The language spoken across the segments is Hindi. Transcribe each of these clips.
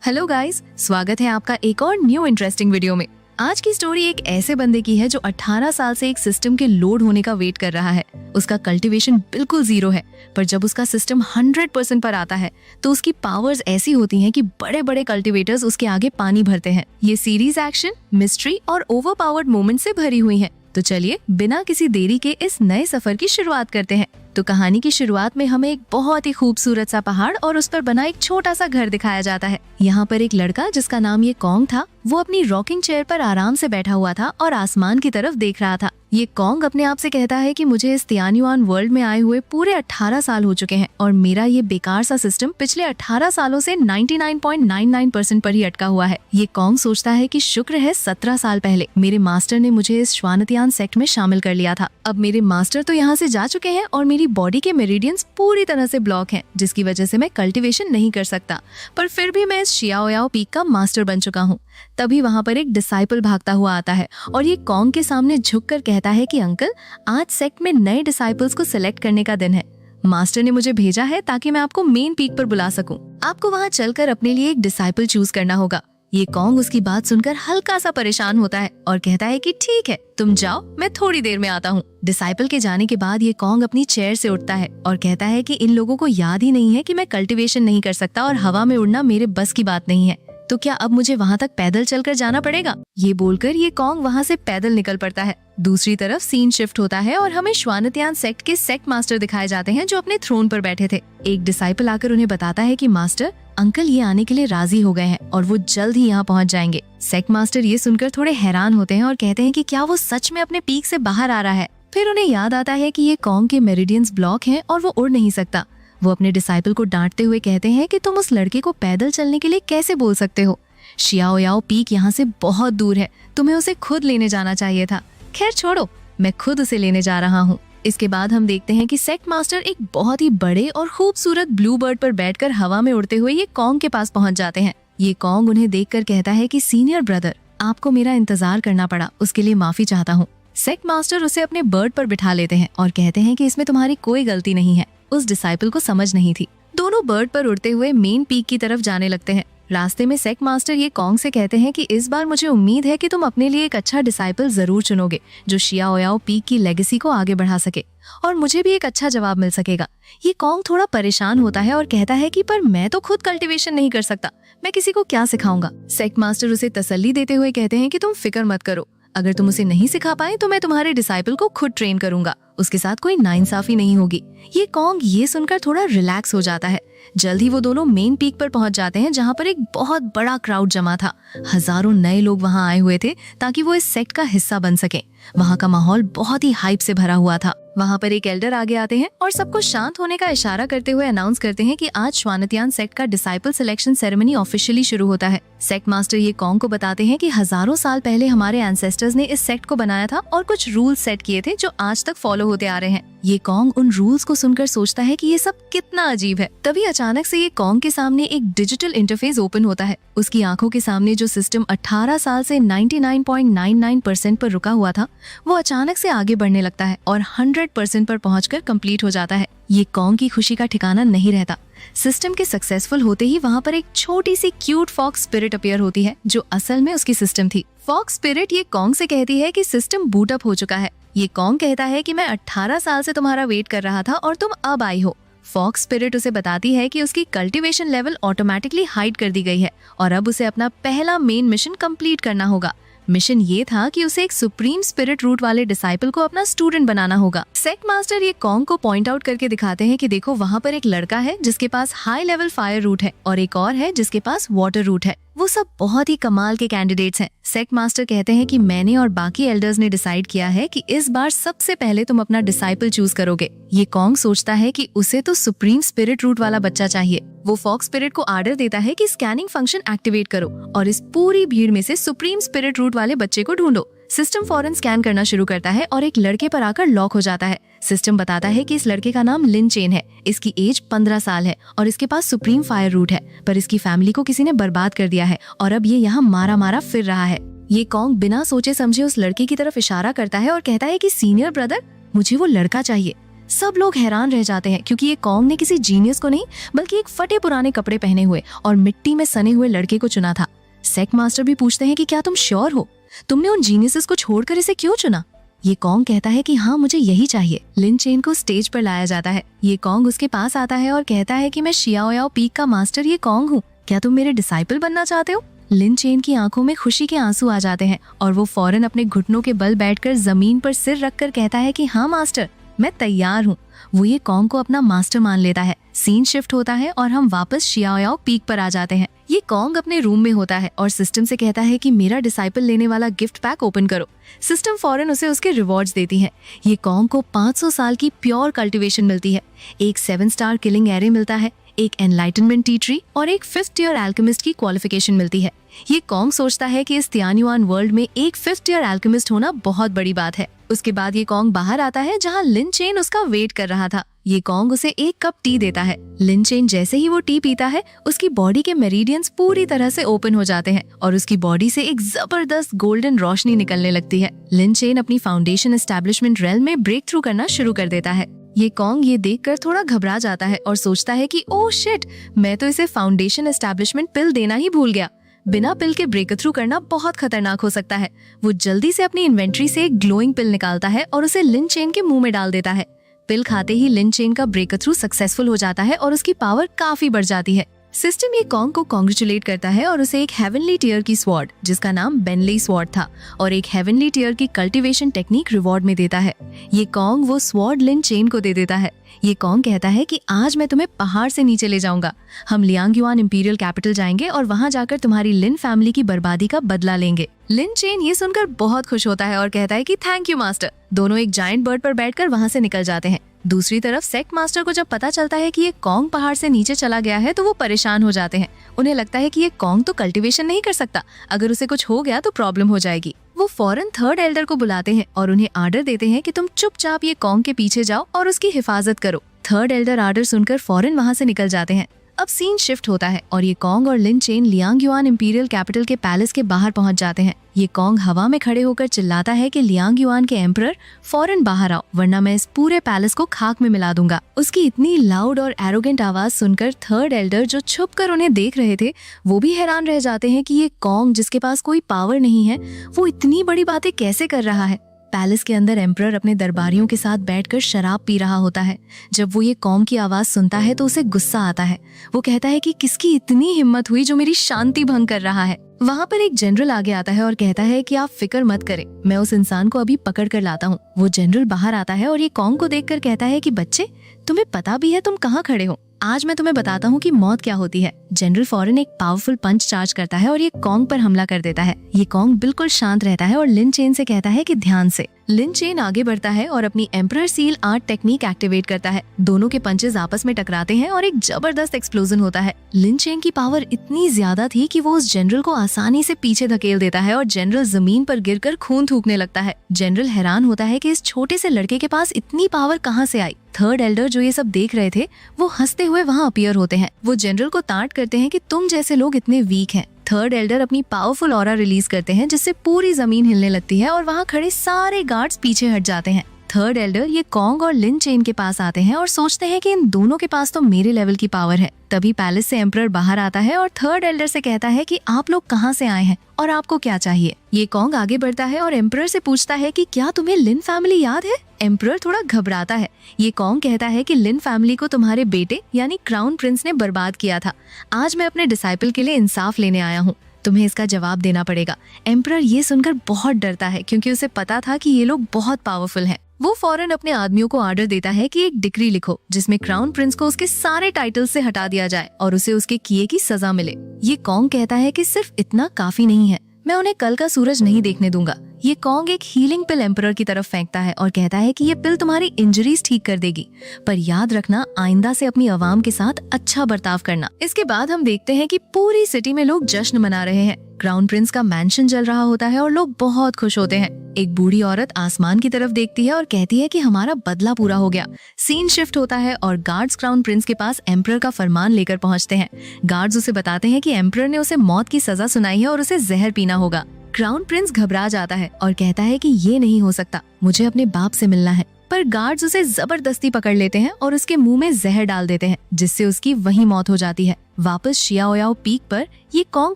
हेलो गाइस, स्वागत है आपका एक और न्यू इंटरेस्टिंग वीडियो में। आज की स्टोरी एक ऐसे बंदे की है जो 18 साल से एक सिस्टम के लोड होने का वेट कर रहा है। उसका कल्टीवेशन बिल्कुल जीरो है, पर जब उसका सिस्टम 100% पर आता है तो उसकी पावर्स ऐसी होती हैं कि बड़े बड़े कल्टीवेटर्स उसके आगे पानी भरते हैं। ये सीरीज एक्शन, मिस्ट्री और ओवरपावर्ड मोमेंट से भरी हुई है। तो चलिए बिना किसी देरी के इस नए सफर की शुरुआत करते हैं। तो कहानी की शुरुआत में हमें एक बहुत ही खूबसूरत सा पहाड़ और उस पर बना एक छोटा सा घर दिखाया जाता है। यहाँ पर एक लड़का जिसका नाम ये कॉन्ग था, वो अपनी रॉकिंग चेयर पर आराम से बैठा हुआ था और आसमान की तरफ देख रहा था। ये कॉन्ग अपने आप से कहता है कि मुझे इस तियान्युआन वर्ल्ड में आए हुए पूरे 18 साल हो चुके हैं और मेरा ये बेकार सा सिस्टम पिछले 18 सालों से 99.99% पर ही अटका हुआ है। ये कॉन्ग सोचता है कि शुक्र है 17 साल पहले मेरे मास्टर ने मुझे इस श्वानतियान सेक्ट में शामिल कर लिया था। अब मेरे मास्टर तो यहाँ से जा चुके हैं और मेरी बॉडी के मेरिडियंस पूरी तरह से ब्लॉक हैं, जिसकी वजह से मैं कल्टीवेशन नहीं कर सकता। पर फिर भी मैं इस शियाओयाओ पीक का मास्टर बन चुका हूँ। तभी वहाँ पर एक डिसाइपल भागता हुआ आता है और ये कॉन्ग के सामने झुककर कहता है कि अंकल, आज सेक्ट में नए डिसाइपल्स को सिलेक्ट करने का दिन है। मास्टर ने मुझे भेजा है ताकि मैं आपको मेन पीक पर बुला सकूं। आपको वहाँ चलकर अपने लिए एक डिसाइपल चूज करना होगा। ये कॉन्ग उसकी बात सुनकर हल्का सा परेशान होता है और कहता है कि ठीक है, तुम जाओ, मैं थोड़ी देर में आता हूँ। डिसाइपल के जाने के बाद ये कॉन्ग अपनी चेयर से उठता है और कहता है कि इन लोगों को याद ही नहीं है कि मैं कल्टीवेशन नहीं कर सकता और हवा में उड़ना मेरे बस की बात नहीं है। तो क्या अब मुझे वहाँ तक पैदल चलकर जाना पड़ेगा? ये बोलकर ये कॉन्ग वहाँ से पैदल निकल पड़ता है। दूसरी तरफ सीन शिफ्ट होता है और हमें श्वानतियान सेक्ट के सेक्ट मास्टर दिखाए जाते हैं जो अपने थ्रोन पर बैठे थे। एक डिसाइपल आकर उन्हें बताता है कि मास्टर, अंकल ये आने के लिए राजी हो गए हैं और वो जल्द ही यहाँ पहुँच जाएंगे। सेक्ट मास्टर ये सुनकर थोड़े हैरान होते हैं और कहते हैं कि क्या वो सच में अपने पीक से बाहर आ रहा है। फिर उन्हें याद आता है कि ये कॉन्ग के मेरिडियंस ब्लॉक हैं और वो उड़ नहीं सकता। वो अपने डिसाइपल को डांटते हुए कहते हैं कि तुम उस लड़के को पैदल चलने के लिए कैसे बोल सकते हो? शियाओयाओ पीक यहाँ से बहुत दूर है, तुम्हें उसे खुद लेने जाना चाहिए था। खैर छोड़ो, मैं खुद उसे लेने जा रहा हूँ। इसके बाद हम देखते हैं कि सेक्ट मास्टर एक बहुत ही बड़े और खूबसूरत ब्लू बर्ड पर बैठकर हवा में उड़ते हुए ये कॉन्ग के पास पहुँच जाते हैं। ये कॉन्ग उन्हें देखकर कहता है कि सीनियर ब्रदर, आपको मेरा इंतजार करना पड़ा, उसके लिए माफी चाहता हूँ। सेक्ट मास्टर उसे अपने बर्ड पर बिठा लेते हैं और कहते हैं कि इसमें तुम्हारी कोई गलती नहीं है। उस डिसाइपल को समझ नहीं थी। दोनों बर्ड पर उड़ते हुए मेन पीक की तरफ जाने लगते हैं। रास्ते में सेक्ट मास्टर ये कॉन्ग से कहते हैं कि इस बार मुझे उम्मीद है कि तुम अपने लिए एक अच्छा डिसाइपल जरूर चुनोगे जो शियाओयाओ पीक की लेगेसी को आगे बढ़ा सके और मुझे भी एक अच्छा जवाब मिल सकेगा। ये कॉन्ग थोड़ा परेशान होता है और कहता है कि पर मैं तो खुद कल्टीवेशन नहीं कर सकता, मैं किसी को क्या सिखाऊंगा। सेक्ट मास्टर उसे तसल्ली देते हुए कहते हैं कि तुम फिक्र मत करो, अगर तुम उसे नहीं सिखा पाए तो मैं तुम्हारे डिसाइपल को खुद ट्रेन करूंगा, उसके साथ कोई नाइंसाफी नहीं होगी। ये कॉन्ग ये सुनकर थोड़ा रिलैक्स हो जाता है। जल्द ही वो दोनों मेन पीक पर पहुंच जाते हैं जहां पर एक बहुत बड़ा क्राउड जमा था। हजारों नए लोग वहां आए हुए थे ताकि वो इस सेक्ट का हिस्सा बन सके। वहां का माहौल बहुत ही हाइप से भरा हुआ था। वहां पर एक एल्डर आगे आते हैं और सबको शांत होने का इशारा करते हुए अनाउंस करते हैं कि आज श्वानतियान सेक्ट का डिसाइपल सिलेक्शन सेरेमनी ऑफिशियली शुरू होता है। सेक्ट मास्टर ये कॉन्ग को बताते हैं कि हजारों साल पहले हमारे एंसेस्टर्स ने इस सेक्ट को बनाया था और कुछ रूल्स सेट किए थे जो आज तक फॉलो होते आ रहे हैं। ये कॉन्ग उन रूल्स को सुनकर सोचता है कि ये सब कितना अजीब है। तभी अचानक से ये कॉन्ग के सामने एक डिजिटल इंटरफेस ओपन होता है। उसकी आंखों के सामने जो सिस्टम 18 साल से 99.99% पर रुका हुआ था, वो अचानक से आगे बढ़ने लगता है और 100% पर पहुंचकर कंप्लीट हो जाता है। ये कॉन्ग की खुशी का ठिकाना नहीं रहता। सिस्टम के सक्सेसफुल होते ही वहाँ पर एक छोटी सी क्यूट फॉक्स स्पिरिट अपीयर होती है जो असल में उसकी सिस्टम थी। फॉक्स स्पिरिट ये कॉन्ग से कहती है कि सिस्टम बूट अप हो चुका है। ये कॉन्ग कहता है कि मैं 18 साल से तुम्हारा वेट कर रहा था और तुम अब आई हो। फॉक्स स्पिरिट उसे बताती है कि उसकी कल्टीवेशन लेवल ऑटोमेटिकली हाइड कर दी गई है और अब उसे अपना पहला मेन मिशन कंप्लीट करना होगा। मिशन ये था कि उसे एक सुप्रीम स्पिरिट रूट वाले डिसाइपल को अपना स्टूडेंट बनाना होगा। सेक्ट मास्टर ये कॉन्ग को पॉइंट आउट करके दिखाते हैं कि देखो, वहाँ पर एक लड़का है जिसके पास हाई लेवल फायर रूट है और एक और है जिसके पास वाटर रूट है। वो सब बहुत ही कमाल के कैंडिडेट्स हैं। सेक्ट मास्टर कहते हैं कि मैंने और बाकी एल्डर्स ने डिसाइड किया है कि इस बार सबसे पहले तुम अपना डिसाइपल चूज करोगे। ये कॉन्ग सोचता है कि उसे तो सुप्रीम स्पिरिट रूट वाला बच्चा चाहिए। वो फॉक्स स्पिरिट को आर्डर देता है कि स्कैनिंग फंक्शन एक्टिवेट करो और इस पूरी भीड़ में से सुप्रीम स्पिरिट रूट वाले बच्चे को ढूंढो। सिस्टम फौरन स्कैन करना शुरू करता है और एक लड़के पर आकर लॉक हो जाता है। सिस्टम बताता है कि इस लड़के का नाम लिन चेन है, इसकी एज 15 साल है और इसके पास सुप्रीम फायर रूट है, पर इसकी फैमिली को किसी ने बर्बाद कर दिया है और अब ये यहाँ मारा मारा फिर रहा है। ये कॉन्ग बिना सोचे समझे उस लड़के की तरफ इशारा करता है और कहता है कि सीनियर ब्रदर, मुझे वो लड़का चाहिए। सब लोग हैरान रह जाते हैं क्योंकि ये कॉन्ग ने किसी जीनियस को नहीं बल्कि एक फटे पुराने कपड़े पहने हुए और मिट्टी में सने हुए लड़के को चुना था। सेक मास्टर भी पूछते हैं कि क्या तुम श्योर हो, तुमने उन जीनियसेस को छोड़कर इसे क्यों चुना? ये कॉन्ग कहता है कि हाँ, मुझे यही चाहिए। लिन चेन को स्टेज पर लाया जाता है। ये कॉन्ग उसके पास आता है और कहता है कि मैं शियाओयाओ पीक का मास्टर ये कॉन्ग हूँ, क्या तुम मेरे डिसाइपल बनना चाहते हो? लिन चेन की आंखों में खुशी के आंसू आ जाते हैं और वो फौरन अपने घुटनों के बल बैठकर जमीन पर सिर रखकर कहता है कि हाँ मास्टर, मैं तैयार हूँ। वो ये कॉन्ग को अपना मास्टर मान लेता है। सीन शिफ्ट होता है और हम वापस शियाओयाओ पीक पर आ जाते हैं। ये कॉन्ग अपने रूम में होता है और सिस्टम से कहता है कि मेरा डिसाइपल लेने वाला गिफ्ट पैक ओपन करो। सिस्टम फौरन उसे उसके रिवॉर्ड्स देती है। ये कॉन्ग को 500 साल की प्योर कल्टीवेशन मिलती है, एक 7 स्टार किलिंग एरे मिलता है, एक एनलाइटनमेंट टी ट्री और एक 5th ईयर एल्केमिस्ट की क्वालिफिकेशन मिलती है। ये कॉन्ग सोचता है कि इस तियान्युआन वर्ल्ड में एक 5th ईयर एल्केमिस्ट होना बहुत बड़ी बात है। उसके बाद ये कॉन्ग बाहर आता है जहाँ लिन चेन उसका वेट कर रहा था। ये कॉन्ग उसे एक कप टी देता है। लिन चेन जैसे ही वो टी पीता है, उसकी बॉडी के मेरिडियंस पूरी तरह से ओपन हो जाते हैं और उसकी बॉडी से एक जबरदस्त गोल्डन रोशनी निकलने लगती है। लिन चेन अपनी फाउंडेशन एस्टेब्लिशमेंट रेल में ब्रेक थ्रू करना शुरू कर देता है। ये कॉन्ग ये देखकर थोड़ा घबरा जाता है और सोचता है कि ओह शिट, मैं तो इसे फाउंडेशन एस्टेब्लिशमेंट पिल देना ही भूल गया। बिना पिल के ब्रेक थ्रू करना बहुत खतरनाक हो सकता है। वो जल्दी से अपनी इन्वेंट्री से एक ग्लोइंग पिल निकालता है और उसे लिन चेन के मुंह में डाल देता है। पिल खाते ही लिन चेन का ब्रेक थ्रू सक्सेसफुल हो जाता है और उसकी पावर काफी बढ़ जाती है। सिस्टम ये कॉन्ग को कॉन्ग्रेचुलेट करता है और उसे एक हेवनली टियर की स्वॉर्ड, जिसका नाम बेनली स्वॉर्ड था, और एक हेवनली टियर की कल्टीवेशन टेक्निक रिवॉर्ड में देता है। ये कॉन्ग वो स्वॉर्ड लिन चेन को दे देता है। ये कॉन्ग कहता है कि आज मैं तुम्हें पहाड़ से नीचे ले जाऊंगा, हम लियांगयुआन इंपीरियल कैपिटल जाएंगे और वहां जाकर तुम्हारी लिन फैमिली की बर्बादी का बदला लेंगे। लिन चेन ये सुनकर बहुत खुश होता है और कहता है कि थैंक यू मास्टर। दोनों एक जायंट बर्ड पर बैठकर वहां से निकल जाते हैं। दूसरी तरफ सेक्ट मास्टर को जब पता चलता है कि ये कॉन्ग पहाड़ से नीचे चला गया है तो वो परेशान हो जाते हैं। उन्हें लगता है कि ये कॉन्ग तो कल्टीवेशन नहीं कर सकता, अगर उसे कुछ हो गया तो प्रॉब्लम हो जाएगी। वो फौरन 3rd एल्डर को बुलाते हैं और उन्हें आर्डर देते हैं कि तुम चुपचाप ये कॉन्ग के पीछे जाओ और उसकी हिफाजत करो। 3rd एल्डर आर्डर सुनकर फौरन वहां से निकल जाते हैं। अब सीन शिफ्ट होता है और ये कॉन्ग और लिन चेन लियांगयुआन इंपीरियल कैपिटल के पैलेस के बाहर पहुंच जाते हैं। ये कॉन्ग हवा में खड़े होकर चिल्लाता है कि लियांगयुआन के एम्परर फौरन बाहर आओ, वरना मैं इस पूरे पैलेस को खाक में मिला दूंगा। उसकी इतनी लाउड और एरोगेंट आवाज सुनकर 3rd एल्डर जो छुपकर उन्हें देख रहे थे वो भी हैरान रह जाते हैं कि ये कॉन्ग जिसके पास कोई पावर नहीं है वो इतनी बड़ी बातें कैसे कर रहा है। पैलेस के अंदर एम्परर अपने दरबारियों के साथ बैठकर शराब पी रहा होता है। जब वो ये कॉन्ग की आवाज सुनता है तो उसे गुस्सा आता है। वो कहता है कि किसकी इतनी हिम्मत हुई जो मेरी शांति भंग कर रहा है। वहाँ पर एक जनरल आगे आता है और कहता है कि आप फिक्र मत करें, मैं उस इंसान को अभी पकड़ कर लाता हूँ। वो जनरल बाहर आता है और ये कॉन्ग को देखकर कहता है कि बच्चे, तुम्हें पता भी है तुम कहाँ खड़े हो, आज मैं तुम्हें बताता हूँ कि मौत क्या होती है। जनरल फौरन एक पावरफुल पंच चार्ज करता है और ये कॉन्ग पर हमला कर देता है। ये कॉन्ग बिल्कुल शांत रहता है और लिन चेन से कहता है कि ध्यान से। लिन चेन आगे बढ़ता है और अपनी emperor seal art technique activate करता है। दोनों के पंचेस आपस में टकराते हैं और एक जबरदस्त एक्सप्लोजन होता है। लिन चेन की पावर इतनी ज्यादा थी कि वो उस जनरल को आसानी से पीछे धकेल देता है और जनरल जमीन पर गिरकर खून थूकने लगता है। जनरल हैरान होता है कि इस छोटे से लड़के के पास इतनी पावर कहाँ से आई। 3rd एल्डर जो ये सब देख रहे थे वो हंसते हुए वहाँ अपीयर होते हैं। वो जनरल को तांट करते हैं कि तुम जैसे लोग इतने वीक हैं। 3rd एल्डर अपनी पावरफुल ऑरा रिलीज करते हैं जिससे पूरी जमीन हिलने लगती है और वहाँ खड़े सारे गार्ड्स पीछे हट जाते हैं। 3rd एल्डर ये कॉन्ग और लिन चेन के पास आते हैं और सोचते हैं कि इन दोनों के पास तो मेरे लेवल की पावर है। तभी पैलेस से एम्परर बाहर आता है और 3rd एल्डर से कहता है कि आप लोग कहाँ से आए हैं और आपको क्या चाहिए। ये कॉन्ग आगे बढ़ता है और एम्परर से पूछता है कि क्या तुम्हें लिन फैमिली याद है। एम्परर थोड़ा घबराता है। ये कॉन्ग कहता है कि लिन फैमिली को तुम्हारे बेटे यानी क्राउन प्रिंस ने बर्बाद किया था। आज मैं अपने डिसाइपल के लिए इंसाफ लेने आया हूँ, तुम्हें इसका जवाब देना पड़ेगा। एम्परर ये सुनकर बहुत डरता है क्योंकि उसे पता था कि ये लोग बहुत पावरफुल हैं। वो फौरन अपने आदमियों को आर्डर देता है कि एक डिक्री लिखो जिसमें क्राउन प्रिंस को उसके सारे टाइटल से हटा दिया जाए और उसे उसके किए की सजा मिले। ये कॉन्ग कहता है कि सिर्फ इतना काफी नहीं है, मैं उन्हें कल का सूरज नहीं देखने दूंगा। ये कॉन्ग एक हीलिंग पिल एम्परर की तरफ फेंकता है और कहता है कि ये पिल तुम्हारी इंजरीज ठीक कर देगी, पर याद रखना आइंदा से अपनी आवाम के साथ अच्छा बर्ताव करना। इसके बाद हम देखते हैं कि पूरी सिटी में लोग जश्न मना रहे हैं। क्राउन प्रिंस का मैंशन जल रहा होता है और लोग बहुत खुश होते हैं। एक बूढ़ी औरत आसमान की तरफ देखती है और कहती है कि हमारा बदला पूरा हो गया। सीन शिफ्ट होता है और गार्ड्स क्राउन प्रिंस के पास एम्परर का फरमान लेकर पहुंचते हैं। गार्ड्स उसे बताते हैं कि एम्परर ने उसे मौत की सजा सुनाई है और उसे जहर पीना होगा। क्राउन प्रिंस घबरा जाता है और कहता है कि ये नहीं हो सकता, मुझे अपने बाप से मिलना है। पर गार्ड्स उसे जबरदस्ती पकड़ लेते हैं और उसके मुंह में जहर डाल देते हैं, जिससे उसकी वहीं मौत हो जाती है। वापस शियाओयाओ पीक पर ये कॉन्ग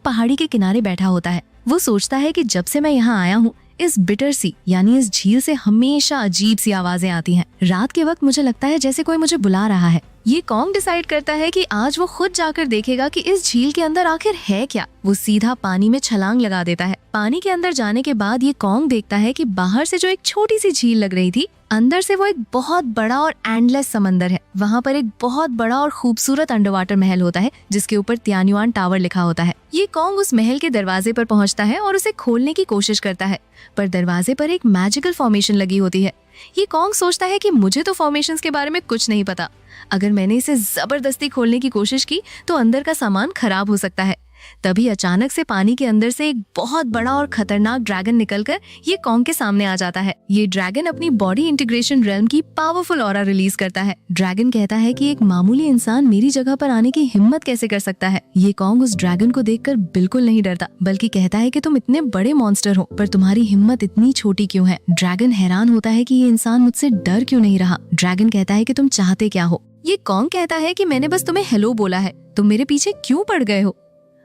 पहाड़ी के किनारे बैठा होता है। वो सोचता है कि जब से मैं यहाँ आया हूँ, इस बिटर सी यानी इस झील से हमेशा अजीब सी आवाजें आती हैं। रात के वक्त मुझे लगता है जैसे कोई मुझे बुला रहा है। ये कॉन्ग डिसाइड करता है कि आज वो खुद जाकर देखेगा कि इस झील के अंदर आखिर है क्या। वो सीधा पानी में छलांग लगा देता है। पानी के अंदर जाने के बाद ये कॉन्ग देखता है कि बाहर से जो एक छोटी सी झील लग रही थी, अंदर से वो एक बहुत बड़ा और एंडलेस समंदर है। वहाँ पर एक बहुत बड़ा और खूबसूरत अंडरवाटर महल होता है, जिसके ऊपर तियानुआन टावर लिखा होता है। ये कॉन्ग उस महल के दरवाजे पर पहुँचता है और उसे खोलने की कोशिश करता है, पर दरवाजे पर एक मैजिकल फॉर्मेशन लगी होती है। ये कॉन्ग सोचता है कि मुझे तो फॉर्मेशंस के बारे में कुछ नहीं पता। अगर मैंने इसे जबरदस्ती खोलने की कोशिश की तो अंदर का सामान खराब हो सकता है। तभी अचानक से पानी के अंदर से एक बहुत बड़ा और खतरनाक ड्रैगन निकलकर ये कॉन्ग के सामने आ जाता है। ये ड्रैगन अपनी बॉडी इंटीग्रेशन रेल्म की पावरफुल ऑरा रिलीज करता है। ड्रैगन कहता है कि एक मामूली इंसान मेरी जगह पर आने की हिम्मत कैसे कर सकता है। ये कॉन्ग उस ड्रैगन को देखकर बिल्कुल नहीं डरता, बल्कि कहता है कि तुम इतने बड़े मॉन्स्टर हो, पर तुम्हारी हिम्मत इतनी छोटी क्यों है। ड्रैगन हैरान होता है कि ये इंसान मुझसे डर क्यों नहीं रहा। ड्रैगन कहता है कि तुम चाहते क्या हो। ये कॉन्ग कहता है कि मैंने बस तुम्हें हेलो बोला है, तुम मेरे पीछे क्यों पड़ गए हो।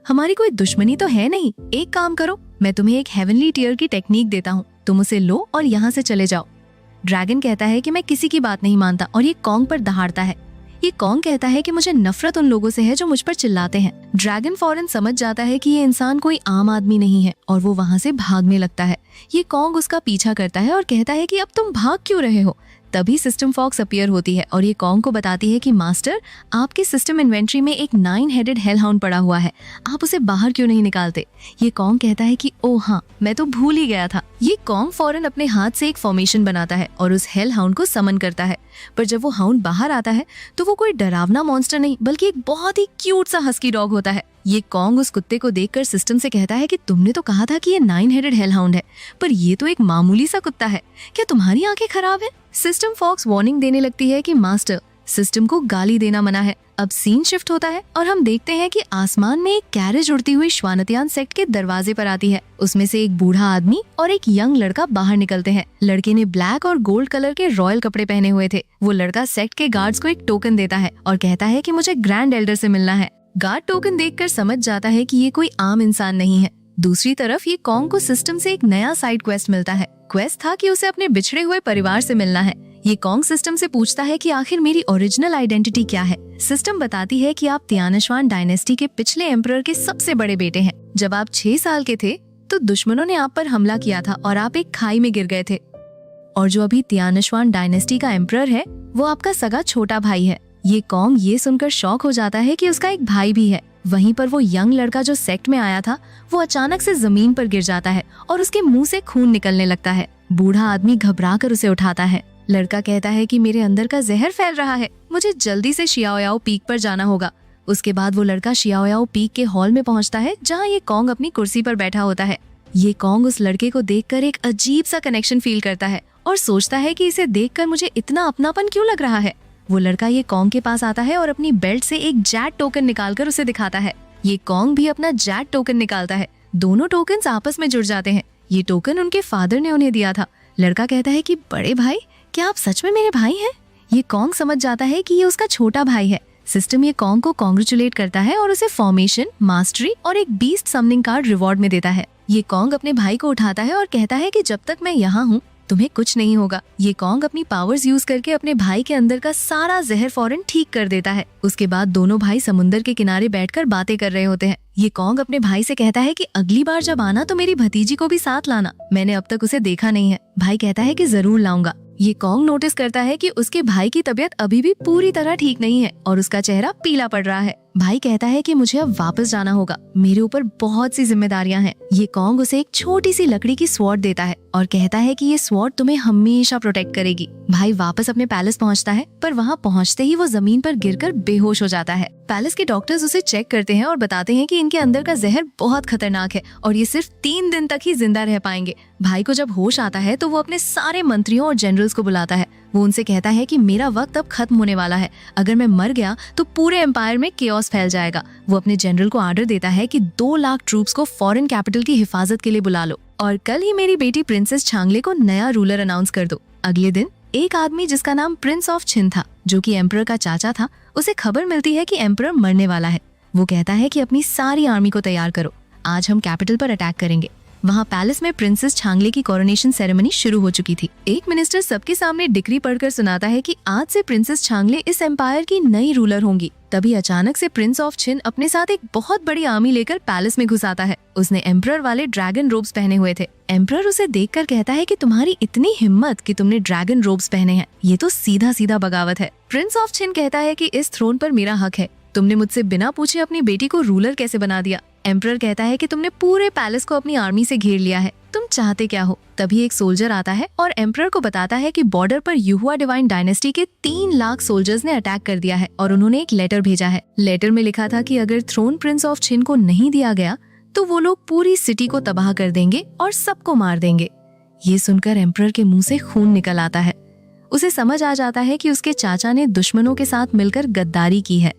हमारी कोई दुश्मनी तो है नहीं। एक काम करो, मैं तुम्हें एक हेवनली टीयर की टेक्निक देता हूँ, तुम उसे लो और यहाँ से चले जाओ। ड्रैगन कहता है कि मैं किसी की बात नहीं मानता और ये कॉन्ग पर दहाड़ता है। ये कॉन्ग कहता है कि मुझे नफरत उन लोगों से है जो मुझ पर चिल्लाते हैं। ड्रैगन फौरन समझ जाता है कि ये इंसान कोई आम आदमी नहीं है और वो वहाँ से भागने लगता है। ये कॉन्ग उसका पीछा करता है और कहता है कि अब तुम भाग क्यों रहे हो। तभी सिस्टम फॉक्स अपीयर होती है और ये कॉन्ग को बताती है कि मास्टर, आपके सिस्टम इन्वेंट्री में एक 9 हेडेड हेल हाउंड पड़ा हुआ है, आप उसे बाहर क्यों नहीं निकालते। ये कॉन्ग कहता है कि ओह हाँ, मैं तो भूल ही गया था। ये कॉन्ग फौरन अपने हाथ से एक फॉर्मेशन बनाता है और उस हेल हाउंड को समन करता है। पर जब वो हाउंड बाहर आता है तो वो कोई डरावना मॉन्स्टर नहीं, बल्कि एक बहुत ही क्यूट सा हस्की डॉग होता है। ये कॉन्ग उस कुत्ते को देखकर सिस्टम से कहता है कि तुमने तो कहा था कि ये 9 हेडेड हेल हाउंड है, पर ये तो एक मामूली सा कुत्ता है, क्या तुम्हारी आंखें खराब है। सिस्टम फॉक्स वार्निंग देने लगती है कि मास्टर, सिस्टम को गाली देना मना है। अब सीन शिफ्ट होता है और हम देखते हैं कि आसमान में एक कैरेज उड़ती हुई श्वानतियान सेक्ट के दरवाजे पर आती है। उसमें से एक बूढ़ा आदमी और एक यंग लड़का बाहर निकलते हैं। लड़के ने ब्लैक और गोल्ड कलर के रॉयल कपड़े पहने हुए थे। वो लड़का सेक्ट के गार्ड्स को एक टोकन देता है और कहता है कि मुझे ग्रैंड एल्डर से मिलना है। गार्ड टोकन देखकर समझ जाता है कि ये कोई आम इंसान नहीं है। दूसरी तरफ ये कॉन्ग को सिस्टम से एक नया साइड क्वेस्ट मिलता है। क्वेस्ट था कि उसे अपने बिछड़े हुए परिवार से मिलना है। ये कॉन्ग सिस्टम से पूछता है कि आखिर मेरी ओरिजिनल आइडेंटिटी क्या है। सिस्टम बताती है कि आप तियानश्वान डायनेस्टी के पिछले एम्परर के सबसे बड़े बेटे हैं। जब आप 6 साल के थे तो दुश्मनों ने आप पर हमला किया था और आप एक खाई में गिर गए थे। और जो अभी तियानश्वान डायनेस्टी का एम्परर है वो आपका सगा छोटा भाई है। ये कॉन्ग ये सुनकर शॉक हो जाता है कि उसका एक भाई भी है। वहीं पर वो यंग लड़का जो सेक्ट में आया था वो अचानक से जमीन पर गिर जाता है और उसके मुंह से खून निकलने लगता है। बूढ़ा आदमी घबरा कर उसे उठाता है। लड़का कहता है कि मेरे अंदर का जहर फैल रहा है, मुझे जल्दी से शियाओयाओ पीक पर जाना होगा। उसके बाद वो लड़का शियाओयाओ पीक के हॉल में पहुंचता है जहां ये कॉन्ग अपनी कुर्सी पर बैठा होता है। ये कॉन्ग उस लड़के को देखकर एक अजीब सा कनेक्शन फील करता है और सोचता है कि इसे देखकर मुझे इतना अपनापन क्यों लग रहा है। वो लड़का ये कॉन्ग के पास आता है और अपनी बेल्ट से एक जैट टोकन निकालकर उसे दिखाता है। ये कॉन्ग भी अपना जैट टोकन निकालता है। दोनों टोकन्स आपस में जुड़ जाते हैं। ये टोकन उनके फादर ने उन्हें दिया था। लड़का कहता है कि बड़े भाई, क्या आप सच में मेरे भाई हैं? ये कॉन्ग समझ जाता है कि ये उसका छोटा भाई है। सिस्टम ये कॉन्ग को कॉन्ग्रेचुलेट करता है और उसे फॉर्मेशन, मास्टरी और एक बीस्ट समनिंग कार्ड रिवॉर्ड में देता है। ये कॉन्ग अपने भाई को उठाता है और कहता है कि जब तक मैं यहाँ हूँ तुम्हें कुछ नहीं होगा। ये कॉन्ग अपनी पावर्स यूज करके अपने भाई के अंदर का सारा जहर फौरन ठीक कर देता है। उसके बाद दोनों भाई समुद्र के किनारे बैठकर बातें कर रहे होते हैं। ये कॉन्ग अपने भाई से कहता है कि अगली बार जब आना तो मेरी भतीजी को भी साथ लाना, मैंने अब तक उसे देखा नहीं है। भाई कहता है कि जरूर लाऊंगा। ये कॉन्ग नोटिस करता है कि उसके भाई की तबीयत अभी भी पूरी तरह ठीक नहीं है और उसका चेहरा पीला पड़ रहा है। भाई कहता है कि मुझे अब वापस जाना होगा, मेरे ऊपर बहुत सी जिम्मेदारियां हैं। ये कॉन्ग उसे एक छोटी सी लकड़ी की स्वॉर्ड देता है और कहता है कि ये स्वॉर्ड तुम्हें हमेशा प्रोटेक्ट करेगी। भाई वापस अपने पैलेस पहुंचता है, पर वहां पहुंचते ही वो जमीन पर गिरकर बेहोश हो जाता है। पैलेस के डॉक्टर्स उसे चेक करते हैं और बताते हैं कि इनके अंदर का जहर बहुत खतरनाक है और ये सिर्फ 3 दिन तक ही जिंदा रह पाएंगे। भाई को जब होश आता है तो वो अपने सारे मंत्रियों और जनरल्स को बुलाता है। वो उनसे कहता है कि मेरा वक्त अब खत्म होने वाला है, अगर मैं मर गया तो पूरे एम्पायर में केओस फैल जाएगा। वो अपने जनरल को ऑर्डर देता है कि 2 लाख ट्रूप्स को फॉरेन कैपिटल की हिफाजत के लिए बुला लो और कल ही मेरी बेटी प्रिंसेस छांगले को नया रूलर अनाउंस कर दो। अगले दिन एक आदमी जिसका नाम प्रिंस ऑफ छिन था, जो कि एम्परर का चाचा था, उसे खबर मिलती है कि एम्परर मरने वाला है। वो कहता है कि अपनी सारी आर्मी को तैयार करो, आज हम कैपिटल पर अटैक करेंगे। वहाँ पैलेस में प्रिंसेस छांगले की कोरोनेशन सेरेमनी शुरू हो चुकी थी। एक मिनिस्टर सबके सामने डिक्री पढ़कर सुनाता है कि आज से प्रिंसेस छांगले इस एम्पायर की नई रूलर होंगी। तभी अचानक से प्रिंस ऑफ छिन अपने साथ एक बहुत बड़ी आर्मी लेकर पैलेस में घुस आता है। उसने एम्परर वाले ड्रैगन रोब्स पहने हुए थे। एम्परर उसे देखकर कहता है कि तुम्हारी इतनी हिम्मत कि तुमने ड्रैगन रोब्स पहने हैं, ये तो सीधा सीधा बगावत है। प्रिंस ऑफ छिन कहता है कि इस थ्रोन पर मेरा हक है, तुमने मुझसे बिना पूछे अपनी बेटी को रूलर कैसे बना दिया। एम्परर कहता है कि तुमने पूरे पैलेस को अपनी आर्मी से घेर लिया है, तुम चाहते क्या हो। तभी एक सोल्जर आता है और एम्परर को बताता है कि बॉर्डर पर युहुआ डिवाइन डायनेस्टी के 3 लाख सोल्जर्स ने अटैक कर दिया है और उन्होंने एक लेटर भेजा है। लेटर में लिखा था कि अगर थ्रोन प्रिंस ऑफ छिन को नहीं दिया गया तो वो लोग पूरी सिटी को तबाह कर देंगे और सबको मार देंगे। ये सुनकर एम्परर के मुंह से खून निकल आता है। उसे समझ आ जाता है कि उसके चाचा ने दुश्मनों के साथ मिलकर गद्दारी की है।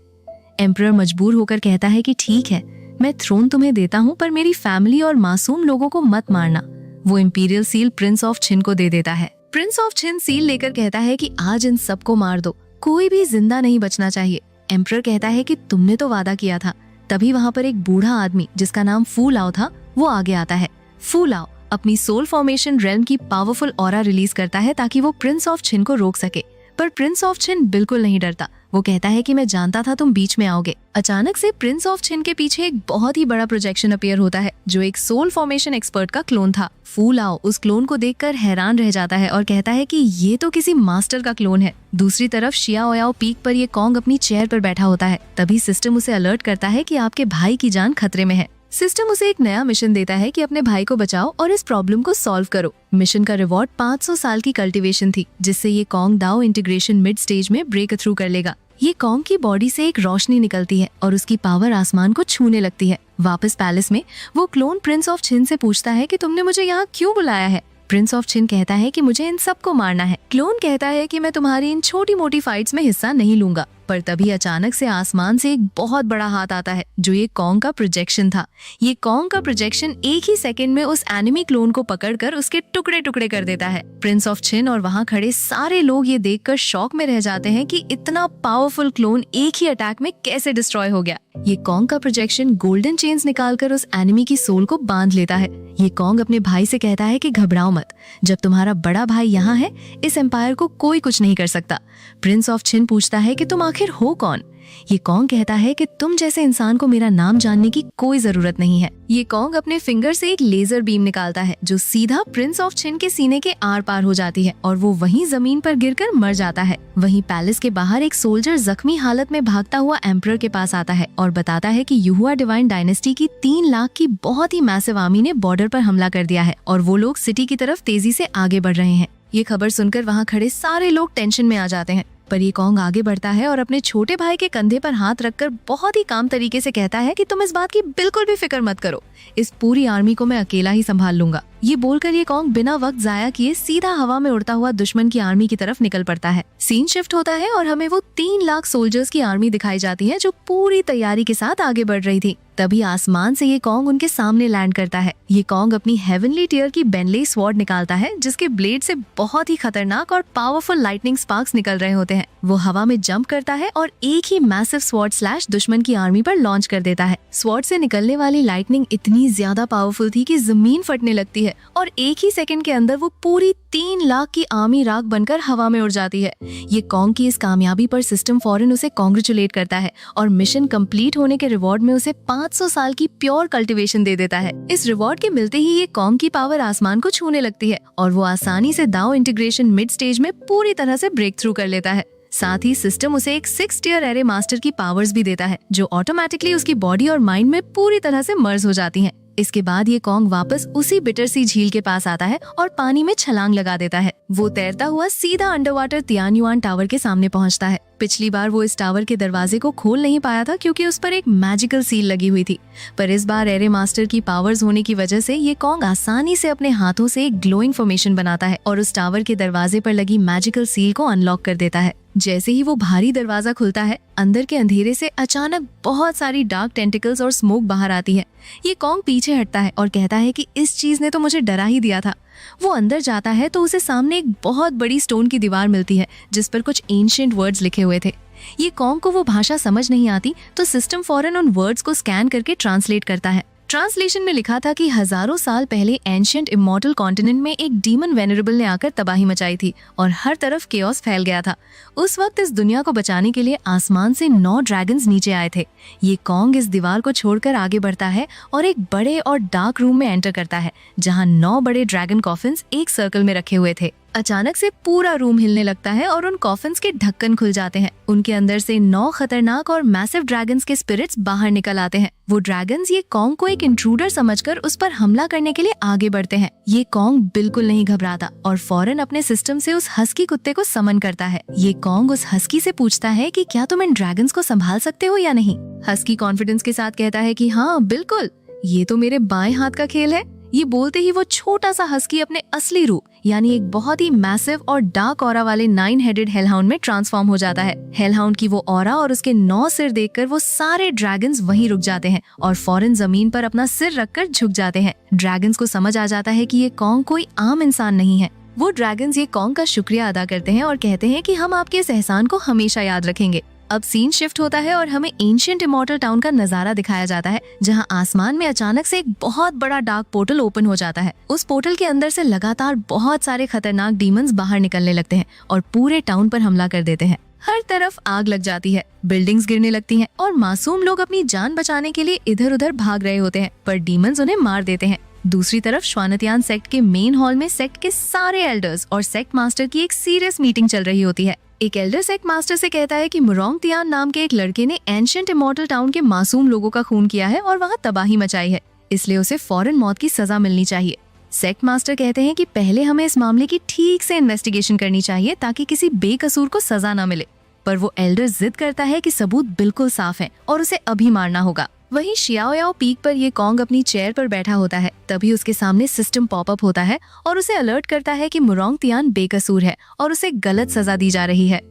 एम्परर मजबूर होकर कहता है कि ठीक है, मैं थ्रोन तुम्हें देता हूँ, पर मेरी फैमिली और मासूम लोगों को मत मारना। वो इंपीरियल सील प्रिंस ऑफ छिन को दे देता है। प्रिंस ऑफ छिन सील लेकर कहता है कि आज इन सबको मार दो, कोई भी जिंदा नहीं बचना चाहिए। एम्परर कहता है कि तुमने तो वादा किया था। तभी वहाँ पर एक बूढ़ा आदमी जिसका नाम फू लाओ था, वो आगे आता है। फू लाओ अपनी सोल फॉर्मेशन रेल्म की पावरफुल ऑरा रिलीज करता है ताकि वो प्रिंस ऑफ छिन को रोक सके, पर प्रिंस ऑफ छिन बिल्कुल नहीं डरता। वो कहता है कि मैं जानता था तुम बीच में आओगे। अचानक से प्रिंस ऑफ छिन के पीछे एक बहुत ही बड़ा प्रोजेक्शन अपीयर होता है, जो एक सोल फॉर्मेशन एक्सपर्ट का क्लोन था। फू लाओ उस क्लोन को देखकर हैरान रह जाता है और कहता है कि ये तो किसी मास्टर का क्लोन है। दूसरी तरफ शिया ओयाओ पीक पर ये कॉन्ग अपनी चेयर पर बैठा होता है। तभी सिस्टम उसे अलर्ट करता है कि आपके भाई की जान खतरे में है। सिस्टम उसे एक नया मिशन देता है कि अपने भाई को बचाओ और इस प्रॉब्लम को सॉल्व करो। मिशन का रिवॉर्ड 500 साल की कल्टीवेशन थी, जिससे ये कॉन्ग दाओ इंटीग्रेशन मिड स्टेज में ब्रेक थ्रू कर लेगा। ये कॉन्ग की बॉडी से एक रोशनी निकलती है और उसकी पावर आसमान को छूने लगती है। वापस पैलेस में वो क्लोन प्रिंस ऑफ छिन से पूछता है कि तुमने मुझे यहाँ क्यों बुलाया है। प्रिंस ऑफ छिन कहता है कि मुझे इन सबको मारना है। क्लोन कहता है कि मैं तुम्हारी इन छोटी मोटी फाइट्स में हिस्सा नहीं लूंगा। पर तभी अचानक से आसमान से एक बहुत बड़ा हाथ आता है, जो ये कॉन्ग का प्रोजेक्शन था। ये कॉन्ग का प्रोजेक्शन एक ही सेकंड में उस एनिमी क्लोन को पकड़कर उसके टुकड़े टुकड़े कर देता है। प्रिंस ऑफ छिन और वहाँ खड़े सारे लोग ये देखकर शॉक में रह जाते हैं कि इतना पावरफुल क्लोन एक ही अटैक में कैसे डिस्ट्रॉय हो गया। ये कॉन्ग का प्रोजेक्शन गोल्डन चेन्स निकालकर उस एनिमी की सोल को बांध लेता है। ये कॉन्ग अपने भाई से कहता है कि घबराओ मत, जब तुम्हारा बड़ा भाई यहाँ है, इस एम्पायर को कोई कुछ नहीं कर सकता। प्रिंस ऑफ छिन पूछता है कि तुम आखिर हो कौन। ये कॉन्ग कहता है कि तुम जैसे इंसान को मेरा नाम जानने की कोई जरूरत नहीं है। ये कॉन्ग अपने फिंगर से एक लेजर बीम निकालता है, जो सीधा प्रिंस ऑफ छिन के सीने के आर पार हो जाती है और वो वहीं जमीन पर गिरकर मर जाता है। वहीं पैलेस के बाहर एक सोल्जर जख्मी हालत में भागता हुआ एम्परर के पास आता है और बताता है कि युहुआ डिवाइन डायनेस्टी की 3 लाख की बहुत ही मैसिव आर्मी ने बॉर्डर पर हमला कर दिया है और वो लोग सिटी की तरफ तेजी से आगे बढ़ रहे हैं। ये खबर सुनकर वहाँ खड़े सारे लोग टेंशन में आ जाते हैं। पर ये कॉन्ग आगे बढ़ता है और अपने छोटे भाई के कंधे पर हाथ रखकर बहुत ही काम तरीके से कहता है कि तुम इस बात की बिल्कुल भी फिक्र मत करो, इस पूरी आर्मी को मैं अकेला ही संभाल लूंगा। ये बोलकर ये कॉन्ग बिना वक्त जाया किए सीधा हवा में उड़ता हुआ दुश्मन की आर्मी की तरफ निकल पड़ता है। सीन शिफ्ट होता है और हमें वो 3 लाख सोल्जर्स की आर्मी दिखाई जाती है, जो पूरी तैयारी के साथ आगे बढ़ रही थी। तभी आसमान से ये कॉन्ग उनके सामने लैंड करता है। ये कॉन्ग अपनी हेवनली टियर की बेनले स्वॉर्ड निकालता है, जिसके ब्लेड से बहुत ही खतरनाक और पावरफुल लाइटनिंग स्पार्क्स निकल रहे होते हैं। वो हवा में जंप करता है और एक ही मैसिव स्वॉर्ड स्लैश दुश्मन की आर्मी पर लॉन्च कर देता है। स्वॉर्ड से निकलने वाली लाइटनिंग इतनी ज्यादा पावरफुल थी कि जमीन फटने लगती है और एक ही सेकंड के अंदर वो पूरी 3 लाख की आर्मी राख बनकर हवा में उड़ जाती है। ये कॉन्ग की इस कामयाबी पर सिस्टम फौरन उसे कॉन्ग्रेचुलेट करता है और मिशन कंप्लीट होने के रिवॉर्ड में उसे 500 साल की प्योर कल्टीवेशन दे देता है। इस रिवॉर्ड के मिलते ही ये कॉन्ग की पावर आसमान को छूने लगती है और वो आसानी से दाओ इंटीग्रेशन मिड स्टेज में पूरी तरह से ब्रेक थ्रू कर लेता है। साथ ही सिस्टम उसे एक 6 टियर एरे मास्टर की पावर्स भी देता है, जो ऑटोमेटिकली उसकी बॉडी और माइंड में पूरी तरह से मर्ज हो जाती हैं। इसके बाद ये कॉन्ग वापस उसी बिटर सी झील के पास आता है और पानी में छलांग लगा देता है। वो तैरता हुआ सीधा अंडर वाटर तियानयुआन टावर के सामने पहुंचता है। पिछली बार वो इस टावर के दरवाजे को खोल नहीं पाया था क्योंकि उस पर एक मैजिकल सील लगी हुई थी, पर इस बार एरे मास्टर की पावर्स होने की वजह से ये कॉन्ग आसानी से अपने हाथों से एक ग्लोइंग फॉर्मेशन बनाता है और उस टावर के दरवाजे पर लगी मैजिकल सील को अनलॉक कर देता है। जैसे ही वो भारी दरवाजा खुलता है, अंदर के अंधेरे से अचानक बहुत सारी डार्क टेंटिकल्स और स्मोक बाहर आती है। ये कॉन्ग पीछे हटता है और कहता है कि इस चीज ने तो मुझे डरा ही दिया था। वो अंदर जाता है तो उसे सामने एक बहुत बड़ी स्टोन की दीवार मिलती है जिस पर कुछ एंशिएंट वर्ड्स लिखे हुए थे। ये कॉन्ग को वो भाषा समझ नहीं आती तो सिस्टम फौरन उन वर्ड्स को स्कैन करके ट्रांसलेट करता है। ट्रांसलेशन में लिखा था कि हजारों साल पहले एंशिएंट इमॉर्टल कॉन्टिनेंट में एक डीमन वेनरेबल ने आकर तबाही मचाई थी और हर तरफ केओस फैल गया था। उस वक्त इस दुनिया को बचाने के लिए आसमान से 9 ड्रैगन्स नीचे आए थे। ये कॉन्ग इस दीवार को छोड़कर आगे बढ़ता है और एक बड़े और डार्क रूम में एंटर करता है जहाँ 9 बड़े ड्रैगन कॉफिन्स एक सर्कल में रखे हुए थे। अचानक से पूरा रूम हिलने लगता है और उन कॉफिन्स के ढक्कन खुल जाते हैं। उनके अंदर से 9 खतरनाक और मैसिव ड्रैगन्स के स्पिरिट्स बाहर निकल आते हैं। वो ड्रैगन्स ये कॉन्ग को एक इंट्रूडर समझकर उस पर हमला करने के लिए आगे बढ़ते हैं। ये कॉन्ग बिल्कुल नहीं घबराता और फौरन अपने सिस्टम से उस हस्की कुत्ते को समन करता है। ये कॉन्ग उस हस्की से पूछता है कि क्या तुम इन ड्रैगन्स को संभाल सकते हो या नहीं। हस्की कॉन्फिडेंस के साथ कहता है कि हाँ बिल्कुल, ये तो मेरे बाएं हाथ का खेल है। ये बोलते ही वो छोटा सा हस्की अपने असली रूप यानी एक बहुत ही मैसिव और डार्क ऑरा वाले 9 हेडेड हेलहाउंड में ट्रांसफॉर्म हो जाता है। हेलहाउंड की वो ऑरा और उसके 9 सिर देखकर वो सारे ड्रैगन्स वहीं रुक जाते हैं और फौरन जमीन पर अपना सिर रखकर झुक जाते हैं। ड्रैगन्स को समझ आ जाता है कि ये कॉन्ग कोई आम इंसान नहीं है। वो ड्रैगन्स ये कॉन्ग का शुक्रिया अदा करते हैं और कहते हैं कि हम आपके इस एहसान को हमेशा याद रखेंगे। अब सीन शिफ्ट होता है और हमें एंशिएंट इमॉर्टल टाउन का नजारा दिखाया जाता है जहां आसमान में अचानक से एक बहुत बड़ा डार्क पोर्टल ओपन हो जाता है। उस पोर्टल के अंदर से लगातार बहुत सारे खतरनाक डीमंस बाहर निकलने लगते हैं और पूरे टाउन पर हमला कर देते हैं। हर तरफ आग लग जाती है, बिल्डिंग्स गिरने लगती हैं और मासूम लोग अपनी जान बचाने के लिए इधर उधर भाग रहे होते हैं, पर डीमंस उन्हें मार देते हैं। दूसरी तरफ श्वानतियान सेक्ट के मेन हॉल में सेक्ट के सारे एल्डर्स और सेक्ट मास्टर की एक सीरियस मीटिंग चल रही होती है। एक एल्डर सेक्ट मास्टर से कहता है कि मुरोंग तियान नाम के एक लड़के ने एंशिएंट इमॉर्टल टाउन के मासूम लोगों का खून किया है और वहाँ तबाही मचाई है, इसलिए उसे फौरन मौत की सजा मिलनी चाहिए। सेक्ट मास्टर कहते हैं कि पहले हमें इस मामले की ठीक से इन्वेस्टिगेशन करनी चाहिए ताकि किसी बेकसूर को सजा न मिले, पर वो एल्डर जिद करता है कि सबूत बिल्कुल साफ है और उसे अभी मारना होगा। वहीं शियाओयाओ पीक पर ये कॉन्ग अपनी चेयर पर बैठा होता है, तभी उसके सामने सिस्टम पॉपअप होता है और उसे अलर्ट करता है कि मुरोंग तियान बेकसूर है और उसे गलत सजा दी जा रही है।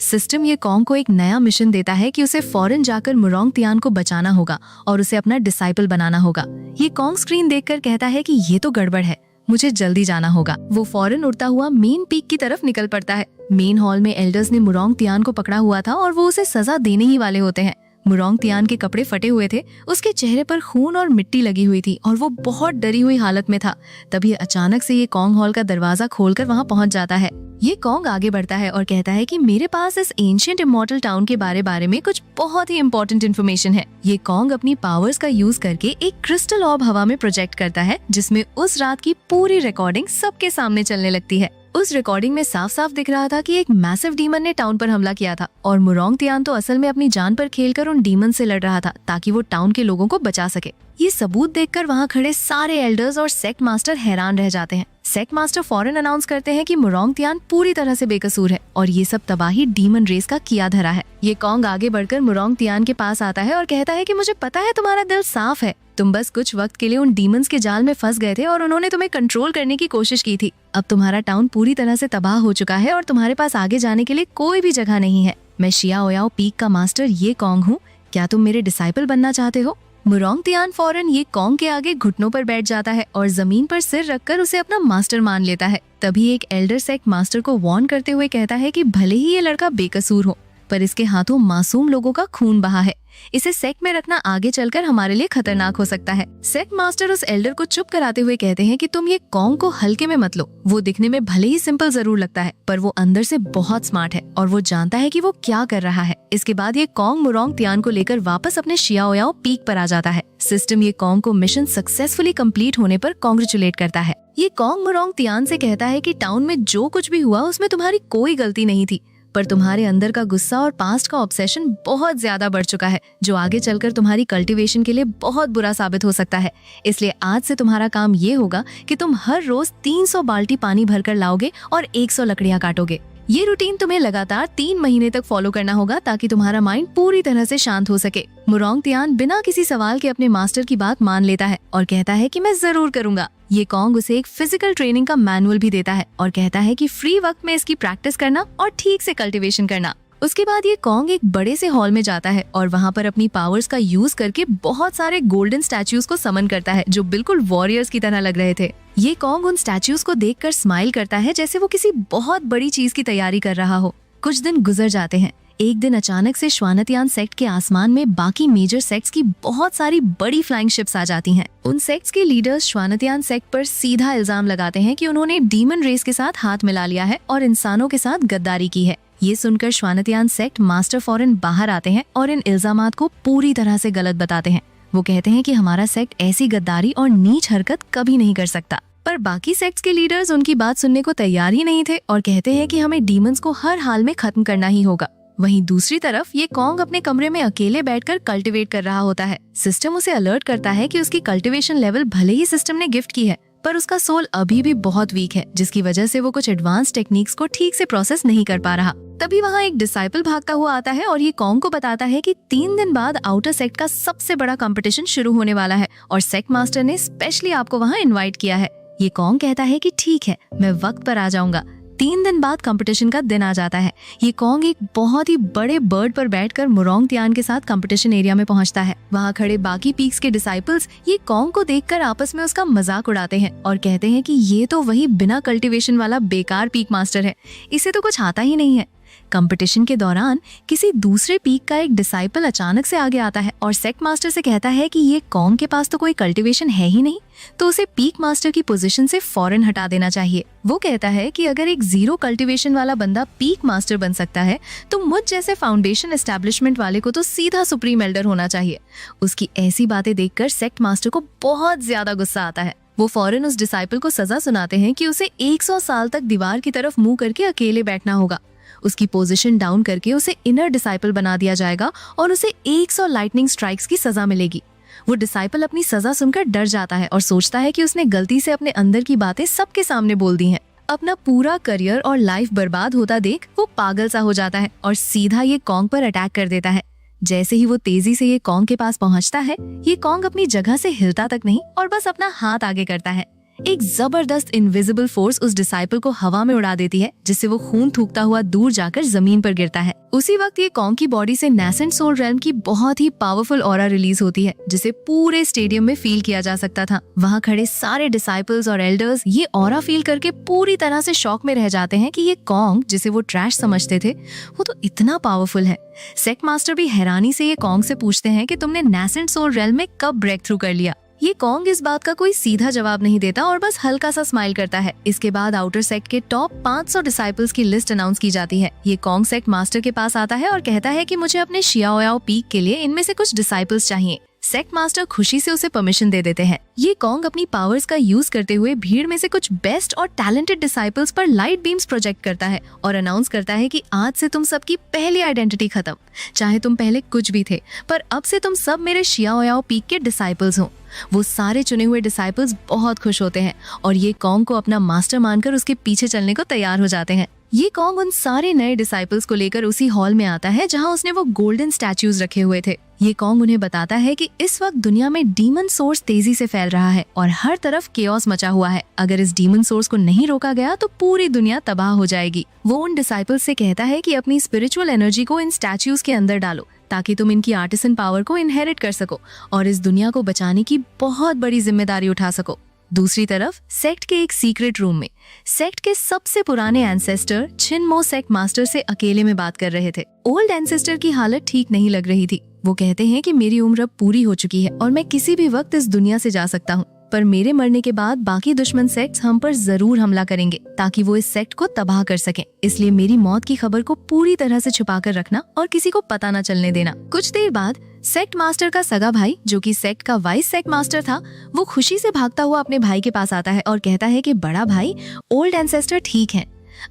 सिस्टम ये कॉन्ग को एक नया मिशन देता है कि उसे फौरन जाकर मुरोंग तियान को बचाना होगा और उसे अपना डिसाइपल बनाना होगा। ये कॉन्ग स्क्रीन देखकर कहता है कि ये तो गड़बड़ है, मुझे जल्दी जाना होगा। वो फौरन उड़ता हुआ मेन पीक की तरफ निकल पड़ता है। मेन हॉल में एल्डर्स ने मुरोंग तियान को पकड़ा हुआ था और वो उसे सजा देने ही वाले होते हैं। मुरोंग तियान के कपड़े फटे हुए थे, उसके चेहरे पर खून और मिट्टी लगी हुई थी और वो बहुत डरी हुई हालत में था। तभी अचानक से ये कॉन्ग हॉल का दरवाजा खोलकर वहाँ पहुँच जाता है। ये कॉन्ग आगे बढ़ता है और कहता है कि मेरे पास इस एंशिएंट इमॉर्टल टाउन के बारे में कुछ बहुत ही इम्पोर्टेंट इन्फॉर्मेशन है। ये कॉन्ग अपनी पावर्स का यूज करके एक क्रिस्टल ऑर्ब हवा में प्रोजेक्ट करता है जिसमें उस रात की पूरी रिकॉर्डिंग सबके सामने चलने लगती है। उस रिकॉर्डिंग में साफ साफ दिख रहा था कि एक मैसिव डीमन ने टाउन पर हमला किया था और मुरोंग तियान तो असल में अपनी जान पर खेलकर उन डीमन से लड़ रहा था ताकि वो टाउन के लोगों को बचा सके। ये सबूत देखकर वहाँ खड़े सारे एल्डर्स और सेक्ट मास्टर हैरान रह जाते हैं। सेक्ट मास्टर फौरन अनाउंस करते हैं कि मुरोंग तियान पूरी तरह से बेकसूर है और ये सब तबाही डीमन रेस का किया धरा है। ये कॉन्ग आगे बढ़कर मुरोंग तियान के पास आता है और कहता है कि मुझे पता है तुम्हारा दिल साफ है, तुम बस कुछ वक्त के लिए उन डीमंस के जाल में फंस गए थे और उन्होंने तुम्हें कंट्रोल करने की कोशिश की थी। अब तुम्हारा टाउन पूरी तरह से तबाह हो चुका है और तुम्हारे पास आगे जाने के लिए कोई भी जगह नहीं है। मैं शियाओयाओ पीक का मास्टर ये कॉन्ग हूँ, क्या तुम मेरे डिसाइपल बनना चाहते हो? मुरोंग तियान फौरन ये कॉन्ग के आगे घुटनों पर बैठ जाता है और जमीन पर सिर रखकर उसे अपना मास्टर मान लेता है। तभी एक एल्डर सेक्ट मास्टर को वार्न करते हुए कहता है कि भले ही ये लड़का बेकसूर हो, पर इसके हाथों मासूम लोगों का खून बहा है, इसे सेक्ट में रखना आगे चलकर हमारे लिए खतरनाक हो सकता है। सेक्ट मास्टर उस एल्डर को चुप कराते हुए कहते हैं कि तुम ये कॉन्ग को हल्के में मत लो। वो दिखने में भले ही सिंपल जरूर लगता है, पर वो अंदर से बहुत स्मार्ट है और वो जानता है कि वो क्या कर रहा है। इसके बाद ये कॉन्ग मुरोंग तियान को लेकर वापस अपने शियाओयाओ पीक पर आ जाता है। सिस्टम ये कॉन्ग को मिशन सक्सेसफुली कंप्लीट होने पर कांग्रेचुलेट करता है। ये कॉन्ग मुरोंग तियान से कहता है कि टाउन में जो कुछ भी हुआ उसमें तुम्हारी कोई गलती नहीं थी, पर तुम्हारे अंदर का गुस्सा और पास्ट का ऑब्सेशन बहुत ज्यादा बढ़ चुका है जो आगे चलकर तुम्हारी कल्टीवेशन के लिए बहुत बुरा साबित हो सकता है। इसलिए आज से तुम्हारा काम ये होगा कि तुम हर रोज 300 बाल्टी पानी भरकर लाओगे और 100 लकड़ियां काटोगे। ये रूटीन तुम्हें लगातार 3 महीने तक फॉलो करना होगा ताकि तुम्हारा माइंड पूरी तरह से शांत हो सके। मुरोंग तियान बिना किसी सवाल के अपने मास्टर की बात मान लेता है और कहता है कि मैं जरूर करूंगा। ये कॉन्ग उसे एक फिजिकल ट्रेनिंग का मैनुअल भी देता है और कहता है कि फ्री वक्त में इसकी प्रैक्टिस करना और ठीक से कल्टीवेशन करना। उसके बाद ये कॉन्ग एक बड़े से हॉल में जाता है और वहाँ पर अपनी पावर्स का यूज करके बहुत सारे गोल्डन स्टैच्यूज को समन करता है जो बिल्कुल वॉरियर्स की तरह लग रहे थे। ये कॉन्ग उन स्टैच्यूज को देखकर स्माइल करता है जैसे वो किसी बहुत बड़ी चीज की तैयारी कर रहा हो। कुछ दिन गुजर जाते हैं। एक दिन अचानक से श्वानतयान सेक्ट के आसमान में बाकी मेजर सेक्ट्स की बहुत सारी बड़ी फ्लाइंग शिप्स आ जाती हैं। उन सेक्ट्स के लीडर्स श्वानतयान सेक्ट पर सीधा इल्जाम लगाते हैं कि उन्होंने डीमन रेस के साथ हाथ मिला लिया है और इंसानों के साथ गद्दारी की है। ये सुनकर श्वानतयान सेक्ट मास्टर फॉरेन बाहर आते हैं और इन इल्जामात को पूरी तरह से गलत बताते हैं। वो कहते हैं कि हमारा सेक्ट ऐसी गद्दारी और नीच हरकत कभी नहीं कर सकता। पर बाकी सेक्ट्स के लीडर्स उनकी बात सुनने को तैयार ही नहीं थे और कहते हैं कि हमें डीमंस को हर हाल में खत्म करना ही होगा। वहीं दूसरी तरफ ये कॉन्ग अपने कमरे में अकेले बैठकर कल्टीवेट कर रहा होता है। सिस्टम उसे अलर्ट करता है कि उसकी कल्टीवेशन लेवल भले ही सिस्टम ने गिफ्ट की है, पर उसका सोल अभी भी बहुत वीक है, जिसकी वजह से वो कुछ एडवांस टेक्निक्स को ठीक से प्रोसेस नहीं कर पा रहा। तभी वहाँ एक डिसाइपल भागता हुआ आता है और ये कॉन्ग को बताता है कि 3 दिन बाद आउटर सेक्ट का सबसे बड़ा कंपटीशन शुरू होने वाला है और सेक्ट मास्टर ने स्पेशली आपको वहाँ इन्वाइट किया है। ये कॉन्ग कहता है कि ठीक है, मैं वक्त पर आ जाऊंगा। 3 दिन बाद कंपटीशन का दिन आ जाता है। ये कॉन्ग एक बहुत ही बड़े बर्ड पर बैठकर मुरोंगतियान के साथ कंपटीशन एरिया में पहुंचता है। वहाँ खड़े बाकी पीक्स के डिसाइपल्स ये कॉन्ग को देखकर आपस में उसका मजाक उड़ाते हैं और कहते हैं कि ये तो वही बिना कल्टीवेशन वाला बेकार पीक मास्टर है, इसे तो कुछ आता ही नहीं है। कंपटीशन के दौरान किसी दूसरे पीक का एक डिसाइपल अचानक से आगे आता है और सेक्ट मास्टर से कहता है कि ये कॉन्ग के पास तो कोई कल्टीवेशन है ही नहीं, तो उसे पीक मास्टर की पोजीशन से फौरन हटा देना चाहिए। वो कहता है कि अगर एक 0 कल्टीवेशन वाला बंदा पीक मास्टर बन सकता है तो मुझ जैसे फाउंडेशन एस्टेब्लिशमेंट वाले को तो सीधा सुप्रीम एल्डर होना चाहिए। उसकी ऐसी बातें देखकर सेक्ट मास्टर को बहुत ज्यादा गुस्सा आता है। वो फौरन उस डिसाइपल को सजा सुनाते हैं कि उसे 100 साल तक दीवार की तरफ मुंह करके अकेले बैठना होगा। उसकी पोजीशन डाउन करके उसे इनर डिसाइपल बना दिया जाएगा और उसे 100 लाइटनिंग स्ट्राइक्स की सजा मिलेगी। वो डिसाइपल अपनी सजा सुनकर डर जाता है और सोचता है कि उसने गलती से अपने अंदर की बातें सबके सामने बोल दी हैं। अपना पूरा करियर और लाइफ बर्बाद होता देख वो पागल सा हो जाता है और सीधा ये कॉन्ग पर अटैक कर देता है। जैसे ही वो तेजी से ये कॉन्ग के पास पहुंचता है, ये कॉन्ग अपनी जगह से हिलता तक नहीं और बस अपना हाथ आगे करता है। एक जबरदस्त इनविजिबल फोर्स उस डिसाइपल को हवा में उड़ा देती है, जिससे वो खून थूकता हुआ दूर जाकर जमीन पर गिरता है। उसी वक्त ये कॉन्ग की बॉडी से नेसेंट सोल रेल्म की बहुत ही पावरफुल ऑरा रिलीज होती है, जिसे पूरे स्टेडियम में फील किया जा सकता था। वहाँ खड़े सारे डिसाइपल्स और एल्डर्स ये ऑरा फील करके पूरी तरह से शॉक में रह जाते हैं कि ये कॉन्ग, जिसे वो ट्रैश समझते थे, वो तो इतना पावरफुल है। सेक्ट मास्टर भी हैरानी से ये कॉन्ग से पूछते हैं कि तुमने नेसेंट सोल रेल्म में कब ब्रेक थ्रू कर लिया। ये कॉन्ग इस बात का कोई सीधा जवाब नहीं देता और बस हल्का सा स्माइल करता है। इसके बाद आउटर सेक्ट के टॉप 500 डिसाइपल्स की लिस्ट अनाउंस की जाती है। ये कॉन्ग सेक्ट मास्टर के पास आता है और कहता है कि मुझे अपने शियाओयाओ पीक के लिए इनमें से कुछ डिसाइपल्स चाहिए। सेक्ट मास्टर खुशी से उसे परमिशन दे देते हैं। ये कॉन्ग अपनी पावर्स का यूज करते हुए भीड़ में से कुछ बेस्ट और टैलेंटेड डिसाइपल्स पर लाइट बीम्स प्रोजेक्ट करता है और अनाउंस करता है कि आज से तुम सबकी पहली आइडेंटिटी खत्म। चाहे तुम पहले कुछ भी थे, पर अब से तुम सब मेरे शियाओयाओ पीक के डिसाइपल्स हो। वो सारे चुने हुए डिसाइपल्स बहुत खुश होते हैं और ये कॉन्ग को अपना मास्टर मानकर उसके पीछे चलने को तैयार हो जाते हैं। ये कॉन्ग उन सारे नए डिसाइपल्स को लेकर उसी हॉल में आता है जहां उसने वो गोल्डन स्टैच्यूज रखे हुए थे। ये कॉन्ग उन्हें बताता है कि इस वक्त दुनिया में डीमन सोर्स तेजी से फैल रहा है और हर तरफ केओस मचा हुआ है। अगर इस डीमन सोर्स को नहीं रोका गया तो पूरी दुनिया तबाह हो जाएगी। वो उन डिसाइपल्स से कहता है कि अपनी स्पिरिचुअल एनर्जी को इन स्टैच्यूज के अंदर डालो ताकि तुम इनकी आर्टिसन पावर को इनहेरिट कर सको और इस दुनिया को बचाने की बहुत बड़ी जिम्मेदारी उठा सको। दूसरी तरफ सेक्ट के एक सीक्रेट रूम में सेक्ट के सबसे पुराने एंसेस्टर छिनमो सेक्ट मास्टर से अकेले में बात कर रहे थे। ओल्ड एंसेस्टर की हालत ठीक नहीं लग रही थी। वो कहते हैं कि मेरी उम्र अब पूरी हो चुकी है और मैं किसी भी वक्त इस दुनिया से जा सकता हूँ, पर मेरे मरने के बाद बाकी दुश्मन सेक्ट्स हम पर जरूर हमला करेंगे ताकि वो इस सेक्ट को तबाह कर सकें। इसलिए मेरी मौत की खबर को पूरी तरह से छुपा कर रखना और किसी को पता न चलने देना। कुछ देर बाद सेक्ट मास्टर का सगा भाई, जो कि सेक्ट का वाइस सेक्ट मास्टर था, वो खुशी से भागता हुआ अपने भाई के पास आता है और कहता है कि बड़ा भाई, ओल्ड एंसेस्टर ठीक हैं।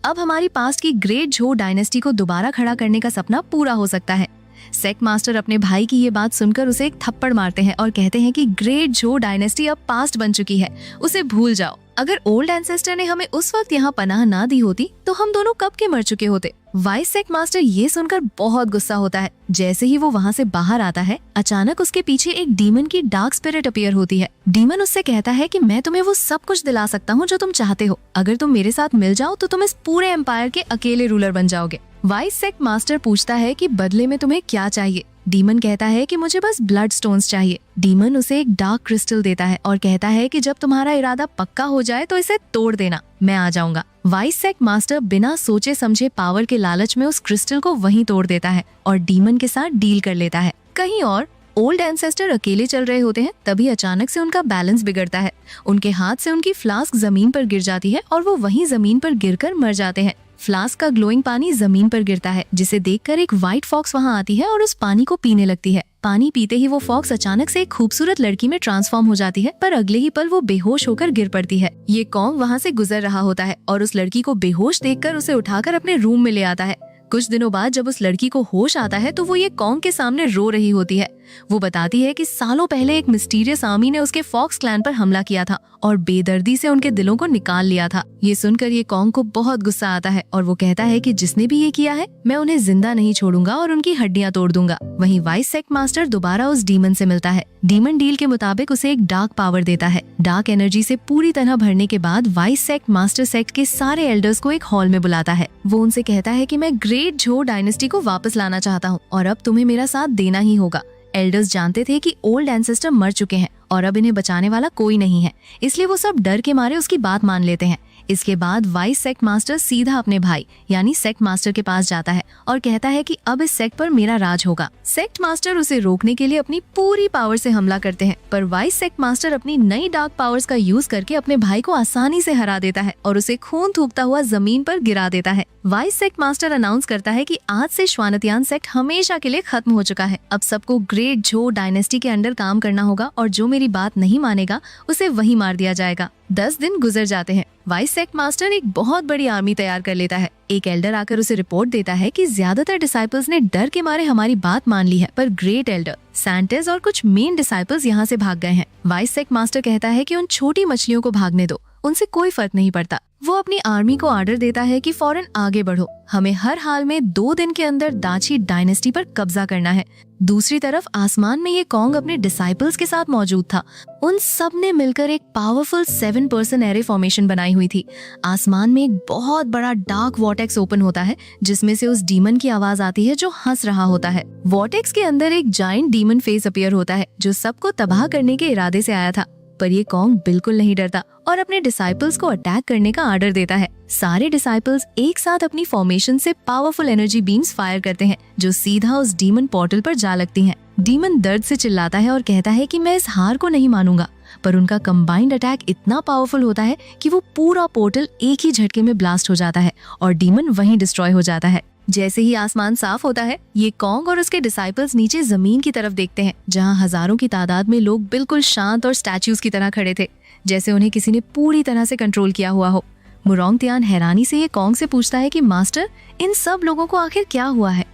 अब हमारी पास्ट की ग्रेट झो डायनेस्टी को दोबारा खड़ा करने का सपना पूरा हो सकता है। सेक्ट मास्टर अपने भाई की ये बात सुनकर उसे एक थप्पड़ मारते हैं और कहते हैं कि ग्रेट झो डायनेस्टी अब पास्ट बन चुकी है, उसे भूल जाओ। अगर ओल्ड एंसेस्टर ने हमें उस वक्त यहाँ पनाह ना दी होती तो हम दोनों कब के मर चुके होते। वाइस सेक्ट मास्टर ये सुनकर बहुत गुस्सा होता है। जैसे ही वो वहाँ से बाहर आता है, अचानक उसके पीछे एक डीमन की डार्क स्पिरिट अपीयर होती है। डीमन उससे कहता है कि मैं तुम्हें वो सब कुछ दिला सकता हूँ जो तुम चाहते हो। अगर तुम मेरे साथ मिल जाओ तो तुम इस पूरे एम्पायर के अकेले रूलर बन जाओगे। वाइस सेक्ट मास्टर पूछता है कि बदले में तुम्हें क्या चाहिए। डीमन कहता है कि मुझे बस ब्लड स्टोन्स चाहिए। डीमन उसे एक डार्क क्रिस्टल देता है और कहता है कि जब तुम्हारा इरादा पक्का हो जाए तो इसे तोड़ देना, मैं आ जाऊंगा। वाइस सेक्ट मास्टर बिना सोचे समझे पावर के लालच में उस क्रिस्टल को वहीं तोड़ देता है और डीमन के साथ डील कर लेता है। कहीं और ओल्ड एंसेस्टर अकेले चल रहे होते हैं, तभी अचानक से उनका बैलेंस बिगड़ता है। उनके हाथ से उनकी फ्लास्क जमीन पर गिर जाती है और वो वहीं जमीन पर गिरकर मर जाते हैं। फ्लास्क का ग्लोइंग पानी जमीन पर गिरता है, जिसे देखकर एक व्हाइट फॉक्स वहां आती है और उस पानी को पीने लगती है। पानी पीते ही वो फॉक्स अचानक से एक खूबसूरत लड़की में ट्रांसफॉर्म हो जाती है, पर अगले ही पल वो बेहोश होकर गिर पड़ती है। ये कॉन्ग वहां से गुजर रहा होता है और उस लड़की को बेहोश देखकर उसे उठाकर अपने रूम में ले आता है। कुछ दिनों बाद जब उस लड़की को होश आता है तो वो ये कॉन्ग के सामने रो रही होती है। वो बताती है कि सालों पहले एक मिस्टीरियस आर्मी ने उसके फॉक्स क्लैन पर हमला किया था और बेदर्दी से उनके दिलों को निकाल लिया था। ये सुनकर ये कॉन्ग को बहुत गुस्सा आता है और वो कहता है कि जिसने भी ये किया है, मैं उन्हें जिंदा नहीं छोड़ूंगा और उनकी हड्डियां तोड़ दूंगा। वहीं वाइस सेक्ट मास्टर दोबारा उस डीमन से मिलता है। डीमन डील के मुताबिक उसे एक डार्क पावर देता है। डार्क एनर्जी से पूरी तरह भरने के बाद वाइस सेक्ट मास्टर सेक्ट के सारे एल्डर्स को एक हॉल में बुलाता है। वो उनसे कहता है कि मैं ग्रेट झो डायनेस्टी को वापस लाना चाहता हूँ और अब तुम्हें मेरा साथ देना ही होगा। एल्डर्स जानते थे कि ओल्ड एंसेस्टर मर चुके हैं और अब इन्हें बचाने वाला कोई नहीं है, इसलिए वो सब डर के मारे उसकी बात मान लेते हैं। इसके बाद वाइस सेक्ट मास्टर सीधा अपने भाई यानी सेक्ट मास्टर के पास जाता है और कहता है कि अब इस सेक्ट पर मेरा राज होगा। सेक्ट मास्टर उसे रोकने के लिए अपनी पूरी पावर से हमला करते हैं, पर वाइस सेक्ट मास्टर अपनी नई डार्क पावर्स का यूज करके अपने भाई को आसानी से हरा देता है और उसे खून थूकता हुआ जमीन पर गिरा देता है। वाइस सेक्ट मास्टर अनाउंस करता है कि आज से श्वानतियान सेक्ट हमेशा के लिए खत्म हो चुका है। अब सबको ग्रेट झो डायनेस्टी के अंडर काम करना होगा और जो मेरी बात नहीं मानेगा उसे वहीं मार दिया जाएगा। 10 दिन गुजर जाते हैं। वाइस सेक्ट मास्टर एक बहुत बड़ी आर्मी तैयार कर लेता है। एक एल्डर आकर उसे रिपोर्ट देता है कि ज्यादातर डिसाइपल्स ने डर के मारे हमारी बात मान ली है, पर ग्रेट एल्डर सैंटेज और कुछ मेन डिसाइपल्स यहाँ से भाग गए हैं। वाइस सेक्ट मास्टर कहता है कि उन छोटी मछलियों को भागने दो, उनसे कोई फर्क नहीं पड़ता। वो अपनी आर्मी को ऑर्डर देता है कि फौरन आगे बढ़ो, हमें हर हाल में 2 दिन के अंदर दाची डायनेस्टी पर कब्जा करना है। दूसरी तरफ आसमान में ये कॉन्ग अपने डिसाइपल्स के साथ मौजूद था। उन सब ने मिलकर एक पावरफुल 7 पर्सन एरे फॉर्मेशन बनाई हुई थी। आसमान में एक बहुत बड़ा डार्क वॉर्टेक्स ओपन होता है, जिसमें से उस डीमन की आवाज आती है जो हंस रहा होता है। वॉर्टेक्स के अंदर एक जायंट डीमन फेस अपीयर होता है जो सबको तबाह करने के इरादे से आया था, पर ये कॉन्ग बिल्कुल नहीं डरता और अपने डिसाइपल्स को अटैक करने का ऑर्डर देता है। सारे डिसाइपल्स एक साथ अपनी फॉर्मेशन से पावरफुल एनर्जी बीम्स फायर करते हैं जो सीधा उस डीमन पोर्टल पर जा लगती हैं। डीमन दर्द से चिल्लाता है और कहता है कि मैं इस हार को नहीं मानूंगा, पर उनका कंबाइंड अटैक इतना पावरफुल होता है कि वो पूरा पोर्टल एक ही झटके में ब्लास्ट हो जाता है और डीमन वहीं डिस्ट्रॉय हो जाता है। जैसे ही आसमान साफ होता है, ये कॉन्ग और उसके डिसाइपल्स नीचे जमीन की तरफ देखते हैं, जहां हजारों की तादाद में लोग बिल्कुल शांत और स्टैच्यूज की तरह खड़े थे, जैसे उन्हें किसी ने पूरी तरह से कंट्रोल किया हुआ हो। मुरोंगतियान हैरानी से ये कॉन्ग से पूछता है कि मास्टर, इन सब लोगों को आखिर क्या हुआ है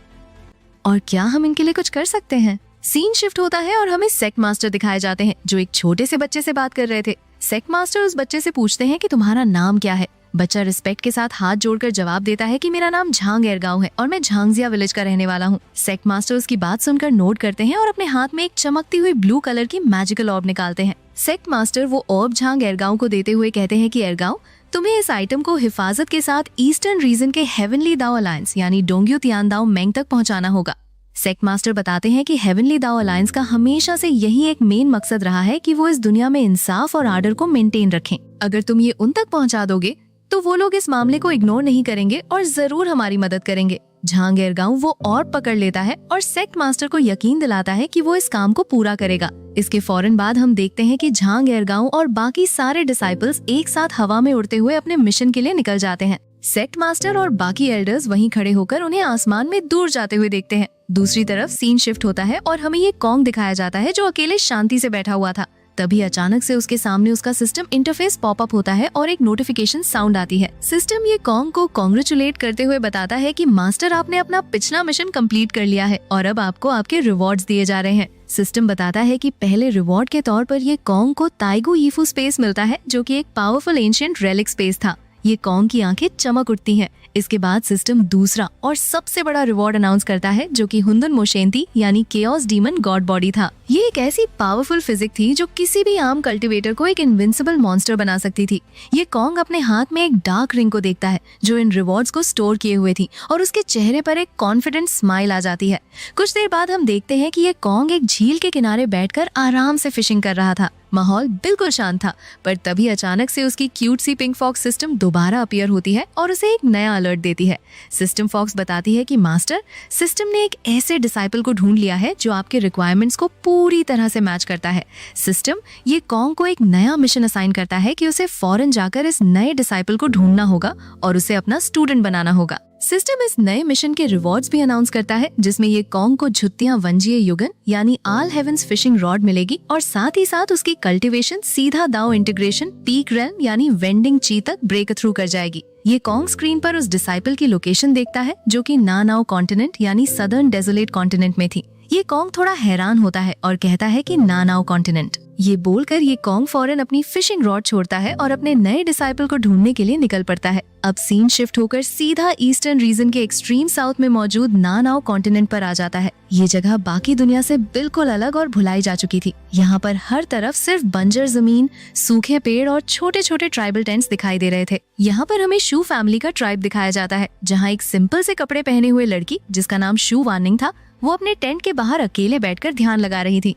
और क्या हम इनके लिए कुछ कर सकते हैं? सीन शिफ्ट होता है और हमें सेक्ट मास्टर दिखाए जाते हैं जो एक छोटे से बच्चे से बात कर रहे थे। सेक्ट मास्टर उस बच्चे से पूछते हैं कि तुम्हारा नाम क्या है। बच्चा रिस्पेक्ट के साथ हाथ जोड़कर जवाब देता है कि मेरा नाम झांग एरगांव है और मैं झांगजिया विलेज का रहने वाला हूँ। सेक्ट मास्टर उसकी बात सुनकर नोट करते हैं और अपने हाथ में एक चमकती हुई ब्लू कलर की मैजिकल ऑर्ब निकालते हैं। सेक्ट मास्टर वो ऑर्ब झांग एरगांव को देते हुए कहते हैं कि एरगांव, तुम्हें इस आइटम को हिफाजत के साथ ईस्टर्न रीजन के हेवनली दाओ अलायंस यानी डोंग्यू तियान दाओ मेंग तक पहुंचाना होगा। सेक्ट मास्टर बताते हैं कि हेवनली दाओ अलायंस का हमेशा से यही एक मेन मकसद रहा है कि वो इस दुनिया में इंसाफ और आर्डर को मेंटेन रखें। अगर तुम ये उन तक पहुंचा दोगे तो वो लोग इस मामले को इग्नोर नहीं करेंगे और जरूर हमारी मदद करेंगे। झांग एरगांव वो और पकड़ लेता है और सेक्ट मास्टर को यकीन दिलाता है कि वो इस काम को पूरा करेगा। इसके फौरन बाद हम देखते हैं कि झांग एरगांव और बाकी सारे डिसाइपल्स एक साथ हवा में उड़ते हुए अपने मिशन के लिए निकल जाते हैं। सेक्ट मास्टर और बाकी एल्डर्स वहीं खड़े होकर उन्हें आसमान में दूर जाते हुए देखते हैं। दूसरी तरफ सीन शिफ्ट होता है और हमें ये कॉन्ग दिखाया जाता है जो अकेले शांति से बैठा हुआ था। तभी अचानक से उसके सामने उसका सिस्टम इंटरफेस पॉपअप होता है और एक नोटिफिकेशन साउंड आती है। सिस्टम ये कॉन्ग को कांग्रेचुलेट करते हुए बताता है कि मास्टर, आपने अपना पिछला मिशन कंप्लीट कर लिया है और अब आपको आपके रिवॉर्ड्स दिए जा रहे हैं। सिस्टम बताता है कि पहले रिवॉर्ड के तौर पर ये कॉन्ग को ताइगू ईफू स्पेस मिलता है जो कि एक पावरफुल एंशिएंट रेलिक स्पेस था। ये कॉन्ग की आंखें चमक उठती हैं। इसके बाद सिस्टम दूसरा और सबसे बड़ा रिवॉर्ड अनाउंस करता है, जो कि हुंदन मोशेंती यानी केओस डीमन गॉड बॉडी था। ये एक ऐसी पावरफुल फिजिक थी जो किसी भी आम कल्टिवेटर को एक इनविंसिबल मॉन्स्टर बना सकती थी। ये कॉन्ग अपने हाथ में एक डार्क रिंग को देखता है जो इन रिवॉर्ड्स को स्टोर किए हुए थी, और उसके चेहरे पर एक कॉन्फिडेंट स्माइल आ जाती है। कुछ देर बाद हम देखते हैं कि ये कॉन्ग एक झील के किनारे बैठकर आराम से फिशिंग कर रहा था। माहौल बिल्कुल शांत था, पर तभी अचानक से उसकी क्यूट सी पिंक फॉक्स सिस्टम दोबारा अपीयर होती है और उसे एक नया अलर्ट देती है। सिस्टम फॉक्स बताती है कि मास्टर, सिस्टम ने एक ऐसे डिसाइपल को ढूंढ लिया है जो आपके रिक्वायरमेंट्स को पूरी तरह से मैच करता है। सिस्टम ये कॉन्ग को एक नया मिशन असाइन करता है कि उसे फौरन जाकर इस नए डिसाइपल को ढूंढना होगा और उसे अपना स्टूडेंट बनाना होगा। सिस्टम इस नए मिशन के रिवॉर्ड्स भी अनाउंस करता है, जिसमें ये कॉन्ग को झुत्तियां वंजीय युगन यानी आल हेवंस फिशिंग रॉड मिलेगी, और साथ ही साथ उसकी कल्टीवेशन सीधा दाओ इंटीग्रेशन पीक रेल्म यानी वेंडिंग ची तक ब्रेक थ्रू कर जाएगी। ये कॉन्ग स्क्रीन पर उस डिसाइपल की लोकेशन देखता है जो कि नानाओ कॉन्टिनेंट यानी सदर्न डेजोलेट कॉन्टिनेंट में थी। ये कॉन्ग थोड़ा हैरान होता है और कहता है कि नानाओ कॉन्टिनेंट। ये बोलकर ये कॉन्ग फौरन अपनी फिशिंग रॉड छोड़ता है और अपने नए डिसाइपल को ढूंढने के लिए निकल पड़ता है। अब सीन शिफ्ट होकर सीधा ईस्टर्न रीजन के एक्सट्रीम साउथ में मौजूद नानाओ कॉन्टिनेंट पर आ जाता है। ये जगह बाकी दुनिया से बिल्कुल अलग और भुलाई जा चुकी थी। यहाँ पर हर तरफ सिर्फ बंजर जमीन, सूखे पेड़ और छोटे छोटे ट्राइबल टेंट्स दिखाई दे रहे थे। यहाँ पर हमें शू फैमिली का ट्राइब दिखाया जाता है, जहाँ एक सिंपल से कपड़े पहने हुए लड़की जिसका नाम शू वार्निंग था, वो अपने टेंट के बाहर अकेले बैठकर ध्यान लगा रही थी।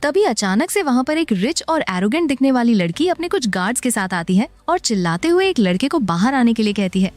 तभी अचानक से वहाँ पर एक रिच और एरोगेंट दिखने वाली लड़की अपने कुछ गार्ड्स के साथ आती है और चिल्लाते हुए एक लड़के को बाहर आने के लिए कहती है।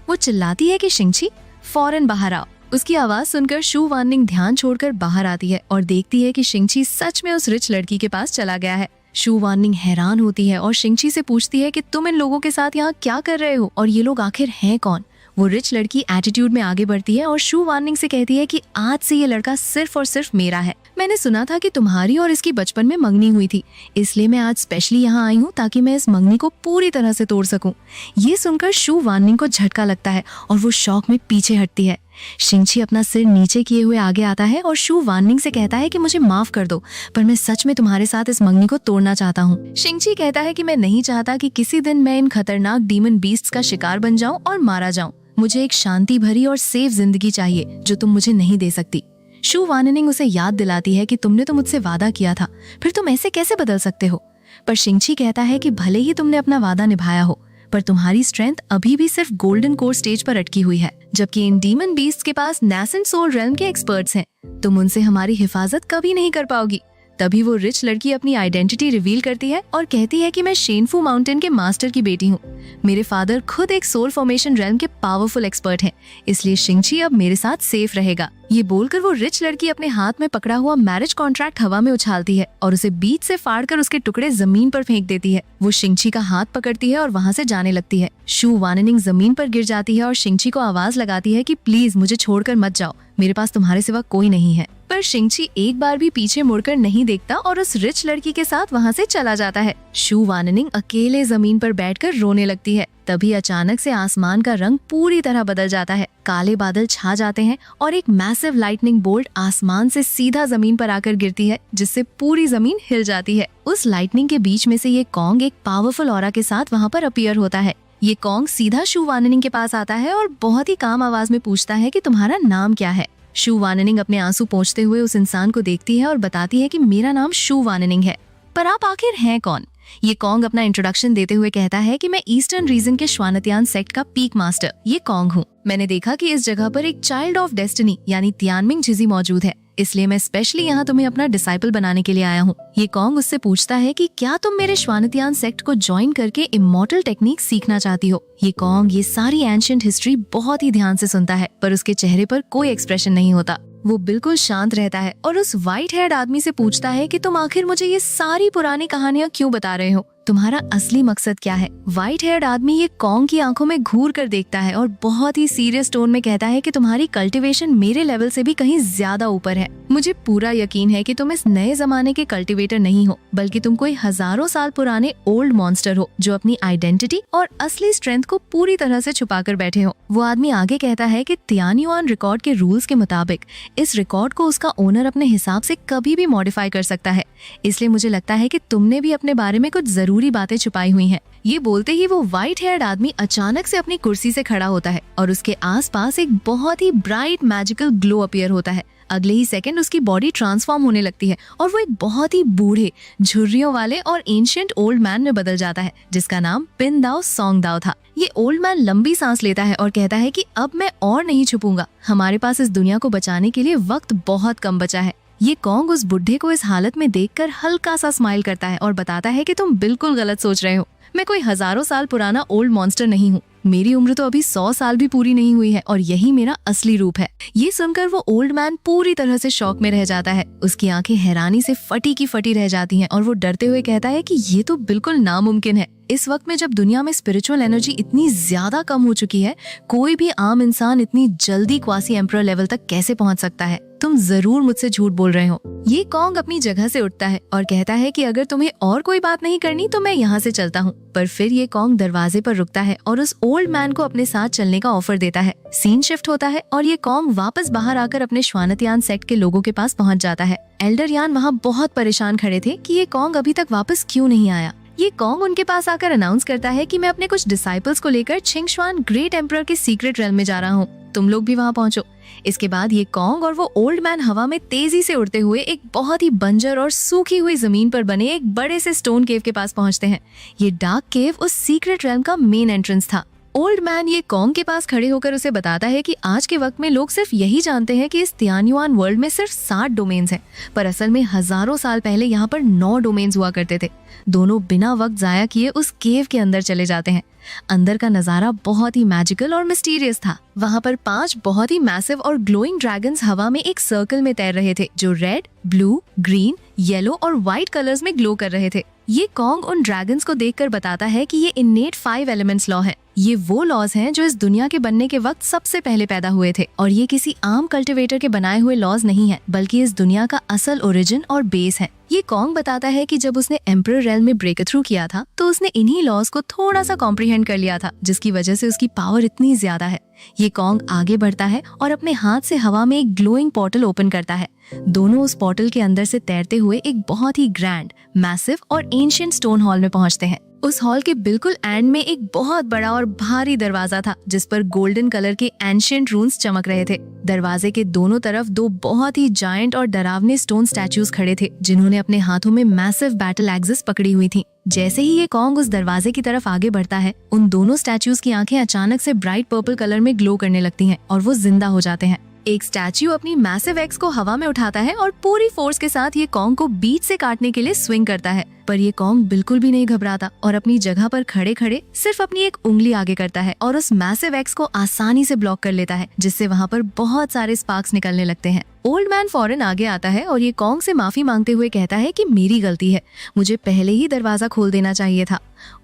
वो चिल्लाती है कि शिंगची, फौरन बाहर आओ। उसकी आवाज सुनकर शू वार्निंग ध्यान छोड़कर बाहर आती है और देखती है कि शिंगची सच में उस रिच लड़की के पास चला गया है। शू वार्निंग हैरान होती है और शिंगची से पूछती है कि तुम इन लोगों के साथ यहाँ क्या कर रहे हो और ये लोग आखिर हैं कौन। वो रिच लड़की एटीट्यूड में आगे बढ़ती है और शू वार्निंग से कहती है कि आज से ये लड़का सिर्फ और सिर्फ मेरा है। मैंने सुना था कि तुम्हारी और इसकी बचपन में मंगनी हुई थी, इसलिए मैं आज स्पेशली यहाँ आई हूँ ताकि मैं इस मंगनी को पूरी तरह से तोड़ सकूं। ये सुनकर शू वार्निंग को झटका लगता है और वो शौक में पीछे हटती है। शिंगची अपना सिर नीचे किए हुए आगे आता है और शू वार्निंग से कहता है कि मुझे माफ कर दो, पर मैं सच में तुम्हारे साथ इस मंगनी को तोड़ना चाहता हूँ। शिंगची कहता है कि मैं नहीं चाहता कि किसी दिन मैं इन खतरनाक डीमन बीस्ट्स का शिकार बन जाऊं और मारा जाऊं। मुझे एक शांति भरी और सेफ जिंदगी चाहिए जो तुम मुझे नहीं दे सकती। शू वार्निंग उसे याद दिलाती है कि तुमने तो मुझसे वादा किया था, फिर तुम ऐसे कैसे बदल सकते हो। पर शिंगची कहता है कि भले ही तुमने अपना वादा निभाया हो, पर तुम्हारी स्ट्रेंथ अभी भी सिर्फ गोल्डन कोर स्टेज पर अटकी हुई है, जबकि इन डीमन बीस्ट के पास नैसेंट सोल रेल्म के एक्सपर्ट्स हैं। तुम उनसे हमारी हिफाजत कभी नहीं कर पाओगी। तभी वो रिच लड़की अपनी आइडेंटिटी रिवील करती है और कहती है कि मैं शेनफू माउंटेन के मास्टर की बेटी हूँ। मेरे फादर खुद एक सोल फॉर्मेशन रेल्म के पावरफुल एक्सपर्ट हैं, इसलिए शिंगची अब मेरे साथ सेफ रहेगा। ये बोलकर वो रिच लड़की अपने हाथ में पकड़ा हुआ मैरिज कॉन्ट्रैक्ट हवा में उछालती है और उसे बीच से फाड़कर उसके टुकड़े जमीन पर फेंक देती है। वो शिंगची का हाथ पकड़ती है और वहाँ से जाने लगती है। शू वार्निंग जमीन पर गिर जाती है और शिंगची को आवाज लगाती है कि प्लीज मुझे छोड़कर मत जाओ, मेरे पास तुम्हारे सिवा कोई नहीं है। पर शिंगची एक बार भी पीछे मुड़कर नहीं देखता और उस रिच लड़की के साथ वहाँ से चला जाता है। शू वार्निंग अकेले जमीन पर बैठकर रोने लगती है। तभी अचानक से आसमान का रंग पूरी तरह बदल जाता है। काले बादल छा जाते हैं और एक मैसिव लाइटनिंग बोल्ट आसमान से सीधा जमीन पर आकर गिरती है, जिससे पूरी जमीन हिल जाती है। उस लाइटनिंग के बीच में से ये कॉन्ग एक पावरफुल ऑरा के साथ वहाँ पर अपीयर होता है। ये कॉन्ग सीधा शू वार्निंग के पास आता है और बहुत ही काम आवाज में पूछता है कि तुम्हारा नाम क्या है। शू वार्निंग अपने आंसू पोंछते हुए उस इंसान को देखती है और बताती है कि मेरा नाम शू वार्निंग है, पर आप आखिर हैं कौन। ये कॉन्ग अपना इंट्रोडक्शन देते हुए कहता है कि मैं ईस्टर्न रीजन के श्वानतियान सेक्ट का पीक मास्टर ये कॉन्ग हूँ। मैंने देखा कि इस जगह पर एक चाइल्ड ऑफ डेस्टिनी यानी तियानमिंग झिजी मौजूद है, इसलिए मैं स्पेशली यहाँ तुम्हें अपना डिसाइपल बनाने के लिए आया हूँ। ये कॉन्ग उससे पूछता है कि क्या तुम मेरे श्वानतियान सेक्ट को ज्वाइन करके इमॉर्टल टेक्निक सीखना चाहती हो। ये कॉन्ग ये सारी एंशिएंट हिस्ट्री बहुत ही ध्यान से सुनता है, पर उसके चेहरे पर कोई एक्सप्रेशन नहीं होता। वो बिल्कुल शांत रहता है और उस व्हाइट हेयर्ड आदमी से पूछता है कि तुम आखिर मुझे ये सारी पुरानी कहानियां क्यों बता रहे हो, तुम्हारा असली मकसद क्या है। व्हाइट हेयर्ड आदमी ये कॉन्ग की आंखों में घूर कर देखता है और बहुत ही सीरियस टोन में कहता है कि तुम्हारी कल्टीवेशन मेरे लेवल से भी कहीं ज्यादा ऊपर है। मुझे पूरा यकीन है कि तुम इस नए जमाने के कल्टीवेटर नहीं हो, बल्कि तुम कोई हजारों साल पुराने ओल्ड मॉन्स्टर हो जो अपनी आइडेंटिटी और असली स्ट्रेंथ को पूरी तरह से छुपा कर बैठे हो। वो आदमी आगे कहता है कि तियानयुआन रिकॉर्ड के रूल्स के मुताबिक इस रिकॉर्ड को उसका ओनर अपने हिसाब से कभी भी मॉडिफाई कर सकता है, इसलिए मुझे लगता है कि तुमने भी अपने बारे में कुछ जरूरी जरूरी बातें छुपाई हुई हैं। ये बोलते ही वो व्हाइट हेयर्ड आदमी अचानक से अपनी कुर्सी से खड़ा होता है और उसके आसपास एक बहुत ही ब्राइट मैजिकल ग्लो अपीयर होता है। अगले ही सेकंड उसकी बॉडी ट्रांसफॉर्म होने लगती है और वो एक बहुत ही बूढ़े, झुर्रियों वाले और एंशिएंट ओल्ड मैन में बदल जाता है, जिसका नाम पिन दाओ सोंग दाओ था। ये ओल्ड मैन लंबी सांस लेता है और कहता है कि अब मैं और नहीं छुपूंगा, हमारे पास इस दुनिया को बचाने के लिए वक्त बहुत कम बचा है। ये कॉन्ग उस बुढ़े को इस हालत में देखकर हल्का सा स्माइल करता है और बताता है कि तुम बिल्कुल गलत सोच रहे हो। मैं कोई हजारों साल पुराना ओल्ड मॉन्स्टर नहीं हूँ। मेरी उम्र तो अभी 100 साल भी पूरी नहीं हुई है और यही मेरा असली रूप है। ये सुनकर वो ओल्ड मैन पूरी तरह से शॉक में रह जाता है। उसकी आंखें हैरानी से फटी की फटी रह जाती हैं और वो डरते हुए कहता है कि ये तो बिल्कुल नामुमकिन है। इस वक्त में जब दुनिया में स्पिरिचुअल एनर्जी इतनी ज्यादा कम हो चुकी है, कोई भी आम इंसान इतनी जल्दी क्वासी एम्परर लेवल तक कैसे पहुंच सकता है? तुम जरूर मुझसे झूठ बोल रहे हो। ये कॉन्ग अपनी जगह से उठता है और कहता है कि अगर तुम्हें और कोई बात नहीं करनी तो मैं यहाँ से चलता हूँ। पर फिर ये कॉन्ग दरवाजे पर रुकता है और उस ओल्ड मैन को अपने साथ चलने का ऑफर देता है। सीन शिफ्ट होता है और ये कॉन्ग वापस बाहर आकर अपने श्वानतयान सेक्ट के लोगों के पास पहुंच जाता है। एल्डर यान वहाँ बहुत परेशान खड़े थे कि ये कॉन्ग अभी तक वापस क्यों नहीं आया। ये कॉन्ग उनके पास आकर अनाउंस करता है कि मैं अपने कुछ डिसाइपल्स को लेकर छिंगश्वान ग्रेट एम्परर के सीक्रेट रेल्म में जा रहा हूँ, तुम लोग भी वहाँ पहुँचो। इसके बाद ये कॉन्ग और वो ओल्ड मैन हवा में तेजी से उड़ते हुए एक बहुत ही बंजर और सूखी हुई जमीन पर बने एक बड़े से स्टोन केव के पास पहुँचते हैं। ये डार्क केव उस सीक्रेट रेल्म का मेन एंट्रेंस था। ओल्ड मैन ये कॉन्ग के पास खड़े होकर उसे बताता है कि आज के वक्त में लोग सिर्फ यही जानते हैं कि इस तियान्युआन वर्ल्ड में सिर्फ 60 डोमेन्स हैं, पर असल में हजारों साल पहले यहाँ पर 9 डोमेन्स हुआ करते थे। दोनों बिना वक्त जाया किए उस केव के अंदर चले जाते हैं। अंदर का नजारा बहुत ही मैजिकल और मिस्टीरियस था। वहाँ पर 5 बहुत ही मैसिव और ग्लोइंग ड्रैगन्स हवा में एक सर्कल में तैर रहे थे, जो रेड, ब्लू, ग्रीन, येलो और व्हाइट कलर्स में ग्लो कर रहे थे। ये कॉन्ग उन ड्रैगन्स को देखकर बताता है कि ये इन्नेट 5 एलिमेंट्स लॉ है। ये वो लॉज हैं जो इस दुनिया के बनने के वक्त सबसे पहले पैदा हुए थे और ये किसी आम कल्टिवेटर के बनाए हुए लॉज नहीं है, बल्कि इस दुनिया का असल ओरिजिन और बेस है। ये कॉन्ग बताता है कि जब उसने एम्परर रेल्म में ब्रेक थ्रू किया था तो उसने इन्हीं लॉज को थोड़ा सा कॉम्प्रिहेंड कर लिया था, जिसकी वजह से उसकी पावर इतनी ज्यादा है। ये कॉन्ग आगे बढ़ता है और अपने हाथ से हवा में एक ग्लोइंग पोर्टल ओपन करता है। दोनों उस पोर्टल के अंदर से तैरते हुए एक बहुत ही ग्रैंड, मैसिव और एंशिएंट स्टोन हॉल में पहुंचते हैं। उस हॉल के बिल्कुल एंड में एक बहुत बड़ा और भारी दरवाजा था, जिस पर गोल्डन कलर के एंशिएंट रून्स चमक रहे थे। दरवाजे के दोनों तरफ 2 बहुत ही जायंट और डरावने स्टोन स्टैच्यूज खड़े थे, जिन्होंने अपने हाथों में मैसिव बैटल एक्सिस पकड़ी हुई थी। जैसे ही ये कॉन्ग उस दरवाजे की तरफ आगे बढ़ता है, उन दोनों स्टैच्यूज की आंखें अचानक से ब्राइट पर्पल कलर में ग्लो करने लगती हैं और वो जिंदा हो जाते हैं। एक स्टैच्यू अपनी मैसिव एक्स को हवा में उठाता है और पूरी फोर्स के साथ ये कॉन्ग को बीच से काटने के लिए स्विंग करता है, पर ये कॉन्ग बिल्कुल भी नहीं घबराता और अपनी जगह पर खड़े खड़े सिर्फ अपनी एक उंगली आगे करता है और उस मैसिव एक्स को आसानी से ब्लॉक कर लेता है, जिससे वहाँ पर बहुत सारे स्पार्क्स निकलने लगते हैं। ओल्ड मैन फौरन आगे आता है और ये कॉन्ग से माफी मांगते हुए कहता है कि मेरी गलती है, मुझे पहले ही दरवाजा खोल देना चाहिए था।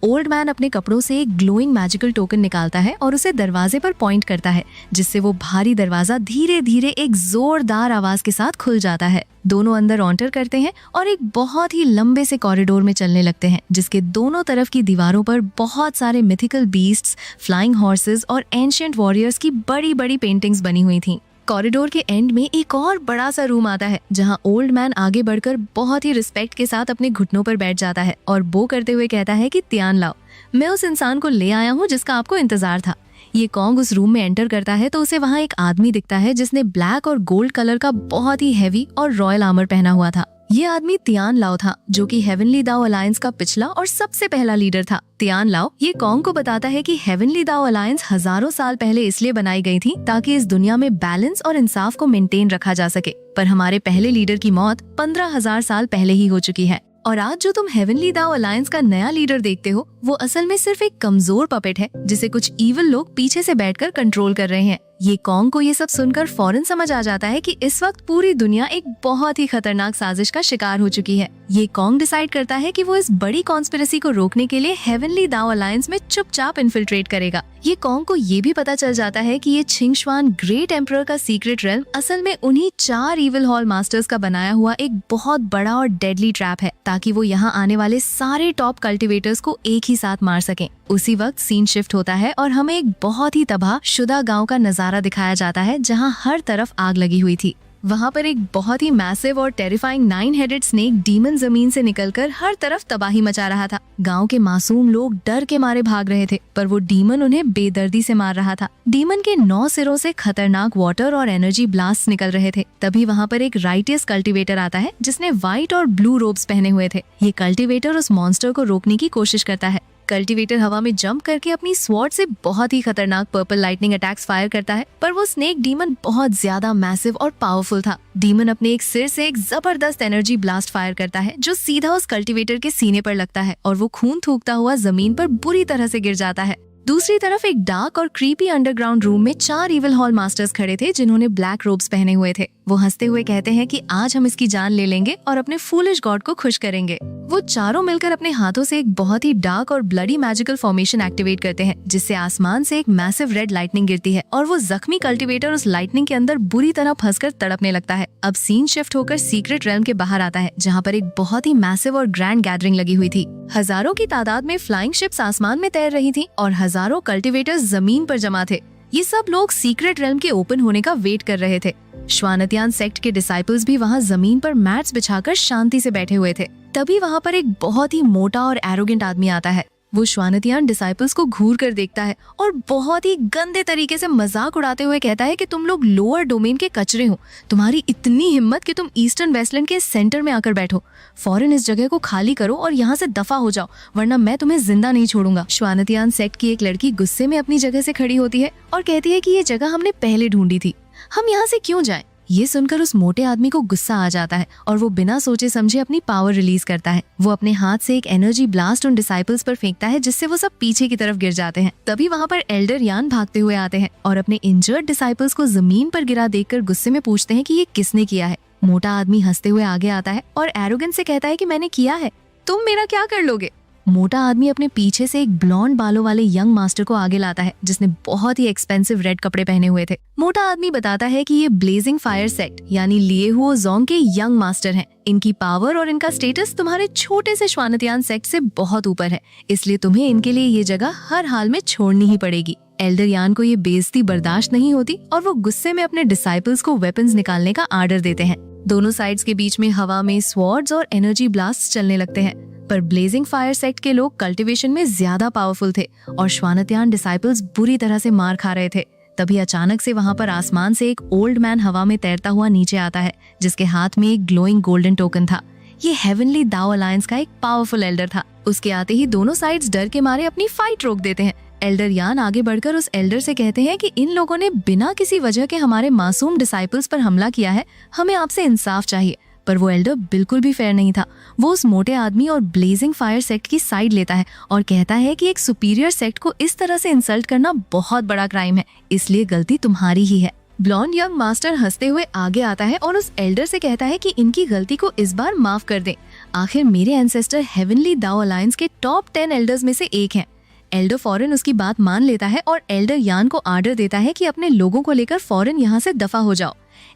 ओल्ड मैन अपने कपड़ों से एक ग्लोइंग मैजिकल टोकन निकालता है और उसे दरवाजे पर पॉइंट करता है, जिससे वो भारी दरवाजा धीरे धीरे एक जोरदार आवाज के साथ खुल जाता है। दोनों अंदर एंटर करते हैं और एक बहुत ही लंबे से कॉरिडोर में चलने लगते हैं, जिसके दोनों तरफ की दीवारों पर बहुत सारे मिथिकल बीस्ट्स, फ्लाइंग हॉर्सेस और एंशिएंट वॉरियर्स की बड़ी बड़ी पेंटिंग्स बनी हुई थी। कॉरिडोर के एंड में एक और बड़ा सा रूम आता है, जहां ओल्ड मैन आगे बढ़कर बहुत ही रिस्पेक्ट के साथ अपने घुटनों पर बैठ जाता है और बो करते हुए कहता है कि त्यान लाओ, मैं उस इंसान को ले आया हूँ जिसका आपको इंतजार था। ये कॉन्ग उस रूम में एंटर करता है तो उसे वहाँ एक आदमी दिखता है जिसने ब्लैक और गोल्ड कलर का बहुत ही हैवी और रॉयल आर्मर पहना हुआ था। ये आदमी तियान लाओ था, जो कि हेवनली दाओ अलायंस का पिछला और सबसे पहला लीडर था। तियान लाओ ये कॉन्ग को बताता है कि हेवनली दाओ अलायंस हजारों साल पहले इसलिए बनाई गई थी ताकि इस दुनिया में बैलेंस और इंसाफ को मेंटेन रखा जा सके, पर हमारे पहले लीडर की मौत 15,000 साल पहले ही हो चुकी है और आज जो तुम हेवनली दाओ अलायंस का नया लीडर देखते हो, वो असल में सिर्फ एक कमजोर पपेट है जिसे कुछ इविल लोग पीछे से बैठकर कंट्रोल कर रहे हैं। ये कॉन्ग को ये सब सुनकर फौरन समझ आ जाता है कि इस वक्त पूरी दुनिया एक बहुत ही खतरनाक साजिश का शिकार हो चुकी है। ये कॉन्ग डिसाइड करता है कि वो इस बड़ी कॉन्स्पिरेसी को रोकने के लिए हेवनली दाओ अलायंस में चुपचाप इन्फिल्ट्रेट करेगा। ये कॉन्ग को ये भी पता चल जाता है कि ये छिंगश्वान ग्रेट एम्परर का सीक्रेट रेल्म असल में उन्हीं 4 इविल हॉल मास्टर्स का बनाया हुआ एक बहुत बड़ा और डेडली ट्रैप है, ताकि वो यहाँ आने वाले सारे टॉप कल्टिवेटर्स को एक ही साथ मार सकें। उसी वक्त सीन शिफ्ट होता है और हमें एक बहुत ही तबाह शुदा गांव का नजारा दिखाया जाता है, जहां हर तरफ आग लगी हुई थी। वहाँ पर एक बहुत ही मैसिव और टेरिफाइंग 9 हेडेड स्नेक डीमन जमीन से निकलकर हर तरफ तबाही मचा रहा था। गांव के मासूम लोग डर के मारे भाग रहे थे, पर वो डीमन उन्हें बेदर्दी से मार रहा था। डीमन के 9 सिरों से खतरनाक वाटर और एनर्जी ब्लास्ट निकल रहे थे। तभी वहाँ पर एक राइटियस कल्टिवेटर आता है जिसने व्हाइट और ब्लू रोब्स पहने हुए थे। ये कल्टिवेटर उस मॉन्स्टर को रोकने की कोशिश करता है। कल्टिवेटर हवा में जंप करके अपनी स्वॉर्ड से बहुत ही खतरनाक पर्पल लाइटनिंग अटैक्स फायर करता है, पर वो स्नेक डीमन बहुत ज्यादा मैसिव और पावरफुल था। डीमन अपने एक सिर से एक जबरदस्त एनर्जी ब्लास्ट फायर करता है जो सीधा उस कल्टिवेटर के सीने पर लगता है और वो खून थूकता हुआ जमीन पर बुरी तरह से गिर जाता है। दूसरी तरफ एक डार्क और क्रीपी अंडरग्राउंड रूम में 4 इविल हॉल मास्टर्स खड़े थे जिन्होंने ब्लैक रोब्स पहने हुए थे। वो हंसते हुए कहते हैं कि आज हम इसकी जान ले लेंगे और अपने फूलिश गॉड को खुश करेंगे। वो चारों मिलकर अपने हाथों से एक बहुत ही डार्क और ब्लडी मैजिकल फॉर्मेशन एक्टिवेट करते हैं जिससे आसमान से एक मैसिव रेड लाइटनिंग गिरती है और वो जख्मी कल्टिवेटर उस लाइटनिंग के अंदर बुरी तरह फंसकर तड़पने लगता है। अब सीन शिफ्ट होकर सीक्रेट रेल्म के बाहर आता है जहाँ पर एक बहुत ही मैसिव और ग्रैंड गैदरिंग लगी हुई थी। हजारों की तादाद में फ्लाइंग शिप्स आसमान में तैर रही थी और हजारों कल्टिवेटर्स जमीन पर जमा थे। ये सब लोग सीक्रेट रेल्म के ओपन होने का वेट कर रहे थे। श्वानत्यान सेक्ट के डिसाइपल्स भी वहाँ जमीन पर मैट्स बिछाकर शांति से बैठे हुए थे। तभी वहाँ पर एक बहुत ही मोटा और एरोगेंट आदमी आता है। वो श्वानत्यान डिसाइपल्स को घूर कर देखता है और बहुत ही गंदे तरीके से मजाक उड़ाते हुए कहता है कि तुम लोग लोअर डोमेन के कचरे हो। तुम्हारी इतनी हिम्मत कि तुम ईस्टर्न वेस्टलैंड के सेंटर में आकर बैठो। फौरन इस जगह को खाली करो और यहाँ से दफा हो जाओ, वरना मैं तुम्हें जिंदा नहीं छोड़ूंगा। श्वानत्यान सेक्ट की एक लड़की गुस्से में अपनी जगह से खड़ी होती है और कहती है कि ये जगह हमने पहले ढूंढी थी, हम यहाँ से क्यों जाएं? ये सुनकर उस मोटे आदमी को गुस्सा आ जाता है और वो बिना सोचे समझे अपनी पावर रिलीज करता है। वो अपने हाथ से एक एनर्जी ब्लास्ट उन डिसाइपल्स पर फेंकता है जिससे वो सब पीछे की तरफ गिर जाते हैं। तभी वहाँ पर एल्डर यान भागते हुए आते हैं और अपने इंजर्ड डिसाइपल्स को जमीन पर गिरा देखकर गुस्से में पूछते हैं कि ये किसने किया है। मोटा आदमी हंसते हुए आगे आता है और एरोगेंस से कहता है कि मैंने किया है, तुम मेरा क्या कर लोगे? मोटा आदमी अपने पीछे से एक ब्लॉन्ड बालों वाले यंग मास्टर को आगे लाता है जिसने बहुत ही एक्सपेंसिव रेड कपड़े पहने हुए थे। मोटा आदमी बताता है कि ये ब्लेजिंग फायर सेक्ट यानी लिए हुओ जोंग के यंग मास्टर हैं। इनकी पावर और इनका स्टेटस तुम्हारे छोटे से श्वानत्यान सेक्ट से बहुत ऊपर है, इसलिए तुम्हें इनके लिए ये जगह हर हाल में छोड़नी ही पड़ेगी। एल्डर यान को ये बेइज्जती बर्दाश्त नहीं होती और वो गुस्से में अपने डिसाइपल्स को वेपन्स निकालने का आर्डर देते हैं। दोनों साइड्स के बीच में हवा में स्वॉर्ड्स और एनर्जी ब्लास्ट चलने लगते हैं, पर ब्लेजिंग फायर सेक्ट के लोग कल्टीवेशन में ज्यादा पावरफुल थे और श्वानत्यान डिसाइपल्स बुरी तरह से मार खा रहे थे। तभी अचानक से वहाँ पर आसमान से एक ओल्ड मैन हवा में तैरता हुआ नीचे आता है जिसके हाथ में एक ग्लोइंग गोल्डन टोकन था। ये हेवनली दाओ अलायंस का एक पावरफुल एल्डर था। उसके आते ही दोनों साइड्स डर के मारे अपनी फाइट रोक देते हैं। एल्डर यान आगे बढ़कर उस एल्डर से कहते हैं कि इन लोगों ने बिना किसी वजह के हमारे मासूम डिसाइपल्स पर हमला किया है, हमें आपसे इंसाफ चाहिए। पर वो एल्डर बिल्कुल भी फेयर नहीं था। वो उस मोटे आदमी और ब्लेजिंग फायर सेक्ट की साइड लेता है और कहता है कि एक सुपीरियर सेक्ट को इस तरह से इंसल्ट करना बहुत बड़ा क्राइम है, इसलिए गलती तुम्हारी ही है। ब्लॉन्ड यंग मास्टर हंसते हुए आगे आता है और उस एल्डर से कहता है कि इनकी गलती को इस बार माफ कर दें। आखिर मेरे एंसेस्टर हेवनली दाओ अलायंस के टॉप 10 एल्डर्स में से एक हैं। एल्डर फौरन उसकी बात मान लेता है और एल्डर यान को आर्डर देता है कि अपने लोगों को लेकर फौरन यहाँ से दफा हो जाओ।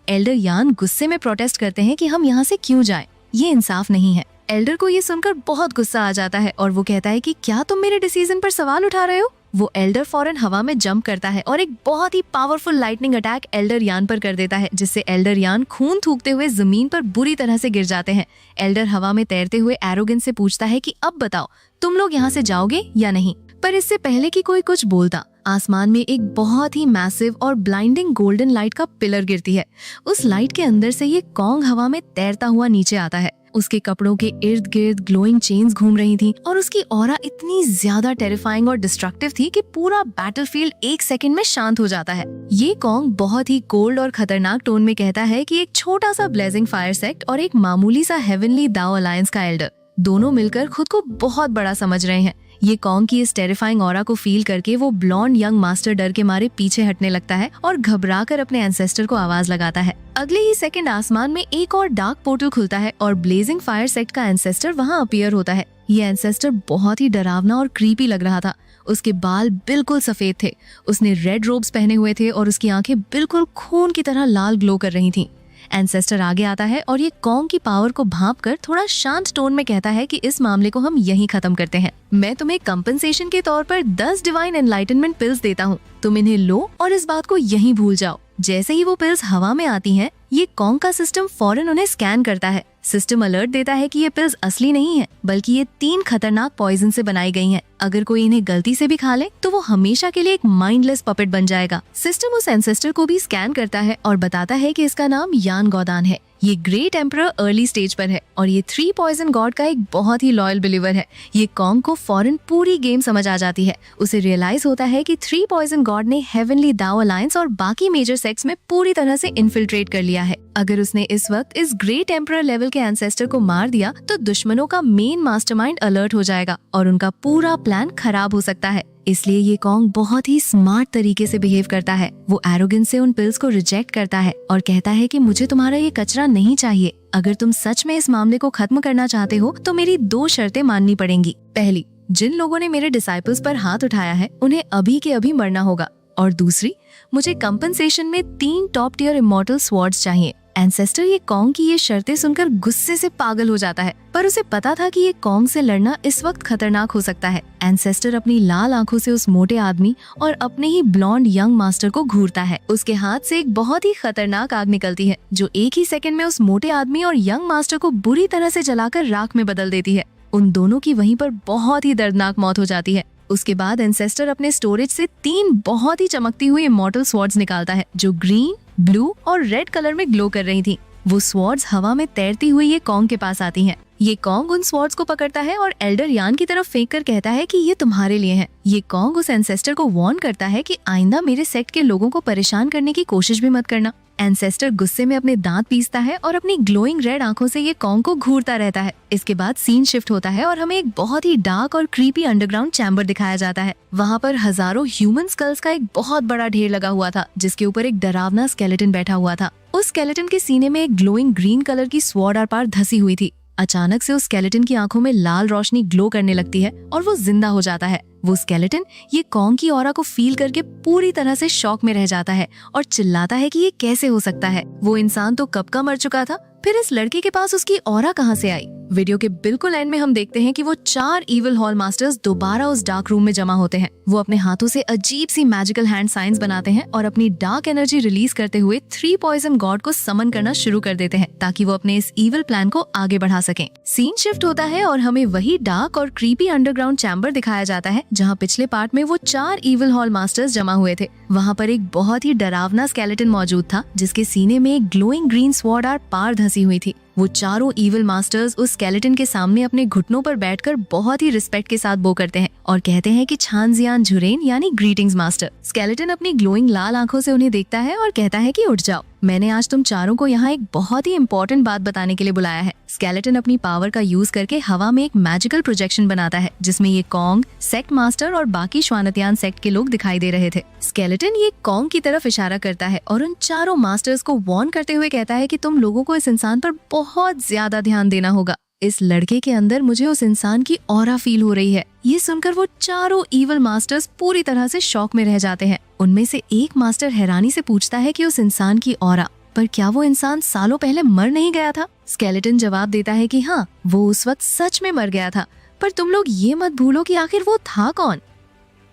एल्डर यान गुस्से में प्रोटेस्ट करते हैं कि हम यहाँ से क्यों जाएं? ये इंसाफ नहीं है। एल्डर को ये सुनकर बहुत गुस्सा आ जाता है और वो कहता है कि क्या तुम मेरे डिसीजन पर सवाल उठा रहे हो? वो एल्डर फौरन हवा में जंप करता है और एक बहुत ही पावरफुल लाइटनिंग अटैक एल्डर यान पर कर देता है जिससे एल्डर यान खून थूकते हुए जमीन पर बुरी तरह से गिर जाते हैं। एल्डर हवा में तैरते हुए एरोगेंस से पूछता है कि अब बताओ तुम लोग यहाँ से जाओगे या नहीं? पर इससे पहले कि कोई कुछ बोलता, आसमान में एक बहुत ही मैसिव और ब्लाइंडिंग गोल्डन लाइट का पिलर गिरती है। उस लाइट के अंदर से ये कॉन्ग हवा में तैरता हुआ नीचे आता है। उसके कपड़ों के इर्द गिर्द ग्लोइंग चेन्स घूम रही थी और उसकी ऑरा इतनी ज्यादा टेरिफाइंग और डिस्ट्रक्टिव थी कि पूरा बैटलफील्ड 1 सेकंड में शांत हो जाता है। ये कॉन्ग बहुत ही कोल्ड और खतरनाक टोन में कहता है कि एक छोटा सा ब्लेजिंग फायर सेक्ट और एक मामूली सा हेवनली दाओ अलायंस का एल्डर दोनों मिलकर खुद को बहुत बड़ा समझ रहे हैं। ये कॉन्ग की इस टेरिफाइंग ऑरा को फील करके वो ब्लॉन्ड यंग मास्टर डर के मारे पीछे हटने लगता है और घबराकर अपने एंसेस्टर को आवाज लगाता है। अगले ही सेकंड आसमान में एक और डार्क पोर्टल खुलता है और ब्लेजिंग फायर सेक्ट का एंसेस्टर वहाँ अपीयर होता है। ये एंसेस्टर बहुत ही डरावना और क्रीपी लग रहा था। उसके बाल बिल्कुल सफेद थे, उसने रेड रोब्स पहने हुए थे और उसकी आंखें बिल्कुल खून की तरह लाल ग्लो कर रही थीं। एंसेस्टर आगे आता है और ये कॉन्ग की पावर को भांपकर थोड़ा शांत टोन में कहता है कि इस मामले को हम यहीं खत्म करते हैं। मैं तुम्हें कंपनसेशन के तौर पर 10 डिवाइन एनलाइटनमेंट पिल्स देता हूँ, तुम इन्हें लो और इस बात को यहीं भूल जाओ। जैसे ही वो पिल्स हवा में आती हैं, ये कॉन्ग का सिस्टम फौरन उन्हें स्कैन करता है। सिस्टम अलर्ट देता है कि ये पिल्स असली नहीं है, बल्कि ये 3 खतरनाक पॉइजन से बनाई गई हैं। अगर कोई इन्हें गलती से भी खा ले तो वो हमेशा के लिए एक माइंडलेस पपेट बन जाएगा। सिस्टम उस एंसेस्टर को भी स्कैन करता है और बताता है कि इसका नाम यान गौदान है। ये ग्रेट एम्परर अर्ली स्टेज पर है और ये 3 पॉइजन गॉड का एक बहुत ही लॉयल बिलीवर है। ये कॉन्ग को फौरन पूरी गेम समझ आ जाती है। उसे रियलाइज होता है कि 3 पॉइजन गॉड ने हेवनली दाओ अलायंस और बाकी मेजर सेक्ट्स में पूरी तरह से इन्फिल्ट्रेट कर लिया है। अगर उसने इस वक्त इस ग्रेट एम्परर लेवल के एंसेस्टर को मार दिया तो दुश्मनों का मेन मास्टरमाइंड अलर्ट हो जाएगा और उनका पूरा प्लान खराब हो सकता है। इसलिए ये कॉन्ग बहुत ही स्मार्ट तरीके से बिहेव करता है। वो एरोगेंस से उन पिल्स को रिजेक्ट करता है और कहता है कि मुझे तुम्हारा ये कचरा नहीं चाहिए। अगर तुम सच में इस मामले को खत्म करना चाहते हो तो मेरी 2 शर्तें माननी पड़ेंगी। पहली, जिन लोगों ने मेरे डिसाइपल्स पर हाथ उठाया है उन्हें अभी के अभी मरना होगा। और दूसरी, मुझे कंपनसेशन में 3 टॉप टियर इमॉर्टल स्वॉर्ड्स चाहिए। एंसेस्टर ये कॉन्ग की ये शर्तें सुनकर गुस्से से पागल हो जाता है, पर उसे पता था कि ये कॉन्ग से लड़ना इस वक्त खतरनाक हो सकता है। एंसेस्टर अपनी लाल आंखों से उस मोटे आदमी और अपने ही ब्लॉन्ड यंग मास्टर को घूरता है। उसके हाथ से एक बहुत ही खतरनाक आग निकलती है जो एक ही सेकंड में उस मोटे आदमी और यंग मास्टर को बुरी तरह से जलाकर राख में बदल देती है। उन दोनों की वहीं पर बहुत ही दर्दनाक मौत हो जाती है। उसके बाद एंसेस्टर अपने स्टोरेज से 3 बहुत ही चमकती हुई इमॉर्टल स्वॉर्ड्स निकालता है जो ग्रीन, ब्लू और रेड कलर में ग्लो कर रही थी। वो स्वॉर्ड्स हवा में तैरती हुई ये कॉन्ग के पास आती हैं। ये कॉन्ग उन स्वॉर्ड्स को पकड़ता है और एल्डर यान की तरफ फेंक कर कहता है कि ये तुम्हारे लिए हैं। ये कॉन्ग उस एंसेस्टर को वार्न करता है कि आइंदा मेरे सेक्ट के लोगों को परेशान करने की कोशिश भी मत करना। एंसेस्टर गुस्से में अपने दांत पीसता है और अपनी ग्लोइंग रेड आंखों से ये कॉन्ग को घूरता रहता है। इसके बाद सीन शिफ्ट होता है और हमें एक बहुत ही डार्क और क्रीपी अंडरग्राउंड चैम्बर दिखाया जाता है। वहाँ पर हजारों ह्यूमन स्कल्स का एक बहुत बड़ा ढेर लगा हुआ था जिसके ऊपर एक डरावना स्केलेटन बैठा हुआ था। उस स्केलेटन के सीने में एक ग्लोइंग ग्रीन कलर की स्वॉर्ड आर पार धसी हुई थी। अचानक से उस स्केलेटन की आंखों में लाल रोशनी ग्लो करने लगती है और वो जिंदा हो जाता है। वो स्केलेटन ये कॉन्ग की ऑरा को फील करके पूरी तरह से शॉक में रह जाता है और चिल्लाता है कि ये कैसे हो सकता है। वो इंसान तो कब का मर चुका था, फिर इस लड़के के पास उसकी ऑरा कहाँ से आई। वीडियो के बिल्कुल एंड में हम देखते हैं कि वो 4 इविल हॉल मास्टर्स दोबारा उस डार्क रूम में जमा होते हैं। वो अपने हाथों से अजीब सी मैजिकल हैंड साइंस बनाते हैं और अपनी डार्क एनर्जी रिलीज करते हुए 3 पॉइजन गॉड को समन करना शुरू कर देते हैं ताकि वो अपने इस इविल प्लान को आगे बढ़ा सकें। सीन शिफ्ट होता है और हमें वही डार्क और क्रीपी अंडरग्राउंड चैम्बर दिखाया जाता है जहाँ पिछले पार्ट में वो 4 इविल हॉल मास्टर्स जमा हुए थे। वहाँ पर एक बहुत ही डरावना स्केलेटन मौजूद था जिसके सीने में एक ग्लोइंग ग्रीन स्वॉर्ड आर पार धसी हुई थी। वो चारों इविल मास्टर्स उस स्केलेटन के सामने अपने घुटनों पर बैठकर बहुत ही रिस्पेक्ट के साथ बो करते हैं और कहते हैं कि छानजियान झुरेन यानी ग्रीटिंग्स मास्टर। स्केलेटन अपनी ग्लोइंग लाल आंखों से उन्हें देखता है और कहता है कि उठ जाओ, मैंने आज तुम चारों को यहाँ एक बहुत ही इम्पोर्टेंट बात बताने के लिए बुलाया है। स्केलेटन अपनी पावर का यूज करके हवा में एक मैजिकल प्रोजेक्शन बनाता है जिसमें ये कॉन्ग, सेक्ट मास्टर और बाकी श्वानतियान सेक्ट के लोग दिखाई दे रहे थे। स्केलेटन ये कॉन्ग की तरफ इशारा करता है और उन चारों मास्टर्स को वार्न करते हुए कहता है कि तुम लोगों को इस इंसान पर बहुत ज्यादा ध्यान देना होगा। इस लड़के के अंदर मुझे उस इंसान की ऑरा फील हो रही है। ये सुनकर वो चारों इविल मास्टर्स पूरी तरह से शॉक में रह जाते हैं। उनमें से एक मास्टर हैरानी से पूछता है कि उस इंसान की ऑरा, पर क्या वो इंसान सालों पहले मर नहीं गया था? स्केलेटन जवाब देता है कि हाँ, वो उस वक्त सच में मर गया था, पर तुम लोग ये मत भूलो कि आखिर वो था कौन।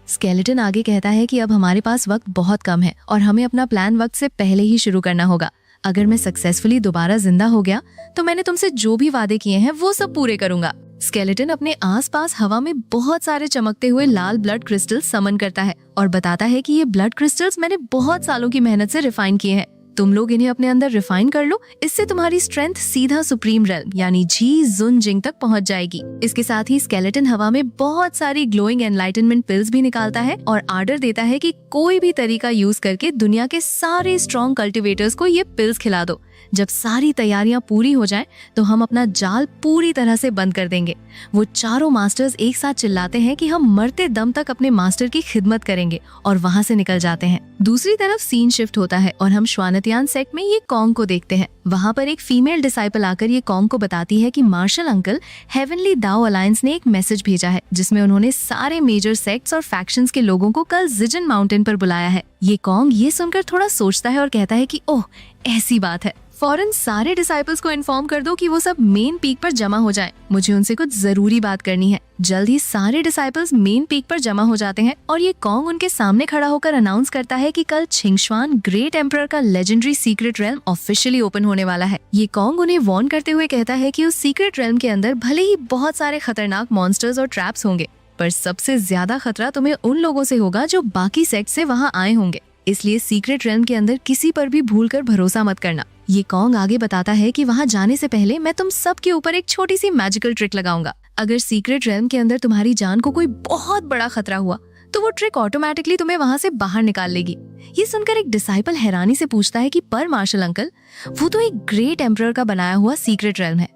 स्केलेटन आगे कहता है कि अब हमारे पास वक्त बहुत कम है और हमें अपना प्लान वक्त से पहले ही शुरू करना होगा। अगर मैं सक्सेसफुली दोबारा जिंदा हो गया तो मैंने तुमसे जो भी वादे किए हैं वो सब पूरे करूंगा। स्केलेटन अपने आसपास हवा में बहुत सारे चमकते हुए लाल ब्लड क्रिस्टल्स समन करता है और बताता है कि ये ब्लड क्रिस्टल्स मैंने बहुत सालों की मेहनत से रिफाइन किए हैं। तुम लोग इन्हें अपने अंदर रिफाइन कर लो, इससे तुम्हारी स्ट्रेंथ सीधा सुप्रीम रेल्म यानी जी जुन जिंग तक पहुंच जाएगी। इसके साथ ही स्केलेटन हवा में बहुत सारी ग्लोइंग एनलाइटनमेंट पिल्स भी निकालता है और आर्डर देता है कि कोई भी तरीका यूज करके दुनिया के सारे स्ट्रॉन्ग कल्टिवेटर्स को ये पिल्स खिला दो। जब सारी तैयारियां पूरी हो जाएं, तो हम अपना जाल पूरी तरह से बंद कर देंगे। वो चारों मास्टर्स एक साथ चिल्लाते हैं कि हम मरते दम तक अपने मास्टर की खिदमत करेंगे और वहां से निकल जाते हैं। दूसरी तरफ सीन शिफ्ट होता है और हम श्वानतियान सेक्ट में ये कॉन्ग को देखते हैं। वहाँ पर एक फीमेल डिसाइपल आकर ये कॉन्ग को बताती है कि मार्शल अंकल हेवनली दाओ अलायंस ने एक मैसेज भेजा है जिसमें उन्होंने सारे मेजर सेक्ट्स और फैक्शंस के लोगों को कल जिजन माउंटेन पर बुलाया है। ये कॉन्ग ये सुनकर थोड़ा सोचता है और कहता है कि ओह, ऐसी बात है। फौरन सारे डिसाइपल्स को इन्फॉर्म कर दो कि वो सब मेन पीक पर जमा हो जाएं। मुझे उनसे कुछ जरूरी बात करनी है। जल्द ही सारे डिसाइपल्स मेन पीक पर जमा हो जाते हैं और ये कॉन्ग उनके सामने खड़ा होकर अनाउंस करता है कि कल छिंगशुआन ग्रेट एम्परर का legendary secret realm officially open होने वाला है। ये कॉन्ग उन्हें वार्न करते हुए कहता है कि उस सीक्रेट रेल्म के अंदर भले ही बहुत सारे खतरनाक मॉन्स्टर्स और ट्रैप्स होंगे, पर सबसे ज्यादा खतरा तुम्हें उन लोगों से होगा जो बाकी सेक्ट से वहाँ आए होंगे। इसलिए सीक्रेट रेल्म के अंदर किसी पर भी भूलकर भरोसा मत करना। ये कॉन्ग आगे बताता है कि वहाँ जाने से पहले मैं तुम सब के ऊपर एक छोटी सी मैजिकल ट्रिक लगाऊंगा। अगर सीक्रेट रेल्म के अंदर तुम्हारी जान को कोई बहुत बड़ा खतरा हुआ तो वो ट्रिक ऑटोमेटिकली तुम्हें वहाँ से बाहर निकाल लेगी। ये सुनकर एक डिसाइपल हैरानी से पूछता है कि पर मार्शल अंकल, वो तो एक ग्रेट एम्परर का बनाया हुआ सीक्रेट रेल्म है,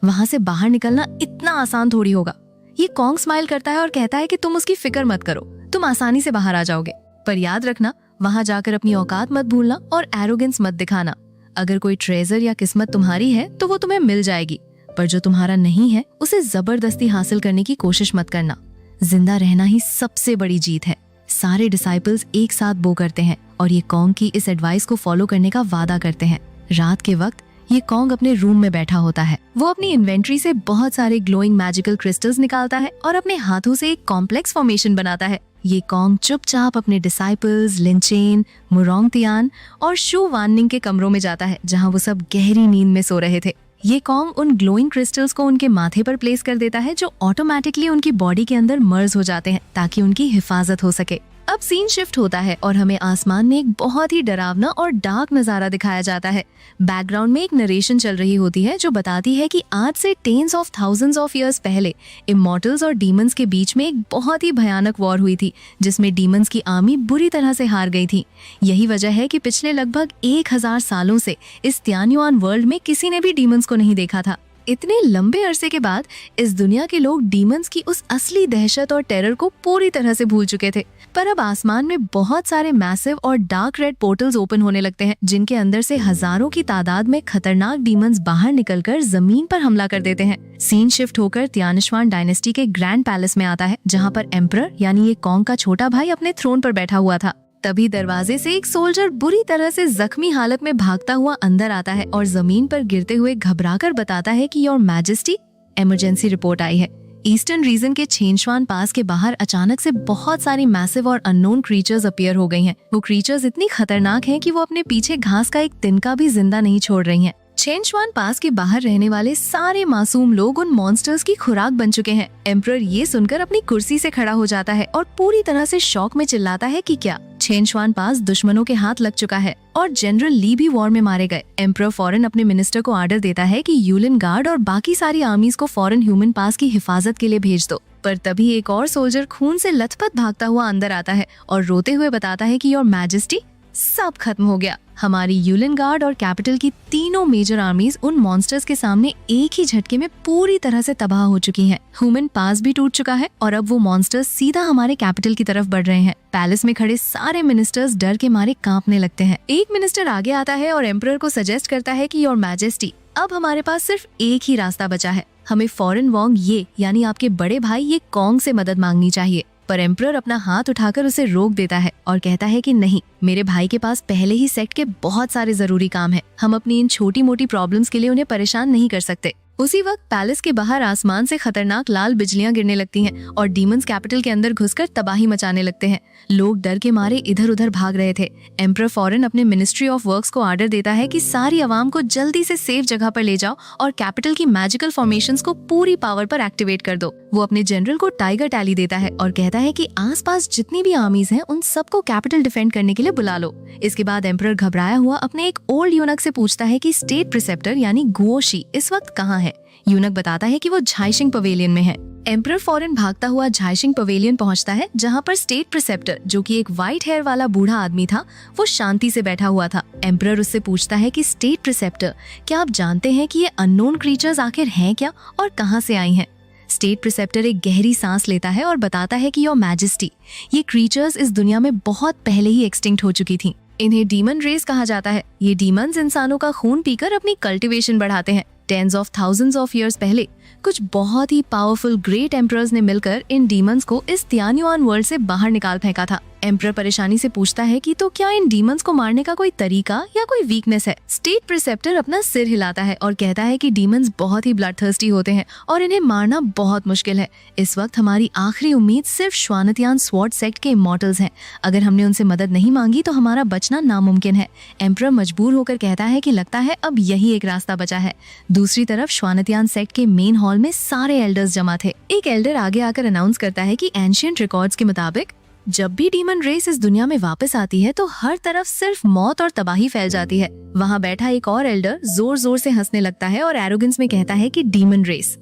वहाँ से बाहर निकलना इतना आसान थोड़ी होगा। ये कॉन्ग स्माइल करता है और कहता है कि तुम उसकी फिक्र मत करो, तुम आसानी से बाहर आ जाओगे, पर याद रखना वहाँ जाकर अपनी औकात मत भूलना और एरोगेंस मत दिखाना। अगर कोई ट्रेजर या किस्मत तुम्हारी है तो वो तुम्हें मिल जाएगी, पर जो तुम्हारा नहीं है उसे जबरदस्ती हासिल करने की कोशिश मत करना। जिंदा रहना ही सबसे बड़ी जीत है। सारे डिसाइपल्स एक साथ बो करते हैं और ये कॉन्ग की इस एडवाइस को फॉलो करने का वादा करते हैं। रात के वक्त ये कॉन्ग अपने रूम में बैठा होता है। वो अपनी इन्वेंट्री से बहुत सारे ग्लोइंग मैजिकल क्रिस्टल्स निकालता है और अपने हाथों से एक कॉम्प्लेक्स फॉर्मेशन बनाता है। ये कॉन्ग चुपचाप अपने डिसाइपल्स लिनचेन, मुरोंगतियान और शू वाननिंग के कमरों में जाता है, जहां वो सब गहरी नींद में सो रहे थे। ये कॉन्ग उन ग्लोइंग क्रिस्टल्स को उनके माथे पर प्लेस कर देता है, जो ऑटोमेटिकली उनकी बॉडी के अंदर मर्ज हो जाते हैं ताकि उनकी हिफाजत हो सके। अब सीन शिफ्ट होता है और हमें आसमान में एक बहुत ही डरावना और डार्क नजारा दिखाया जाता है। बैकग्राउंड में एक नरेशन चल रही होती है जो बताती है कि आज से tens of thousands of years पहले इमॉर्टल्स और डीमंस के बीच में एक बहुत ही भयानक वॉर हुई थी, जिसमें डीमंस की आर्मी बुरी तरह से हार गई थी। यही वजह है कि पिछले लगभग 1000 सालों से इस त्यान्युआन वर्ल्ड में किसी ने भी डीमंस को नहीं देखा था। इतने लंबे अरसे के बाद इस दुनिया के लोग डीमंस की उस असली दहशत और टेरर को पूरी तरह से भूल चुके थे। पर अब आसमान में बहुत सारे मैसिव और डार्क रेड पोर्टल्स ओपन होने लगते हैं, जिनके अंदर से हजारों की तादाद में खतरनाक डीमंस बाहर निकलकर जमीन पर हमला कर देते हैं। सीन शिफ्ट होकर त्यानिश्वान डायनेस्टी के ग्रैंड पैलेस में आता है, जहाँ पर एम्परर यानी ये कॉन्ग का छोटा भाई अपने थ्रोन पर बैठा हुआ था। तभी दरवाजे से एक सोल्जर बुरी तरह से जख्मी हालत में भागता हुआ अंदर आता है और जमीन पर गिरते हुए घबराकर बताता है कि योर मैजेस्टी, इमरजेंसी रिपोर्ट आई है। ईस्टर्न रीजन के छिंगशुआन पास के बाहर अचानक से बहुत सारी मैसिव और अननोन क्रीचर्स अपीयर हो गई हैं। वो क्रीचर्स इतनी खतरनाक हैं कि वो अपने पीछे घास का एक तिनका भी जिंदा नहीं छोड़ रही हैं। छिंगशुआन पास के बाहर रहने वाले सारे मासूम लोग उन मॉन्स्टर्स की खुराक बन चुके हैं। एम्परर ये सुनकर अपनी कुर्सी से खड़ा हो जाता है और पूरी तरह से शॉक में चिल्लाता है कि क्या छिंगशुआन पास दुश्मनों के हाथ लग चुका है और जनरल ली भी वॉर में मारे गए। एम्परर फौरन अपने मिनिस्टर को ऑर्डर देता है कि यूलिन गार्ड और बाकी सारी आर्मीज को फौरन ह्यूमन पास की हिफाजत के लिए भेज दो। पर तभी एक और सोल्जर खून से लथपथ भागता हुआ अंदर आता है और रोते हुए बताता है कि योर मैजेस्टी, सब खत्म हो गया। हमारी यूलिन गार्ड और कैपिटल की तीनों मेजर आर्मीज उन मॉन्स्टर्स के सामने एक ही झटके में पूरी तरह से तबाह हो चुकी हैं। ह्यूमन पास भी टूट चुका है और अब वो मॉन्स्टर्स सीधा हमारे कैपिटल की तरफ बढ़ रहे हैं। पैलेस में खड़े सारे मिनिस्टर्स डर के मारे कांपने लगते हैं। एक मिनिस्टर आगे आता है और एम्परर को सजेस्ट करता है कि योर मैजेस्टी, अब हमारे पास सिर्फ एक ही रास्ता बचा है। हमें फौरन वोंग ये यानी आपके बड़े भाई ये कॉन्ग से मदद मांगनी चाहिए। पर एम्परर अपना हाथ उठाकर उसे रोक देता है और कहता है कि नहीं, मेरे भाई के पास पहले ही सेक्ट के बहुत सारे जरूरी काम है। हम अपनी इन छोटी मोटी प्रॉब्लम्स के लिए उन्हें परेशान नहीं कर सकते। उसी वक्त पैलेस के बाहर आसमान से खतरनाक लाल बिजलियां गिरने लगती हैं और डीमंस कैपिटल के अंदर घुसकर तबाही मचाने लगते हैं। लोग डर के मारे इधर उधर भाग रहे थे। एम्परर फौरन अपने मिनिस्ट्री ऑफ वर्क्स को ऑर्डर देता है कि सारी आवाम को जल्दी से सेफ जगह पर ले जाओ और कैपिटल की मैजिकल फॉर्मेशंस को पूरी पावर पर एक्टिवेट कर दो। वो अपने जनरल को टाइगर टैली देता है और कहता है कि आसपास जितनी भी आर्मीज हैं उन सबको कैपिटल डिफेंड करने के लिए बुला लो। इसके बाद एम्परर घबराया हुआ अपने एक ओल्ड यूनक से पूछता है कि स्टेट प्रिसेप्टर यानी गुओशी इस वक्त कहाँ है। यूनक बताता है कि वो झाइशिंग पवेलियन में है। एम्परर फौरन भागता हुआ झाइशिंग पवेलियन पहुंचता है, जहां पर स्टेट प्रिसेप्टर, जो कि एक व्हाइट हेयर वाला बूढ़ा आदमी था, वो शांति से बैठा हुआ था। एम्परर उससे पूछता है कि स्टेट प्रिसेप्टर, क्या आप जानते हैं कि ये अननोन क्रीचर्स आखिर हैं क्या और कहां से आई हैं? स्टेट प्रिसेप्टर एक गहरी सांस लेता है और बताता है कि योर मैजेस्टी, ये क्रीचर्स इस दुनिया में बहुत पहले ही एक्सटिंक्ट हो चुकी थी। इन्हें डीमन रेस कहा जाता है। ये डीमंस इंसानों का खून पीकर अपनी कल्टीवेशन बढ़ाते हैं। Tens of thousands of years पहले कुछ बहुत ही पावरफुल ग्रेट एम्परर्स ने मिलकर इन डीमंस को इस त्यान्युआन वर्ल्ड से बाहर निकाल फेंका था। एम्परर परेशानी से पूछता है कि तो क्या इन डीमंस को मारने का कोई तरीका या कोई वीकनेस है। स्टेट प्रिसेप्टर अपना सिर हिलाता है और कहता है कि डीमंस बहुत ही ब्लडथर्स्टी होते हैं और इन्हें मारना बहुत मुश्किल है। इस वक्त हमारी आखिरी उम्मीद सिर्फ श्वानतियान स्वॉर्ड सेक्ट के इमॉर्टल्स हैं। अगर हमने उनसे मदद नहीं मांगी तो हमारा बचना नामुमकिन है। एम्परर मजबूर होकर कहता है कि लगता है अब यही एक रास्ता बचा है। दूसरी तरफ श्वानतियान सेक्ट के मेन हॉल में सारे एल्डर्स जमा थे। एक एल्डर आगे आकर अनाउंस करता है कि एंशिएंट रिकॉर्ड्स के मुताबिक जब भी डीमन रेस इस दुनिया में वापस आती है तो हर तरफ सिर्फ मौत और तबाही फैल जाती है। वहाँ बैठा एक और एल्डर जोर जोर से हंसने लगता है और एरोगेंस में कहता है कि डीमन रेस,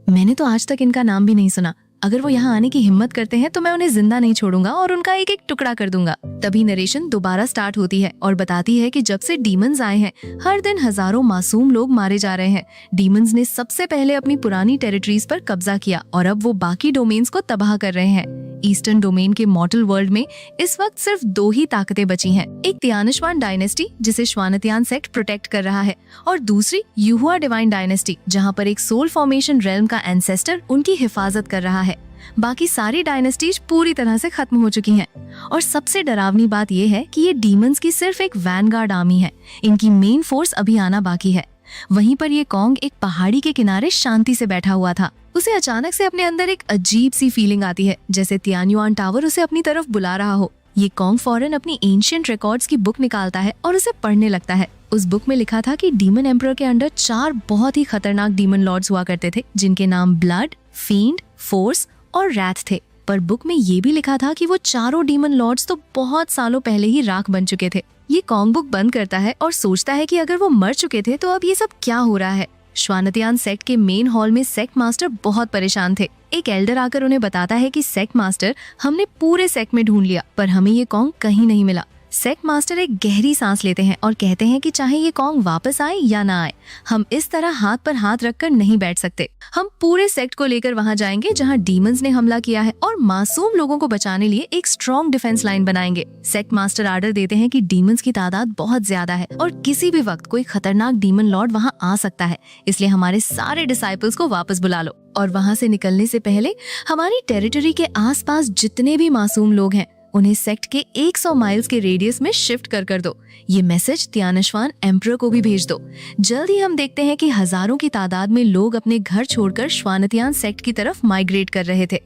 मैंने तो आज तक इनका नाम भी नहीं सुना। अगर वो यहाँ आने की हिम्मत करते हैं तो मैं उन्हें जिंदा नहीं छोड़ूंगा और उनका एक एक टुकड़ा कर दूंगा। तभी नरेशन दोबारा स्टार्ट होती है और बताती है कि जब से डीमंस आए हैं हर दिन हजारों मासूम लोग मारे जा रहे हैं। डीमंस ने सबसे पहले अपनी पुरानी टेरिटरीज पर कब्जा किया और अब वो बाकी डोमेन्स को तबाह कर रहे हैं। ईस्टर्न डोमेन के मॉर्टल वर्ल्ड में इस वक्त सिर्फ 2 ही ताकतें बची हैं। एक तियानश्वान डायनेस्टी जिसे श्वानतियान सेक्ट प्रोटेक्ट कर रहा है और दूसरी यूहुआ डिवाइन डायनेस्टी जहां पर एक सोल फॉर्मेशन रेल्म का एंसेस्टर उनकी हिफाजत कर रहा है। बाकी सारी डायनेस्टीज पूरी तरह से खत्म हो चुकी हैं। और सबसे डरावनी बात यह है कि ये डीमंस की सिर्फ एक वैनगार्ड आर्मी है। इनकी मेन फोर्स अभी आना बाकी है। वहीं पर ये कॉन्ग एक पहाड़ी के किनारे शांति से बैठा हुआ था। उसे अचानक से अपने अंदर एक अजीब सी फीलिंग आती है, जैसे तियान्युआन टावर उसे अपनी तरफ बुला रहा हो। ये कॉन्ग फौरन अपनी एंशिएंट रिकॉर्ड्स की बुक निकालता है और उसे पढ़ने लगता है। उस बुक में लिखा था कि डीमन एम्परर के अंडर 4 बहुत ही खतरनाक डीमन लॉर्ड्स हुआ करते थे, जिनके नाम ब्लड, फींड, फोर्स और रैथ थे। पर बुक में ये भी लिखा था कि वो चारों डीमन लॉर्ड्स तो बहुत सालों पहले ही राख बन चुके थे। ये कॉन्ग बुक बंद करता है और सोचता है कि अगर वो मर चुके थे तो अब ये सब क्या हो रहा है। श्वानतियान सेक्ट के मेन हॉल में सेक्ट मास्टर बहुत परेशान थे। एक एल्डर आकर उन्हें बताता है कि सेक्ट मास्टर, हमने पूरे सेक्ट में ढूंढ लिया पर हमें ये कॉन्ग कहीं नहीं मिला। सेक्ट मास्टर एक गहरी सांस लेते हैं और कहते हैं कि चाहे ये कॉन्ग वापस आए या ना आए, हम इस तरह हाथ पर हाथ रखकर नहीं बैठ सकते। हम पूरे सेक्ट को लेकर वहां जाएंगे जहां डीमंस ने हमला किया है और मासूम लोगों को बचाने लिए एक स्ट्रॉन्ग डिफेंस लाइन बनाएंगे। सेक्ट मास्टर आर्डर देते हैं कि डीमंस की तादाद बहुत ज्यादा है और किसी भी वक्त कोई खतरनाक डीमन लॉर्ड वहां आ सकता है, इसलिए हमारे सारे डिसाइपल्स को वापस बुला लो। और वहां से निकलने से पहले हमारी टेरिटरी के आसपास जितने भी मासूम लोग हैं उन्हें सेक्ट के 100 माइल्स के रेडियस में शिफ्ट कर दो। ये मैसेज तियानश्वान एम्परर को भी भेज दो। जल्द ही हम देखते हैं कि हजारों की तादाद में लोग अपने घर छोड़कर श्वानतियान सेक्ट की तरफ माइग्रेट कर रहे थे।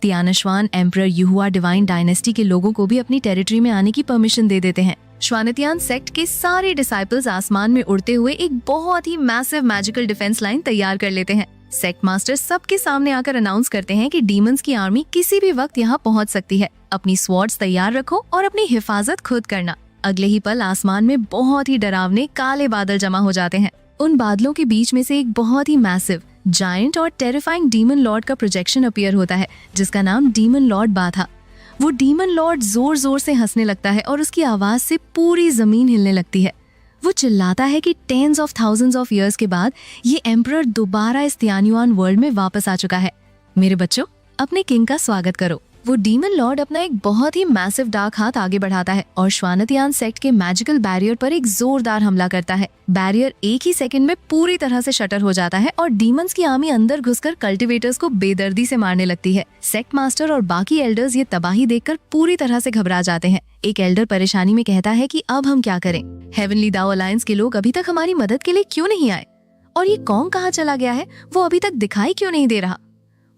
तियानश्वान एम्परर यूहुआ डिवाइन डायनेस्टी के लोगों को भी अपनी टेरिटरी में आने की परमिशन दे देते हैं। श्वानतियान सेक्ट के सारे डिसाइपल्स आसमान में उड़ते हुए एक बहुत ही मैसिव मैजिकल डिफेंस लाइन तैयार कर लेते हैं। सेक्ट मास्टर सबके सामने आकर अनाउंस करते हैं कि डीमंस की आर्मी किसी भी वक्त यहाँ पहुँच सकती है। अपनी स्वॉर्ड्स तैयार रखो और अपनी हिफाजत खुद करना। अगले ही पल आसमान में बहुत ही डरावने काले बादल जमा हो जाते हैं। उन बादलों के बीच में से एक बहुत ही मैसिव, जायंट और टेरिफाइंग डीमन लॉर्ड का प्रोजेक्शन अपीयर होता है, जिसका नाम डीमन लॉर्ड बा था। वो डीमन लॉर्ड जोर जोर से हंसने लगता है और उसकी आवाज से पूरी जमीन हिलने लगती है। वो चिल्लाता है कि tens of thousands of years के बाद ये एम्परर दोबारा इस तियान्युआन वर्ल्ड में वापस आ चुका है। मेरे बच्चों, अपने किंग का स्वागत करो। वो डीमन लॉर्ड अपना एक बहुत ही मैसिव डार्क हाथ आगे बढ़ाता है और श्वानतियान सेक्ट के मैजिकल बैरियर पर एक जोरदार हमला करता है। बैरियर एक ही सेकंड में पूरी तरह से शटर हो जाता है और डीमंस की आर्मी अंदर घुसकर कल्टिवेटर्स को बेदर्दी से मारने लगती है। सेक्ट मास्टर और बाकी एल्डर्स ये तबाही देखकर पूरी तरह से घबरा जाते हैं। एक एल्डर परेशानी में कहता है कि अब हम क्या करें? हेवनली दाओ अलायंस के लोग अभी तक हमारी मदद के लिए क्यों नहीं आए? और ये कॉन्ग कहाँ चला गया है? वो अभी तक दिखाई क्यों नहीं दे रहा?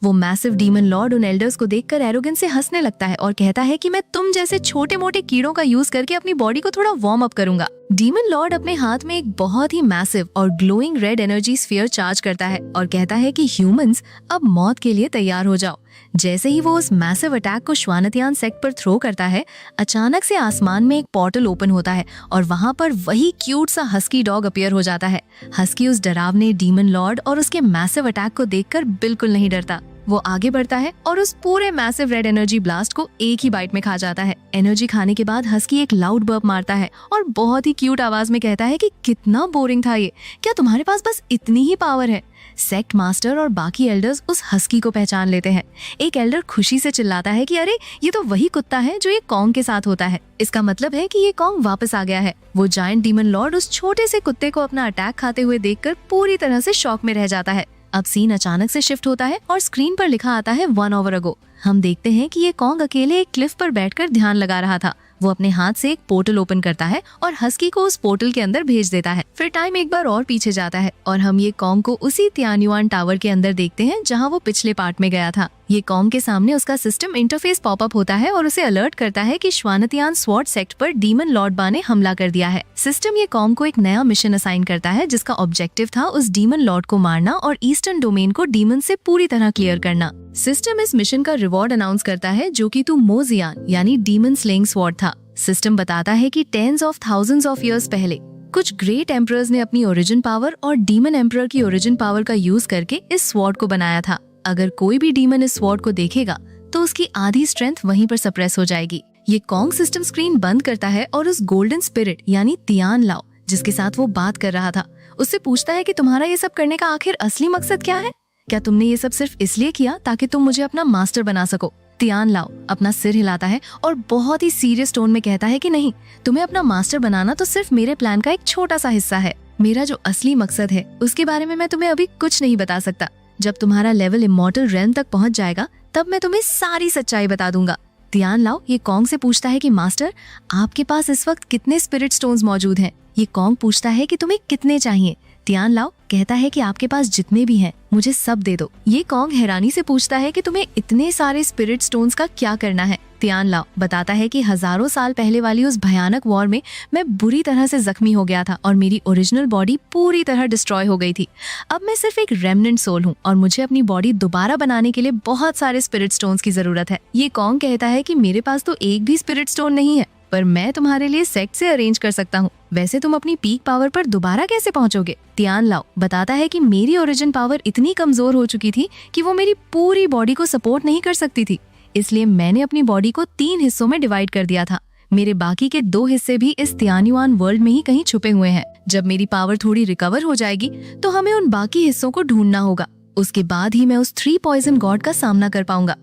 वो मैसिव डीमन लॉर्ड उन एल्डर्स को देखकर एरोगेंस से हंसने लगता है और कहता है कि मैं तुम जैसे छोटे मोटे कीड़ों का यूज करके अपनी बॉडी को थोड़ा वार्म अप करूंगा। डीमन लॉर्ड अपने हाथ में एक बहुत ही मैसिव और glowing red energy sphere charge करता है और कहता है कि ह्यूमंस अब मौत के लिए तैयार हो जाओ। जैसे ही वो उस मैसिव अटैक को श्वानतियान सेक्ट पर थ्रो करता है, अचानक से आसमान में एक पोर्टल ओपन होता है और वहाँ पर वही क्यूट सा हस्की डॉग अपीयर हो जाता है। हस्की उस डरावने डीमन लॉर्ड और उसके मैसिव अटैक को देखकर बिल्कुल नहीं डरता। वो आगे बढ़ता है और उस पूरे मैसिव रेड एनर्जी ब्लास्ट को एक ही बाइट में खा जाता है। एनर्जी खाने के बाद हस्की एक लाउड बर्प मारता है और बहुत ही क्यूट आवाज में कहता है कि कितना बोरिंग था ये, क्या तुम्हारे पास बस इतनी ही पावर है? सेक्ट मास्टर और बाकी एल्डर्स उस हस्की को पहचान लेते हैं। एक एल्डर खुशी से चिल्लाता है कि अरे, ये तो वही कुत्ता है जो ये कॉन्ग के साथ होता है। इसका मतलब है कि ये कॉन्ग वापस आ गया है। वो जायंट डीमन लॉर्ड उस छोटे से कुत्ते को अपना अटैक खाते हुए देखकर पूरी तरह से शॉक में रह जाता है। अब सीन अचानक से शिफ्ट होता है और स्क्रीन पर लिखा आता है 1 hour ago। हम देखते हैं कि ये कॉन्ग अकेले एक क्लिफ पर बैठकर ध्यान लगा रहा था। वो अपने हाथ से एक पोर्टल ओपन करता है और हस्की को उस पोर्टल के अंदर भेज देता है। फिर टाइम एक बार और पीछे जाता है और हम ये कॉन्ग को उसी तियान्युआन टावर के अंदर देखते हैं जहाँ वो पिछले पार्ट में गया था। ये कॉन्ग के सामने उसका सिस्टम इंटरफेस पॉपअप होता है और उसे अलर्ट करता है कि श्वानतियान स्वॉर्ड सेक्ट पर डीमन लॉर्ड बा ने हमला कर दिया है। सिस्टम ये कॉन्ग को एक नया मिशन असाइन करता है जिसका ऑब्जेक्टिव था उस डीमन लॉर्ड को मारना और ईस्टर्न डोमेन को डीमन से पूरी तरह क्लियर करना। सिस्टम इस मिशन का रिवॉर्ड अनाउंस करता है जो कि तू मोजियान यानी डीमन स्लेइंग स्वॉर्ड था। सिस्टम बताता है कि tens of thousands of years पहले कुछ ग्रेट एम्परर्स ने अपनी ओरिजिन पावर और डीमन एम्परर की ओरिजिन पावर का यूज करके इस स्वॉर्ड को बनाया था। अगर कोई भी डीमन इस स्वॉर्ड को देखेगा तो उसकी आधी स्ट्रेंथ वहीं पर सप्रेस हो जाएगी। ये कॉन्ग सिस्टम स्क्रीन बंद करता है और उस गोल्डन स्पिरिट यानी तियान लाओ जिसके साथ वो बात कर रहा था उससे पूछता है कि तुम्हारा ये सब करने का आखिर असली मकसद क्या है? क्या तुमने ये सब सिर्फ इसलिए किया ताकि तुम मुझे अपना मास्टर बना सको? तियान लाओ अपना सिर हिलाता है और बहुत ही सीरियस टोन में कहता है कि नहीं, तुम्हें अपना मास्टर बनाना तो सिर्फ मेरे प्लान का एक छोटा सा हिस्सा है। मेरा जो असली मकसद है उसके बारे में मैं तुम्हें अभी कुछ नहीं बता सकता। जब तुम्हारा लेवल इमॉर्टल रेल्म तक पहुंच जाएगा तब मैं तुम्हें सारी सच्चाई बता दूंगा। तियान लाओ ये कॉन्ग से पूछता है कि मास्टर, आपके पास इस वक्त कितने स्पिरिट स्टोन्स मौजूद हैं? ये कॉन्ग पूछता है कि तुम्हें कितने चाहिए? तियान लाओ कहता है कि आपके पास जितने भी हैं मुझे सब दे दो। ये कॉन्ग हैरानी से पूछता है कि तुम्हें इतने सारे स्पिरिट स्टोन्स का क्या करना है? तियान लाओ बताता है कि हजारों साल पहले वाली उस भयानक वॉर में मैं बुरी तरह से जख्मी हो गया था और मेरी ओरिजिनल बॉडी पूरी तरह डिस्ट्रॉय हो गई थी। अब मैं सिर्फ एक रेमनेंट सोल हूँ और मुझे अपनी बॉडी दोबारा बनाने के लिए बहुत सारे स्पिरिट स्टोन्स की जरूरत है। ये कॉन्ग कहता है कि मेरे पास तो एक भी स्पिरिट स्टोन नहीं है, पर मैं तुम्हारे लिए सेक्ट से अरेंज कर सकता हूँ। वैसे तुम अपनी पीक पावर पर दोबारा कैसे पहुँचोगे? तियान लाओ बताता है कि मेरी ओरिजिन पावर इतनी कमजोर हो चुकी थी कि वो मेरी पूरी बॉडी को सपोर्ट नहीं कर सकती थी, इसलिए मैंने अपनी बॉडी को 3 हिस्सों में डिवाइड कर दिया था। मेरे बाकी के 2 हिस्से भी इस तियान्युआन वर्ल्ड में ही कहीं छुपे हुए हैं। जब मेरी पावर थोड़ी रिकवर हो जाएगी तो हमें उन बाकी हिस्सों को ढूंढना होगा। उसके बाद ही मैं उस 3 पॉइजन गॉड का सामना कर पाऊंगा।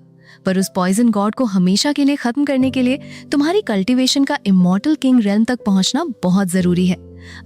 पर उस पॉइजन गॉड को हमेशा के लिए खत्म करने के लिए तुम्हारी कल्टीवेशन का इमॉर्टल किंग रेल्म तक पहुंचना बहुत जरूरी है।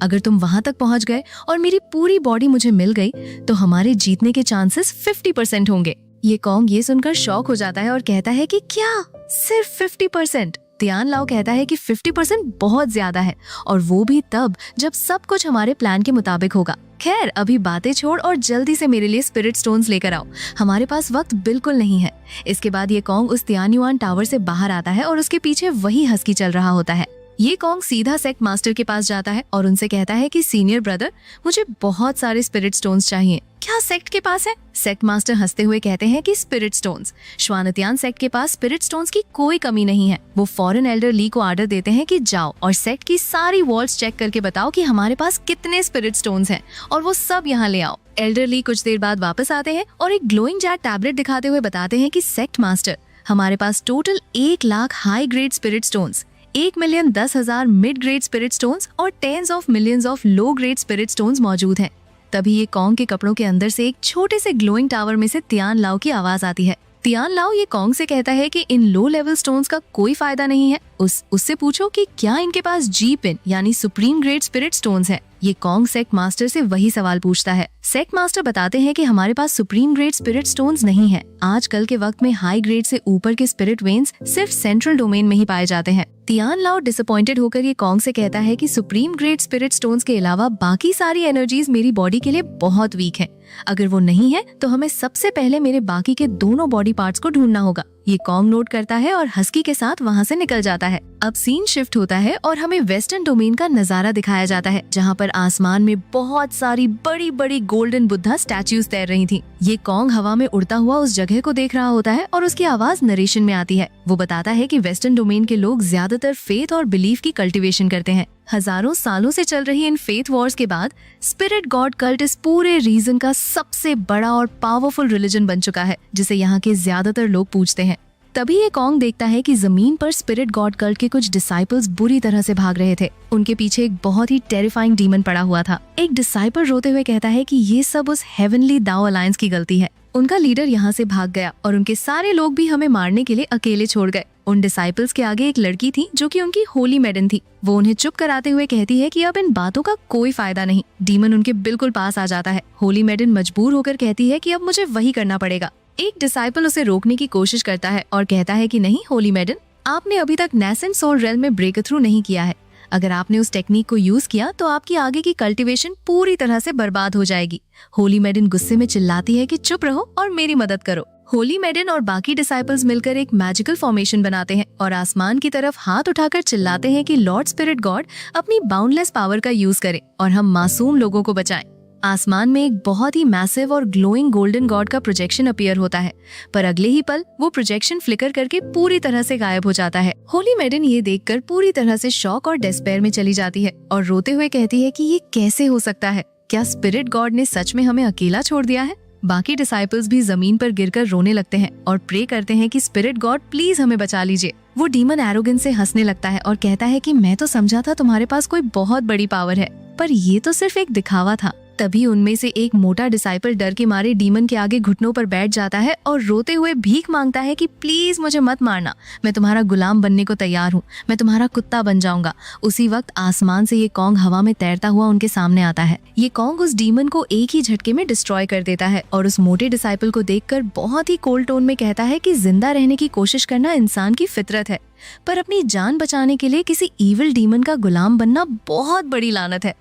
अगर तुम वहां तक पहुंच गए और मेरी पूरी बॉडी मुझे मिल गई तो हमारे जीतने के चांसेस 50% होंगे। ये कॉन्ग ये सुनकर शॉक हो जाता है और कहता है कि क्या सिर्फ 50%? तियान लाओ कहता है कि 50% बहुत ज्यादा है और वो भी तब जब सब कुछ हमारे प्लान के मुताबिक होगा। खैर अभी बातें छोड़ और जल्दी से मेरे लिए स्पिरिट स्टोन्स लेकर आओ, हमारे पास वक्त बिल्कुल नहीं है। इसके बाद ये कॉन्ग उस तियान्युआन टावर से बाहर आता है और उसके पीछे वही हस्की चल रहा होता है। ये कॉन्ग सीधा सेक्ट मास्टर के पास जाता है और उनसे कहता है कि सीनियर ब्रदर, मुझे बहुत सारे स्पिरिट स्टोन्स चाहिए, क्या सेक्ट के पास है? सेक्ट मास्टर हंसते हुए कहते हैं कि स्पिरिट स्टोन्स, श्वानतियान सेक्ट के पास स्पिरिट स्टोन्स की कोई कमी नहीं है। वो फॉरेन एल्डर ली को ऑर्डर देते हैं कि जाओ और सेक्ट की सारी वॉल्स चेक करके बताओ कि हमारे पास कितने स्पिरिट स्टोन्स हैं और वो सब यहाँ ले आओ। एल्डर ली कुछ देर बाद वापस आते हैं और एक ग्लोइंग जैट टैबलेट दिखाते हुए बताते हैं कि सेक्ट मास्टर, हमारे पास total 1 lakh high grade spirit stones, 1,10,000 mid grade spirit stones और tens of millions of low grade spirit stones मौजूद हैं। तभी ये कॉन्ग के कपड़ों के अंदर से एक छोटे से ग्लोइंग टावर में से तियान लाओ की आवाज आती है। तियान लाओ ये कॉन्ग से कहता है कि इन लो लेवल स्टोन्स का कोई फायदा नहीं है, उससे पूछो कि क्या इनके पास जी पिन यानी सुप्रीम ग्रेड स्पिरिट स्टोन्स है। ये कॉन्ग सेक्ट मास्टर से वही सवाल पूछता है। सेक्ट मास्टर बताते हैं कि हमारे पास सुप्रीम ग्रेड स्पिरिट स्टोन्स नहीं है। आजकल के वक्त में हाई ग्रेड से ऊपर के स्पिरिट वेन्स सिर्फ सेंट्रल डोमेन में ही पाए जाते हैं। तियान लाओ डिसअपॉइंटेड होकर ये कॉन्ग से कहता है कि सुप्रीम ग्रेड स्पिरिट स्टोन्स के अलावा बाकी सारी एनर्जीज मेरी बॉडी के लिए बहुत वीक है। अगर वो नहीं है तो हमें सबसे पहले मेरे बाकी के दोनों बॉडी पार्ट्स को ढूंढना होगा। ये कॉन्ग नोट करता है और हस्की के साथ वहाँ से निकल जाता है। अब सीन शिफ्ट होता है और हमें वेस्टर्न डोमेन का नजारा दिखाया जाता है जहाँ पर आसमान में बहुत सारी बड़ी बड़ी गोल्डन बुद्धा स्टैच्यूज तैर रही थी। ये कॉन्ग हवा में उड़ता हुआ उस जगह को देख रहा होता है और उसकी आवाज नरेशन में आती है। वो बताता है कि वेस्टर्न डोमेन के लोग ज्यादातर फेथ और बिलीफ की कल्टीवेशन करते हैं। हजारों सालों से चल रही इन फेथ वॉर्स के बाद स्पिरिट गॉड कल्ट इस पूरे रीजन का सबसे बड़ा और पावरफुल रिलीजन बन चुका है जिसे यहाँ के ज्यादातर लोग पूजते हैं। तभी ये कॉन्ग देखता है कि जमीन पर स्पिरिट गॉड कल्ट के कुछ डिसाइपल्स बुरी तरह से भाग रहे थे। उनके पीछे एक बहुत ही टेरिफाइंग डीमन पड़ा हुआ था। एक डिसाइपल रोते हुए कहता है कि ये सब उस हेवनली दाओ अलायंस की गलती है। उनका लीडर यहाँ से भाग गया और उनके सारे लोग भी हमें मारने के लिए अकेले छोड़ गए। उन डिसाइपल्स के आगे एक लड़की थी जो कि उनकी होली मैडन थी। वो उन्हें चुप कराते हुए कहती है कि अब इन बातों का कोई फायदा नहीं। डीमन उनके बिल्कुल पास आ जाता है। होली मैडन मजबूर होकर कहती है कि अब मुझे वही करना पड़ेगा। एक डिसाइपल उसे रोकने की कोशिश करता है और कहता है कि नहीं होली मैडन, आपने अभी तक नेसेंट सोल रेल्म में ब्रेक थ्रू नहीं किया है। अगर आपने उस टेक्निक को यूज किया तो आपकी आगे की कल्टीवेशन पूरी तरह से बर्बाद हो जाएगी। होली मैडन गुस्से में चिल्लाती है कि चुप रहो और मेरी मदद करो। होली मैडन और बाकी डिसाइपल्स मिलकर एक मैजिकल फॉर्मेशन बनाते हैं और आसमान की तरफ हाथ उठाकर चिल्लाते हैं कि लॉर्ड स्पिरिट गॉड अपनी बाउंडलेस पावर का यूज करे और हम मासूम लोगों को बचाएं। आसमान में एक बहुत ही मैसिव और ग्लोइंग गोल्डन गॉड का प्रोजेक्शन अपीयर होता है, पर अगले ही पल वो प्रोजेक्शन फ्लिकर करके पूरी तरह से गायब हो जाता है। होली मैडन ये देखकर पूरी तरह से शॉक और डेस्पेयर में चली जाती है और रोते हुए कहती है कि ये कैसे हो सकता है? क्या स्पिरिट गॉड ने सच में हमें अकेला छोड़ दिया है? बाकी डिसाइपल्स भी जमीन पर गिरकर रोने लगते हैं और प्रे करते हैं कि स्पिरिट गॉड प्लीज हमें बचा लीजिए। वो डीमन एरोगेंस से हंसने लगता है और कहता है कि मैं तो समझा था तुम्हारे पास कोई बहुत बड़ी पावर है, पर ये तो सिर्फ एक दिखावा था। तभी उनमें से एक मोटा डिसाइपल डर के मारे डीमन के आगे घुटनों पर बैठ जाता है और रोते हुए भीख मांगता है कि प्लीज मुझे मत मारना, मैं तुम्हारा गुलाम बनने को तैयार हूँ, मैं तुम्हारा कुत्ता बन जाऊंगा। उसी वक्त आसमान से ये कॉन्ग हवा में तैरता हुआ उनके सामने आता है। ये कॉन्ग उस डीमन को एक ही झटके में डिस्ट्रॉय कर देता है और उस मोटे डिसाइपल को देखकर बहुत ही कोल्ड टोन में कहता है कि जिंदा रहने की कोशिश करना इंसान की फितरत है, पर अपनी जान बचाने के लिए किसी ईविल डीमन का गुलाम बनना बहुत बड़ी लानत है।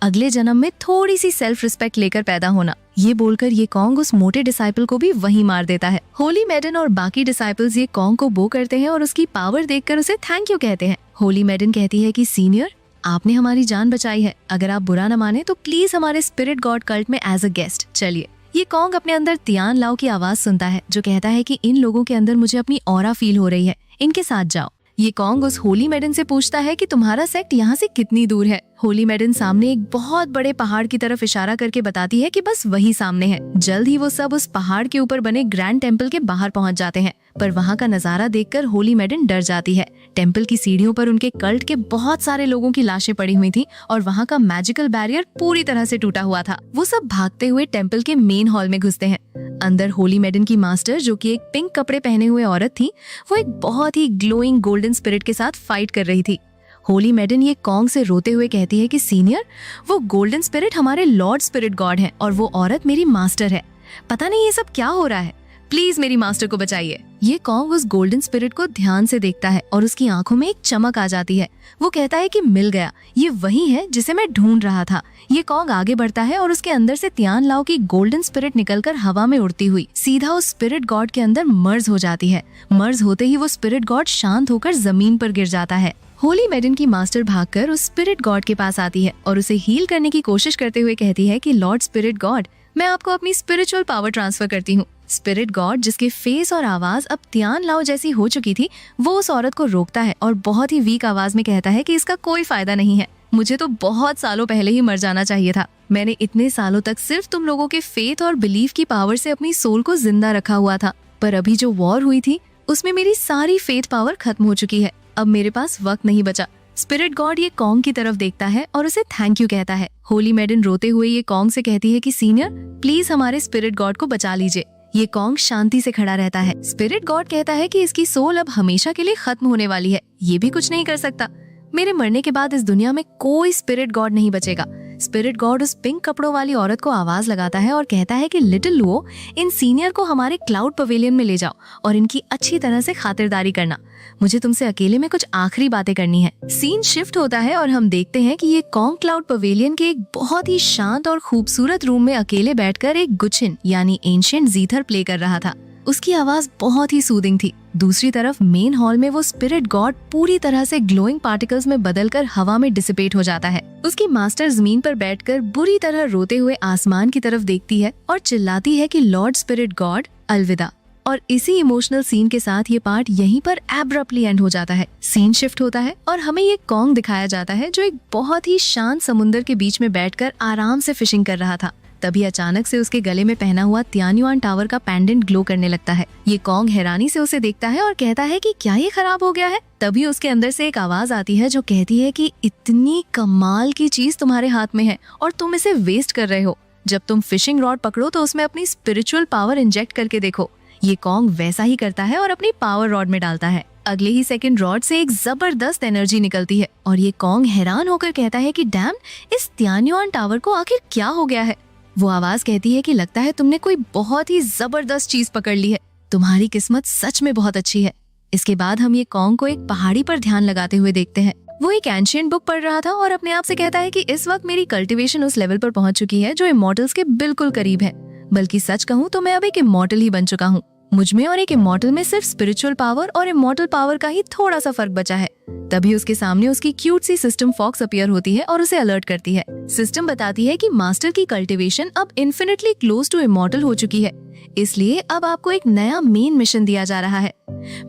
अगले जन्म में थोड़ी सी सेल्फ रिस्पेक्ट लेकर पैदा होना। ये बोलकर ये कॉन्ग उस मोटे डिसाइपल को भी वहीं मार देता है। होली मैडन और बाकी डिसाइपल्स ये कॉन्ग को बो करते हैं और उसकी पावर देखकर उसे थैंक यू कहते हैं। होली मैडन कहती है कि सीनियर, आपने हमारी जान बचाई है। अगर आप बुरा न माने तो प्लीज हमारे स्पिरिट गॉड कल्ट में एज अ गेस्ट चलिए। ये कॉन्ग अपने अंदर तियान लाओ की आवाज सुनता है जो कहता है कि इन लोगों के अंदर मुझे अपनी ऑरा फील हो रही है, इनके साथ जाओ। ये कॉन्ग उस होली मैडन से पूछता है कि तुम्हारा सेक्ट यहाँ से कितनी दूर है। होली मैडन सामने एक बहुत बड़े पहाड़ की तरफ इशारा करके बताती है कि बस वही सामने है। जल्द ही वो सब उस पहाड़ के ऊपर बने ग्रैंड टेम्पल के बाहर पहुंच जाते हैं, पर वहाँ का नजारा देखकर होली मैडन डर जाती है। टेम्पल की सीढ़ियों पर उनके कल्ट के बहुत सारे लोगों की लाशें पड़ी हुई थी और वहाँ का मैजिकल बैरियर पूरी तरह से टूटा हुआ था। वो सब भागते हुए टेम्पल के मेन हॉल में घुसते हैं। अंदर होली मैडन की मास्टर, जो कि एक पिंक कपड़े पहने हुए औरत थी, वो एक बहुत ही ग्लोइंग गोल्डन स्पिरिट के साथ फाइट कर रही थी। होली मैडन ये कॉन्ग से रोते हुए कहती है कि सीनियर, वो गोल्डन स्पिरिट हमारे लॉर्ड स्पिरिट गॉड है और वो औरत मेरी मास्टर है। पता नहीं ये सब क्या हो रहा है, प्लीज मेरी मास्टर को बचाइए। ये कॉन्ग उस गोल्डन स्पिरिट को ध्यान से देखता है और उसकी आंखों में एक चमक आ जाती है। वो कहता है कि मिल गया, ये वही है जिसे मैं ढूंढ रहा था। ये कॉन्ग आगे बढ़ता है और उसके अंदर से तियान लाओ की गोल्डन स्पिरिट निकलकर हवा में उड़ती हुई सीधा उस स्पिरिट गॉड के अंदर मर्ज हो जाती है। मर्ज होते ही वो स्पिरिट गॉड शांत होकर जमीन पर गिर जाता है। होली मैडन की मास्टर भागकर उस स्पिरिट गॉड के पास आती है और उसे हील करने की कोशिश करते हुए कहती है कि लॉर्ड स्पिरिट गॉड, मैं आपको अपनी स्पिरिचुअल पावर ट्रांसफर करती हूँ। स्पिरिट गॉड, जिसके फेस और आवाज अब तियान लाओ जैसी हो चुकी थी, वो उस औरत को रोकता है और बहुत ही वीक आवाज में कहता है कि इसका कोई फायदा नहीं है, मुझे तो बहुत सालों पहले ही मर जाना चाहिए था। मैंने इतने सालों तक सिर्फ तुम लोगों के फेथ और बिलीफ की पावर से अपनी सोल को जिंदा रखा हुआ था, पर अभी जो वॉर हुई थी उसमें मेरी सारी फेथ पावर खत्म हो चुकी है। अब मेरे पास वक्त नहीं बचा। स्पिरिट गॉड ये कॉन्ग की तरफ देखता है और उसे थैंक यू कहता है। होली मैडन रोते हुए ये कॉन्ग से कहती है कि सीनियर, प्लीज हमारे स्पिरिट गॉड को बचा लीजिए। ये कॉन्ग शांति से खड़ा रहता है। स्पिरिट गॉड कहता है कि इसकी सोल अब हमेशा के लिए खत्म होने वाली है, ये भी कुछ नहीं कर सकता। मेरे मरने के बाद इस दुनिया में कोई स्पिरिट गॉड नहीं बचेगा। स्पिरिट गॉड उस पिंक कपड़ों वाली औरत को आवाज लगाता है और कहता है कि लिटिल लुओ, इन सीनियर को हमारे क्लाउड पवेलियन में ले जाओ और इनकी अच्छी तरह से खातिरदारी करना। मुझे तुमसे अकेले में कुछ आखिरी बातें करनी है। सीन शिफ्ट होता है और हम देखते हैं कि ये कॉन्ग क्लाउड पवेलियन के एक बहुत ही शांत और खूबसूरत रूम में अकेले बैठकर एक गुचिन यानी एंशिएंट जीथर प्ले कर रहा था। उसकी आवाज बहुत ही सूदिंग थी। दूसरी तरफ मेन हॉल में वो स्पिरिट गॉड पूरी तरह से ग्लोइंग पार्टिकल्स में बदलकर हवा में डिसिपेट हो जाता है। उसकी मास्टर जमीन पर बैठकर बुरी तरह रोते हुए आसमान की तरफ देखती है और चिल्लाती है कि लॉर्ड स्पिरिट गॉड अलविदा। और इसी इमोशनल सीन के साथ ये पार्ट यहीं पर एब्रप्टली एंड हो जाता है। सीन शिफ्ट होता है और हमें ये कॉन्ग दिखाया जाता है जो एक बहुत ही शांत समुद्र के बीच में बैठकर आराम से फिशिंग कर रहा था। तभी अचानक से उसके गले में पहना हुआ तियानयुआन टावर का पेंडेंट ग्लो करने लगता है। ये कॉन्ग हैरानी से उसे देखता है और कहता है कि क्या ये खराब हो गया है। तभी उसके अंदर से एक आवाज आती है जो कहती है कि इतनी कमाल की चीज तुम्हारे हाथ में है और तुम इसे वेस्ट कर रहे हो। जब तुम फिशिंग रॉड पकड़ो तो उसमें अपनी स्पिरिचुअल पावर इंजेक्ट करके देखो। ये कॉन्ग वैसा ही करता है और अपनी पावर रॉड में डालता है। अगले ही सेकंड रॉड से एक जबरदस्त एनर्जी निकलती है और ये कॉन्ग हैरान होकर कहता है कि डैम, इस तियान्युआन टावर को आखिर क्या हो गया है। वो आवाज कहती है कि लगता है तुमने कोई बहुत ही जबरदस्त चीज पकड़ ली है, तुम्हारी किस्मत सच में बहुत अच्छी है। इसके बाद हम ये कॉन्ग को एक पहाड़ी पर ध्यान लगाते हुए देखते हैं। वो एक एंशिएंट बुक पढ़ रहा था और अपने आप से कहता है कि इस वक्त मेरी कल्टीवेशन उस लेवल पर पहुंच चुकी है जो इमॉर्टल्स के बिल्कुल करीब है। बल्कि सच कहूँ तो मैं अब एक इमॉर्टल ही बन चुका हूँ। मुझ में और एक इमॉर्टल में सिर्फ स्पिरिचुअल पावर और इमॉर्टल पावर का ही थोड़ा सा फर्क बचा है। तभी उसके सामने उसकी क्यूट सी सिस्टम फॉक्स अपीयर होती है और उसे अलर्ट करती है। सिस्टम बताती है कि मास्टर की कल्टीवेशन अब इन्फिनिटली क्लोज टू इमॉर्टल हो चुकी है, इसलिए अब आपको एक नया मेन मिशन दिया जा रहा है।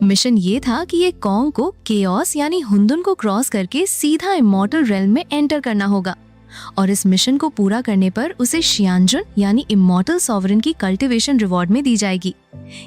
मिशन ये था कि ये कॉन्ग को केओस यानी हुंदुन को क्रॉस करके सीधा इमॉर्टल रेल्म में एंटर करना होगा और इस मिशन को पूरा करने पर उसे शियानजुन यानी इमॉर्टल सॉवरेन की कल्टीवेशन रिवॉर्ड में दी जाएगी।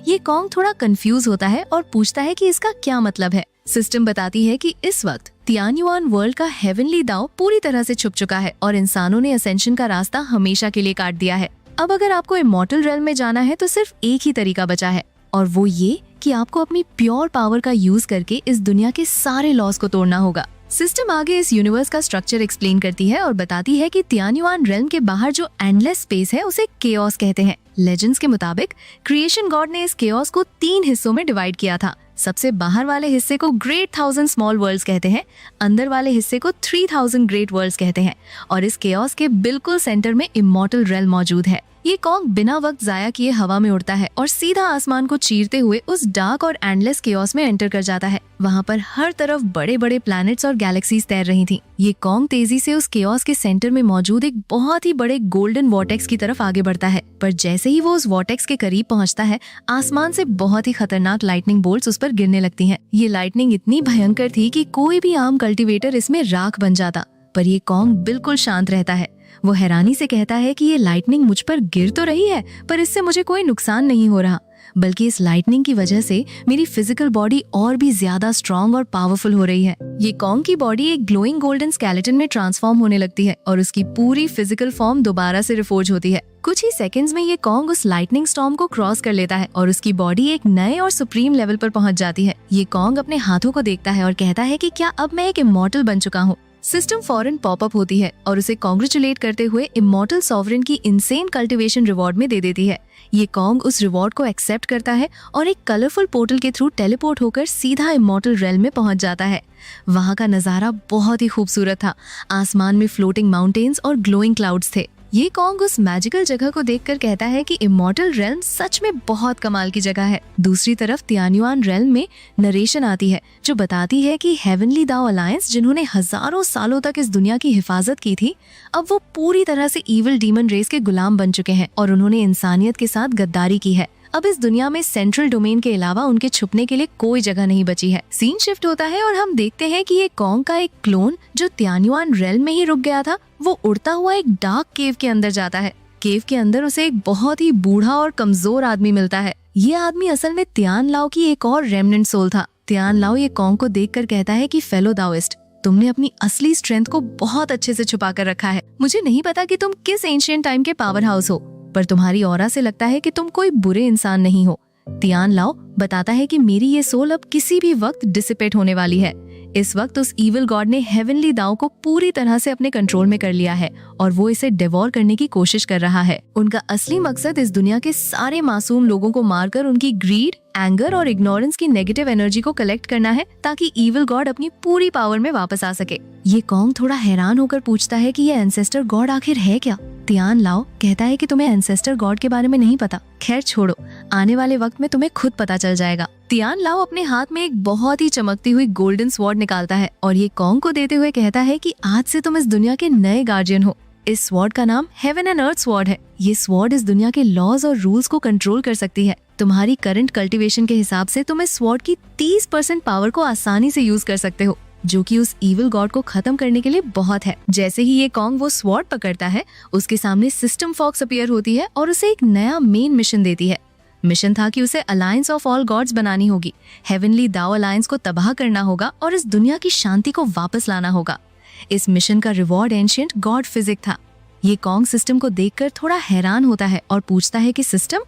ये कॉन्ग थोड़ा कंफ्यूज होता है और पूछता है कि इसका क्या मतलब है। सिस्टम बताती है कि इस वक्त तियान्युआन वर्ल्ड का हेवनली दाव पूरी तरह से छुप चुका है और इंसानों ने असेंशन का रास्ता हमेशा के लिए काट दिया है। अब अगर आपको इमॉर्टल रेल्म में जाना है तो सिर्फ एक ही तरीका बचा है और वो ये कि आपको अपनी प्योर पावर का यूज करके इस दुनिया के सारे लॉस को तोड़ना होगा। सिस्टम आगे इस यूनिवर्स का स्ट्रक्चर एक्सप्लेन करती है और बताती है कि तियान्युआन रेल्म के बाहर जो एंडलेस स्पेस है उसे केओस कहते हैं। लेजेंड्स के मुताबिक क्रिएशन गॉड ने इस केओस को 3 हिस्सों में डिवाइड किया था। सबसे बाहर वाले हिस्से को ग्रेट 1000 स्मॉल वर्ल्ड्स कहते हैं, अंदर वाले हिस्से को 3000 ग्रेट वर्ल्ड्स कहते हैं और इस केओस के बिल्कुल सेंटर में इमॉर्टल रेल्म मौजूद है। ये कॉन्ग बिना वक्त जाया किए हवा में उड़ता है और सीधा आसमान को चीरते हुए उस डार्क और एंडलेस केओस में एंटर कर जाता है। वहाँ पर हर तरफ बड़े बड़े प्लैनेट्स और गैलेक्सीज तैर रही थी। ये कॉन्ग तेजी से उस केओस के सेंटर में मौजूद एक बहुत ही बड़े गोल्डन वॉर्टेक्स की तरफ आगे बढ़ता है, पर जैसे ही वो उस वॉर्टेक्स के करीब पहुँचता है, आसमान से बहुत ही खतरनाक लाइटनिंग बोल्ट्स उस पर गिरने लगती हैं। ये लाइटनिंग इतनी भयंकर थी कि कोई भी आम कल्टीवेटर इसमें राख बन जाता, पर ये कॉन्ग बिल्कुल शांत रहता है। वो हैरानी से कहता है कि ये लाइटनिंग मुझ पर गिर तो रही है, पर इससे मुझे कोई नुकसान नहीं हो रहा, बल्कि इस लाइटनिंग की वजह से मेरी फिजिकल बॉडी और भी ज्यादा स्ट्रॉन्ग और पावरफुल हो रही है। ये कॉन्ग की बॉडी एक ग्लोइंग गोल्डन स्केलेटन में ट्रांसफॉर्म होने लगती है और उसकी पूरी फिजिकल फॉर्म दोबारा से रिफोर्ज होती है। कुछ ही सेकंड्स में ये कॉन्ग उस लाइटनिंग स्टॉर्म को क्रॉस कर लेता है और उसकी बॉडी एक नए और सुप्रीम लेवल पर पहुंच जाती है। ये कॉन्ग अपने हाथों को देखता है और कहता है कि क्या अब मैं एक इमॉर्टल बन चुका हूँ। सिस्टम फौरन पॉपअप होती है और उसे कॉन्ग्रेचुलेट करते हुए इमॉर्टल सॉवरेन की इनसेन कल्टीवेशन रिवॉर्ड में दे देती है। ये कॉन्ग उस रिवॉर्ड को एक्सेप्ट करता है और एक कलरफुल पोर्टल के थ्रू टेलीपोर्ट होकर सीधा इमॉर्टल रेल्म में पहुंच जाता है। वहाँ का नजारा बहुत ही खूबसूरत था। आसमान में फ्लोटिंग माउंटेन्स और ग्लोइंग क्लाउड्स थे। ये कॉन्ग उस मैजिकल जगह को देखकर कहता है कि इमॉर्टल रेल्म सच में बहुत कमाल की जगह है। दूसरी तरफ तियान्युआन रेल्म में नरेशन आती है जो बताती है कि हेवनली दाओ अलायंस, जिन्होंने हजारों सालों तक इस दुनिया की हिफाजत की थी, अब वो पूरी तरह से इविल डीमन रेस के गुलाम बन चुके हैं और उन्होंने इंसानियत के साथ गद्दारी की है। अब इस दुनिया में सेंट्रल डोमेन के अलावा उनके छुपने के लिए कोई जगह नहीं बची है। सीन शिफ्ट होता है और हम देखते हैं कि ये कॉन्ग का एक क्लोन जो तियान्युआन रेल्म में ही रुक गया था, वो उड़ता हुआ एक डार्क केव के अंदर जाता है। केव के अंदर उसे एक बहुत ही बूढ़ा और कमजोर आदमी मिलता है। ये आदमी असल में तियान लाओ की एक और रेमनेंट सोल था। तियान लाओ ये कॉन्ग को देखकर कहता है कि फेलो दाओइस्ट, तुमने अपनी असली स्ट्रेंथ को बहुत अच्छे से छुपा कर रखा है। मुझे नहीं पता कि तुम किस एंशिएंट टाइम के पावर हाउस हो, पर तुम्हारी ऑरा से लगता है कि तुम कोई बुरे इंसान नहीं हो। तियान लाओ बताता है कि मेरी ये सोल अब किसी भी वक्त डिसिपेट होने वाली है। इस वक्त उस इविल गॉड ने हेवनली दाओ को पूरी तरह से अपने कंट्रोल में कर लिया है और वो इसे डिवोर करने की कोशिश कर रहा है। उनका असली मकसद इस दुनिया के सारे मासूम लोगों को मारकर उनकी ग्रीड, एंगर और इग्नोरेंस की नेगेटिव एनर्जी को कलेक्ट करना है ताकि इविल गॉड अपनी पूरी पावर में वापस आ सके। ये कॉन्ग थोड़ा हैरान होकर पूछता है कि ये एंसेस्टर गॉड आखिर है क्या। तियान लाओ कहता है कि तुम्हें एंसेस्टर गॉड के बारे में नहीं पता। खैर छोड़ो, आने वाले वक्त में तुम्हें खुद पता चल जाएगा। तियान लाओ अपने हाथ में एक बहुत ही चमकती हुई गोल्डन स्वॉर्ड निकालता है और ये कॉन्ग को देते हुए कहता है कि आज से तुम इस दुनिया के नए गार्जियन हो। इस स्वॉर्ड का नाम हेवन एंड अर्थ स्वॉर्ड है। ये स्वॉर्ड इस दुनिया के लॉज और रूल्स को कंट्रोल कर सकती है। तुम्हारी करंट कल्टीवेशन के हिसाब से तुम इस स्वॉर्ड की 30% पावर को आसानी से यूज कर सकते हो, जो कि उस इविल गॉड को खत्म करने के लिए बहुत है। जैसे ही ये कॉन्ग वो स्वॉर्ड पकड़ता है, उसके सामने सिस्टम फॉक्स अपीयर होती है और उसे एक नया मेन मिशन देती है। मिशन था कि उसे अलायंस ऑफ ऑल गॉड्स बनानी होगी, हेवनली दाओ अलायंस को तबाह करना होगा और इस दुनिया की शांति को वापस लाना होगा। इस मिशन का रिवॉर्ड एंशिएंट गॉड फिजिक था। ये कॉन्ग सिस्टम को देखकर थोड़ा हैरान होता है और पूछता है कि सिस्टम,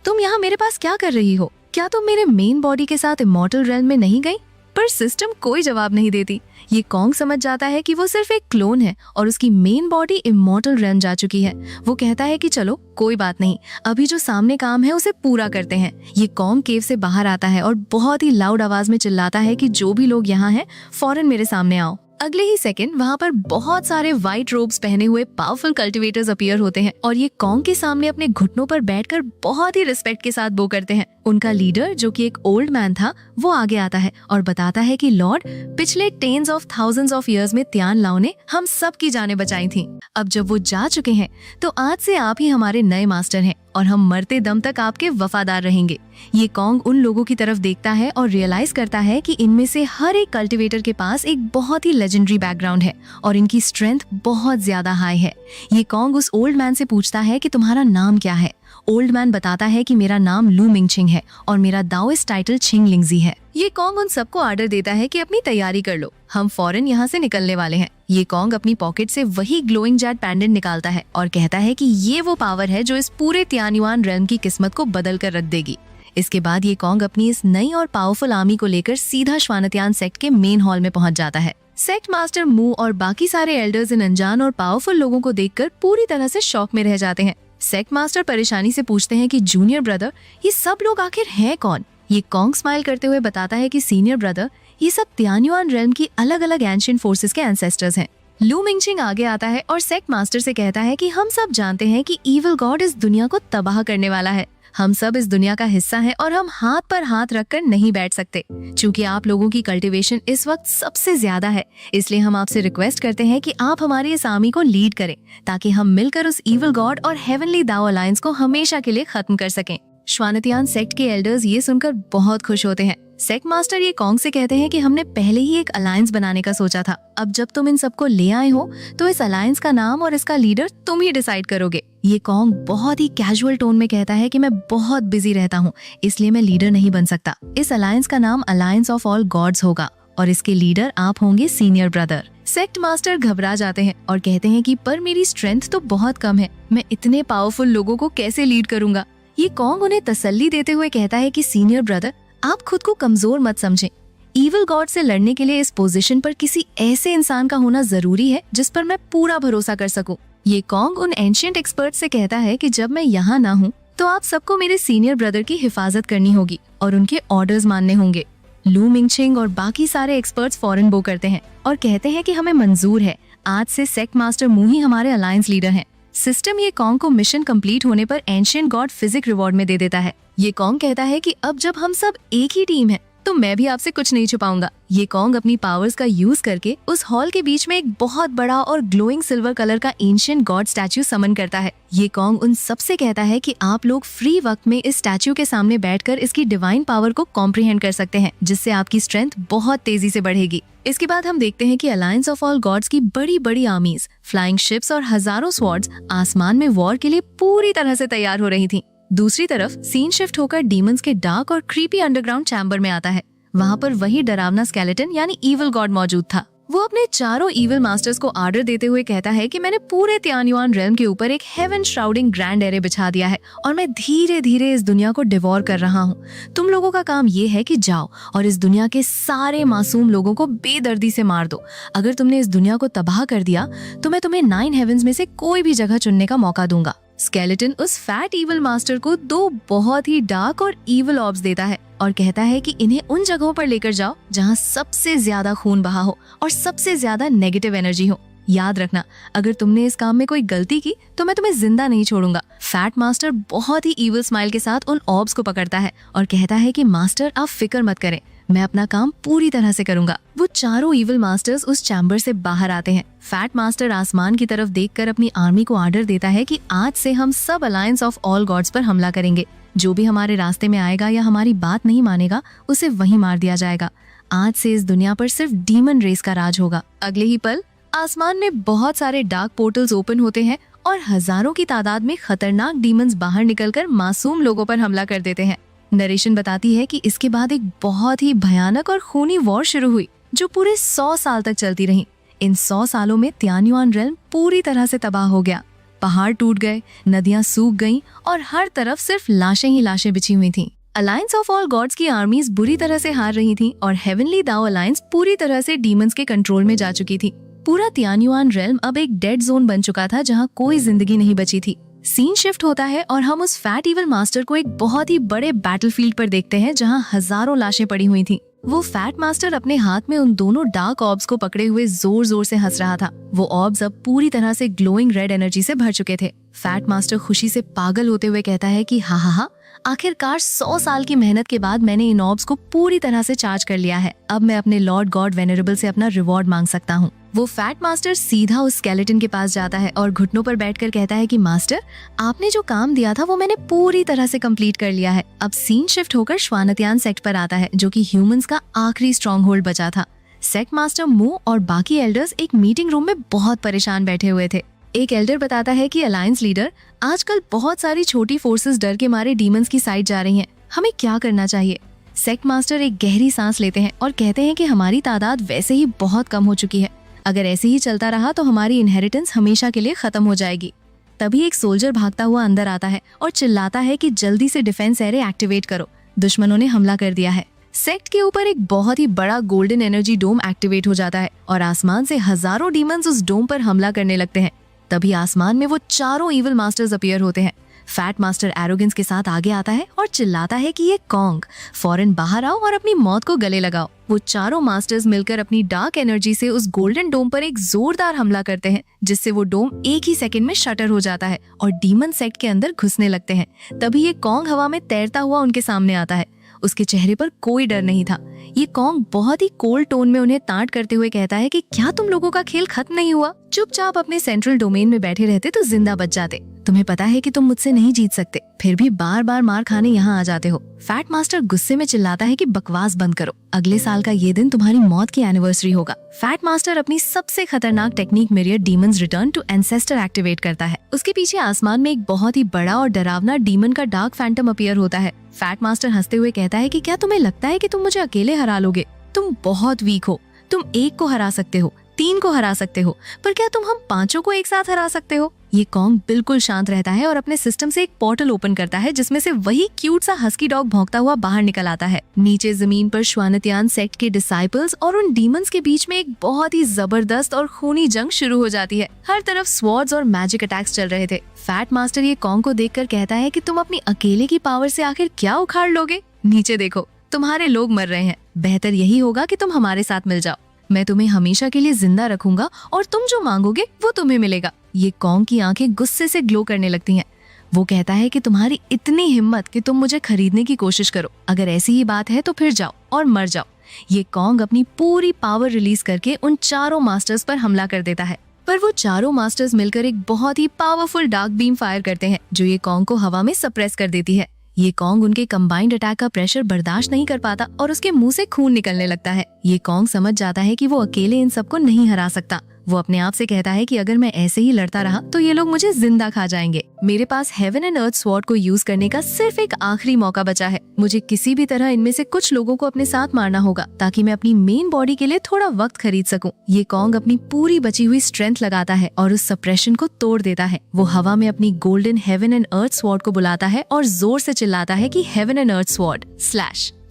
तुम यहाँ मेरे पास क्या कर रही हो? क्या तुम मेरे मेन बॉडी के साथ इमॉर्टल रेल्म में नहीं गई? पर सिस्टम कोई जवाब नहीं देती। ये कॉन्ग समझ जाता है कि वो सिर्फ एक क्लोन है और उसकी मेन बॉडी इमॉर्टल रेल्म जा चुकी है। वो कहता है कि चलो कोई बात नहीं, अभी जो सामने काम है उसे पूरा करते हैं। ये कॉन्ग केव से बाहर आता है और बहुत ही लाउड आवाज में चिल्लाता है कि जो भी लोग यहाँ हैं फौरन मेरे सामने आओ। अगले ही सेकंड वहाँ पर बहुत सारे व्हाइट रोब्स पहने हुए पावरफुल कल्टिवेटर्स अपीयर होते हैं और ये कॉन्ग के सामने अपने घुटनों पर बैठकर बहुत ही रिस्पेक्ट के साथ बो करते हैं। उनका लीडर जो कि एक ओल्ड मैन था वो आगे आता है और बताता है कि लॉर्ड, पिछले tens of thousands of years में त्यान लाओ ने हम सब की जानें बचाई थी। अब जब वो जा चुके हैं तो आज से आप ही हमारे नए मास्टर हैं और हम मरते दम तक आपके वफादार रहेंगे। ये कॉन्ग उन लोगों की तरफ देखता है और रियलाइज करता है कि इनमें से हर एक कल्टिवेटर के पास एक बहुत ही लेजेंडरी बैकग्राउंड है और इनकी स्ट्रेंथ बहुत ज्यादा हाई है। ये कॉन्ग उस ओल्ड मैन से पूछता है कि तुम्हारा नाम क्या है? ओल्ड मैन बताता है कि मेरा नाम लू मिंगछिंग है और मेरा दाओइस्ट टाइटल छिंग लिंगजी है। ये कॉन्ग उन सबको ऑर्डर देता है कि अपनी तैयारी कर लो, हम फौरन यहाँ से निकलने वाले हैं। ये कॉन्ग अपनी पॉकेट से वही ग्लोइंग जेट पेंडेंट निकालता है और कहता है कि ये वो पावर है जो इस पूरे त्यानुआन रेल्म की किस्मत को बदल कर रख देगी। इसके बाद ये कॉन्ग अपनी इस नई और पावरफुल आर्मी को लेकर सीधा श्वानत्यान सेक्ट के मेन हॉल में पहुंच जाता है। सेक्ट मास्टर मू और बाकी सारे एल्डर्स इन अनजान और पावरफुल लोगों को देखकर पूरी तरह से शॉक में रह जाते हैं। सेक्ट मास्टर परेशानी से पूछते हैं कि जूनियर ब्रदर, ये सब लोग आखिर हैं कौन? ये कॉन्ग स्माइल करते हुए बताता है कि सीनियर ब्रदर, ये सब त्यानुआन रेल्म की अलग अलग एंशिएंट फोर्सेस के एंसेस्टर्स हैं। लू मिंगछिंग आगे आता है और सेक्ट मास्टर से कहता है कि हम सब जानते हैं कि इविल गॉड इस दुनिया को तबाह करने वाला है। हम सब इस दुनिया का हिस्सा हैं और हम हाथ पर हाथ रखकर नहीं बैठ सकते। क्योंकि आप लोगों की कल्टीवेशन इस वक्त सबसे ज्यादा है, इसलिए हम आपसे रिक्वेस्ट करते हैं कि आप हमारी इस आर्मी को लीड करें ताकि हम मिलकर उस इविल गॉड और हेवनली दाओ अलायंस को हमेशा के लिए खत्म कर सकें। श्वानत्यान सेक्ट के एल्डर्स ये सुनकर बहुत खुश होते हैं। सेक्ट मास्टर ये कॉन्ग से कहते हैं कि हमने पहले ही एक अलायंस बनाने का सोचा था। अब जब तुम इन सबको ले आए हो तो इस अलायंस का नाम और इसका लीडर तुम ही डिसाइड करोगे। ये कॉन्ग बहुत ही कैजुअल टोन में कहता है कि मैं बहुत बिजी रहता हूँ, इसलिए मैं लीडर नहीं बन सकता। इस अलायंस का नाम अलायंस ऑफ ऑल गॉड्स होगा और इसके लीडर आप होंगे सीनियर ब्रदर। सेक्ट मास्टर घबरा जाते हैं और कहते हैं कि पर मेरी स्ट्रेंथ तो बहुत कम है, मैं इतने पावरफुल लोगों को कैसे लीड करूंगा। ये कॉन्ग उन्हें तसल्ली देते हुए कहता है कि सीनियर ब्रदर, आप खुद को कमजोर मत समझें। इविल गॉड से लड़ने के लिए इस पोजीशन पर किसी ऐसे इंसान का होना जरूरी है जिस पर मैं पूरा भरोसा कर सकूं। ये कॉन्ग उन एंशिएंट एक्सपर्ट से कहता है कि जब मैं यहाँ ना हूँ तो आप सबको मेरे सीनियर ब्रदर की हिफाजत करनी होगी और उनके ऑर्डर्स मानने होंगे। लू मिंगछिंग और बाकी सारे एक्सपर्ट्स फौरन बो करते हैं और कहते हैं कि हमें मंजूर है, आज से सेक्ट मास्टर मू ही हमारे अलायंस लीडर हैं। सिस्टम ये कॉन्ग को मिशन कंप्लीट होने पर एंशिएंट गॉड फिजिक रिवॉर्ड में दे देता है। ये कॉन्ग कहता है कि अब जब हम सब एक ही टीम है तो मैं भी आपसे कुछ नहीं छुपाऊंगा। ये कॉन्ग अपनी पावर्स का यूज करके उस हॉल के बीच में एक बहुत बड़ा और ग्लोइंग सिल्वर कलर का एंशिएंट गॉड स्टैच्यू समन करता है। ये कॉन्ग उन सबसे कहता है कि आप लोग फ्री वक्त में इस स्टैच्यू के सामने बैठकर इसकी डिवाइन पावर को कॉम्प्रिहेंड कर सकते हैं, जिससे आपकी स्ट्रेंथ बहुत तेजी से बढ़ेगी। इसके बाद हम देखते हैं कि अलायंस ऑफ ऑल गॉड्स की बड़ी बड़ी आर्मीज, फ्लाइंग शिप्स और हजारों स्वॉर्ड्स आसमान में वॉर के लिए पूरी तरह से तैयार हो रही थी। दूसरी तरफ सीन शिफ्ट होकर डीमंस के डार्क और क्रीपी अंडरग्राउंड चैम्बर में आता है। वहाँ पर वही डरावना स्केलेटन यानी इविल गॉड मौजूद था। वो अपने चारों इविल मास्टर्स को ऑर्डर देते हुए कहता है कि मैंने पूरे त्यानुआन रेल्म के ऊपर एक हेवन श्राउडिंग ग्रैंड एरे बिछा दिया है और मैं धीरे धीरे इस दुनिया को डिवोर कर रहा हूँ। तुम लोगों का काम ये है कि जाओ और इस दुनिया के सारे मासूम लोगों को बेदर्दी से मार दो। अगर तुमने इस दुनिया को तबाह कर दिया तो मैं तुम्हें 9 हेवंस में से कोई भी जगह चुनने का मौका दूंगा। स्केलेटन उस फैट इविल मास्टर को 2 बहुत ही डार्क और इविल ऑब्स देता है और कहता है कि इन्हें उन जगहों पर लेकर जाओ जहां सबसे ज्यादा खून बहा हो और सबसे ज्यादा नेगेटिव एनर्जी हो। याद रखना, अगर तुमने इस काम में कोई गलती की तो मैं तुम्हें जिंदा नहीं छोड़ूंगा। फैट मास्टर बहुत ही इविल स्माइल के साथ उन ऑब्स को पकड़ता है और कहता है कि मास्टर आप फिक्र मत करें, मैं अपना काम पूरी तरह से करूंगा। वो चारों इविल मास्टर्स उस चैम्बर से बाहर आते हैं। फैट मास्टर आसमान की तरफ देखकर अपनी आर्मी को ऑर्डर देता है कि आज से हम सब अलायंस ऑफ ऑल गॉड्स पर हमला करेंगे। जो भी हमारे रास्ते में आएगा या हमारी बात नहीं मानेगा उसे वहीं मार दिया जाएगा। आज से इस दुनिया पर सिर्फ डीमन रेस का राज होगा। अगले ही पल आसमान में बहुत सारे डार्क पोर्टल्स ओपन होते हैं और हजारों की तादाद में खतरनाक डीमंस बाहर निकलकर मासूम लोगों पर हमला कर देते हैं। नरेशन बताती है कि इसके बाद एक बहुत ही भयानक और खूनी वॉर शुरू हुई जो पूरे 100 साल तक चलती रही। इन 100 सालों में त्यानुआन रेल्म पूरी तरह से तबाह हो गया। पहाड़ टूट गए, नदियां सूख गईं और हर तरफ सिर्फ लाशें ही लाशें बिछी हुई थीं। अलायंस ऑफ ऑल गॉड्स की आर्मीज बुरी तरह से हार रही थीं और हेवनली दाओ अलायंस पूरी तरह से डीमंस के कंट्रोल में जा चुकी थी। पूरा तियान्युआन रेल्म अब एक डेड जोन बन चुका था जहाँ कोई जिंदगी नहीं बची थी। सीन शिफ्ट होता है और हम उस फैट इवल मास्टर को एक बहुत ही बड़े बैटलफील्ड पर देखते हैं जहाँ हजारों लाशें पड़ी हुई थीं। वो फैट मास्टर अपने हाथ में उन दोनों डार्क ऑर्ब्स को पकड़े हुए जोर जोर से हंस रहा था। वो ऑर्ब्स अब पूरी तरह से ग्लोइंग रेड एनर्जी से भर चुके थे। फैट मास्टर खुशी से पागल होते हुए कहता है कि हा हा हा, आखिरकार 100 साल की मेहनत के बाद मैंने इन ऑर्ब्स को पूरी तरह से चार्ज कर लिया है। अब मैं अपने लॉर्ड गॉड वेनरेबल से अपना रिवॉर्ड मांग सकता हूँ। वो फैट मास्टर सीधा उस स्केलेटन के पास जाता है और घुटनों पर बैठकर कहता है कि मास्टर, आपने जो काम दिया था वो मैंने पूरी तरह से कंप्लीट कर लिया है। अब सीन शिफ्ट होकर श्वानत्यान सेक्ट पर आता है जो कि ह्यूमंस का आखिरी स्ट्रॉन्ग होल्ड बचा था। सेक्ट मास्टर मू और बाकी एल्डर्स एक मीटिंग रूम में बहुत परेशान बैठे हुए थे। एक एल्डर बताता है कि अलायंस लीडर, आजकल बहुत सारी छोटी फोर्सेस डर के मारे डीमंस की साइड जा रही हैं। हमें क्या करना चाहिए? सेक्ट मास्टर एक गहरी सांस लेते हैं और कहते हैं कि हमारी तादाद वैसे ही बहुत कम हो चुकी है। अगर ऐसे ही चलता रहा तो हमारी इनहेरिटेंस हमेशा के लिए खत्म हो जाएगी। तभी एक सोल्जर भागता हुआ अंदर आता है और चिल्लाता है कि जल्दी से डिफेंस एरे एक्टिवेट करो, दुश्मनों ने हमला कर दिया है। सेक्ट के ऊपर एक बहुत ही बड़ा गोल्डन एनर्जी डोम एक्टिवेट हो जाता है और आसमान से हजारों डीमंस उस डोम पर हमला करने लगते हैं। तभी आसमान में वो चारों इविल मास्टर्स अपीयर होते हैं। फैट मास्टर एरोगेंस के साथ आगे आता है और चिल्लाता है कि ये कॉन्ग, फौरन बाहर आओ और अपनी मौत को गले लगाओ। वो चारों मास्टर्स मिलकर अपनी डार्क एनर्जी से उस गोल्डन डोम पर एक जोरदार हमला करते हैं, जिससे वो डोम एक ही सेकंड में शटर हो जाता है और डीमन सेक्ट के अंदर घुसने लगते हैं। तभी ये कॉन्ग हवा में तैरता हुआ उनके सामने आता है। उसके चेहरे पर कोई डर नहीं था। ये कॉन्ग बहुत ही कोल्ड टोन में उन्हें तांट करते हुए कहता है कि क्या तुम लोगों का खेल खत्म नहीं हुआ? चुपचाप अपने सेंट्रल डोमेन में बैठे रहते तो जिंदा बच जाते। तुम्हें पता है कि तुम मुझसे नहीं जीत सकते, फिर भी बार बार मार खाने यहाँ आ जाते हो। फैट मास्टर गुस्से में चिल्लाता है कि बकवास बंद करो, अगले साल का ये दिन तुम्हारी मौत की एनिवर्सरी होगा। फैट मास्टर अपनी सबसे खतरनाक technique myriad demons return to ancestor activate करता है। उसके पीछे आसमान में एक बहुत ही बड़ा और डरावना डीमन का डार्क फैंटम अपीयर होता है। फैट मास्टर हंसते हुए कहता है कि क्या तुम्हें लगता है कि तुम मुझे अकेले हरा लोगे? तुम बहुत वीक हो। तुम एक को हरा सकते हो, 3 को हरा सकते हो, पर क्या तुम हम 5 को एक साथ हरा सकते हो? ये कॉन्ग बिल्कुल शांत रहता है और अपने सिस्टम से एक पोर्टल ओपन करता है जिसमें से वही क्यूट सा हस्की डॉग भौंकता हुआ बाहर निकल आता है। नीचे जमीन पर श्वानत्यान सेक्ट के डिसाइपल्स और उन डीमंस के बीच में एक बहुत ही जबरदस्त और खूनी जंग शुरू हो जाती है। हर तरफ स्वॉर्ड्स और मैजिक अटैक्स चल रहे थे। फैट मास्टर ये कॉन्ग को देखकर कहता है कि तुम अपनी अकेले की पावर से आखिर क्या उखाड़ लोगे? नीचे देखो, तुम्हारे लोग मर रहे हैं। बेहतर यही होगा कि तुम हमारे साथ मिल जाओ। मैं तुम्हें हमेशा के लिए जिंदा रखूंगा और तुम जो मांगोगे वो तुम्हें मिलेगा। ये कॉन्ग की आंखें गुस्से से ग्लो करने लगती हैं। वो कहता है कि तुम्हारी इतनी हिम्मत कि तुम मुझे खरीदने की कोशिश करो। अगर ऐसी ही बात है तो फिर जाओ और मर जाओ। ये कॉन्ग अपनी पूरी पावर रिलीज करके उन चारों मास्टर्स पर हमला कर देता है, पर वो चारों मास्टर्स मिलकर एक बहुत ही पावरफुल डार्क बीम फायर करते हैं जो ये कॉन्ग को हवा में सप्रेस कर देती है। ये कॉन्ग उनके कंबाइंड अटैक का प्रेशर बर्दाश्त नहीं कर पाता और उसके मुंह से खून निकलने लगता है। ये कॉन्ग समझ जाता है कि वो अकेले इन सबको नहीं हरा सकता। वो अपने आप से कहता है कि अगर मैं ऐसे ही लड़ता रहा तो ये लोग मुझे जिंदा खा जाएंगे। मेरे पास हेवन एंड अर्थ स्वॉर्ड को यूज करने का सिर्फ एक आखिरी मौका बचा है। मुझे किसी भी तरह इनमें से कुछ लोगों को अपने साथ मारना होगा ताकि मैं अपनी मेन बॉडी के लिए थोड़ा वक्त खरीद सकूं। ये कॉन्ग अपनी पूरी बची हुई स्ट्रेंथ लगाता है और उस सप्रेशन को तोड़ देता है। वो हवा में अपनी golden heaven and earth sword को बुलाता है और जोर से चिल्लाता है कि heaven and earth sword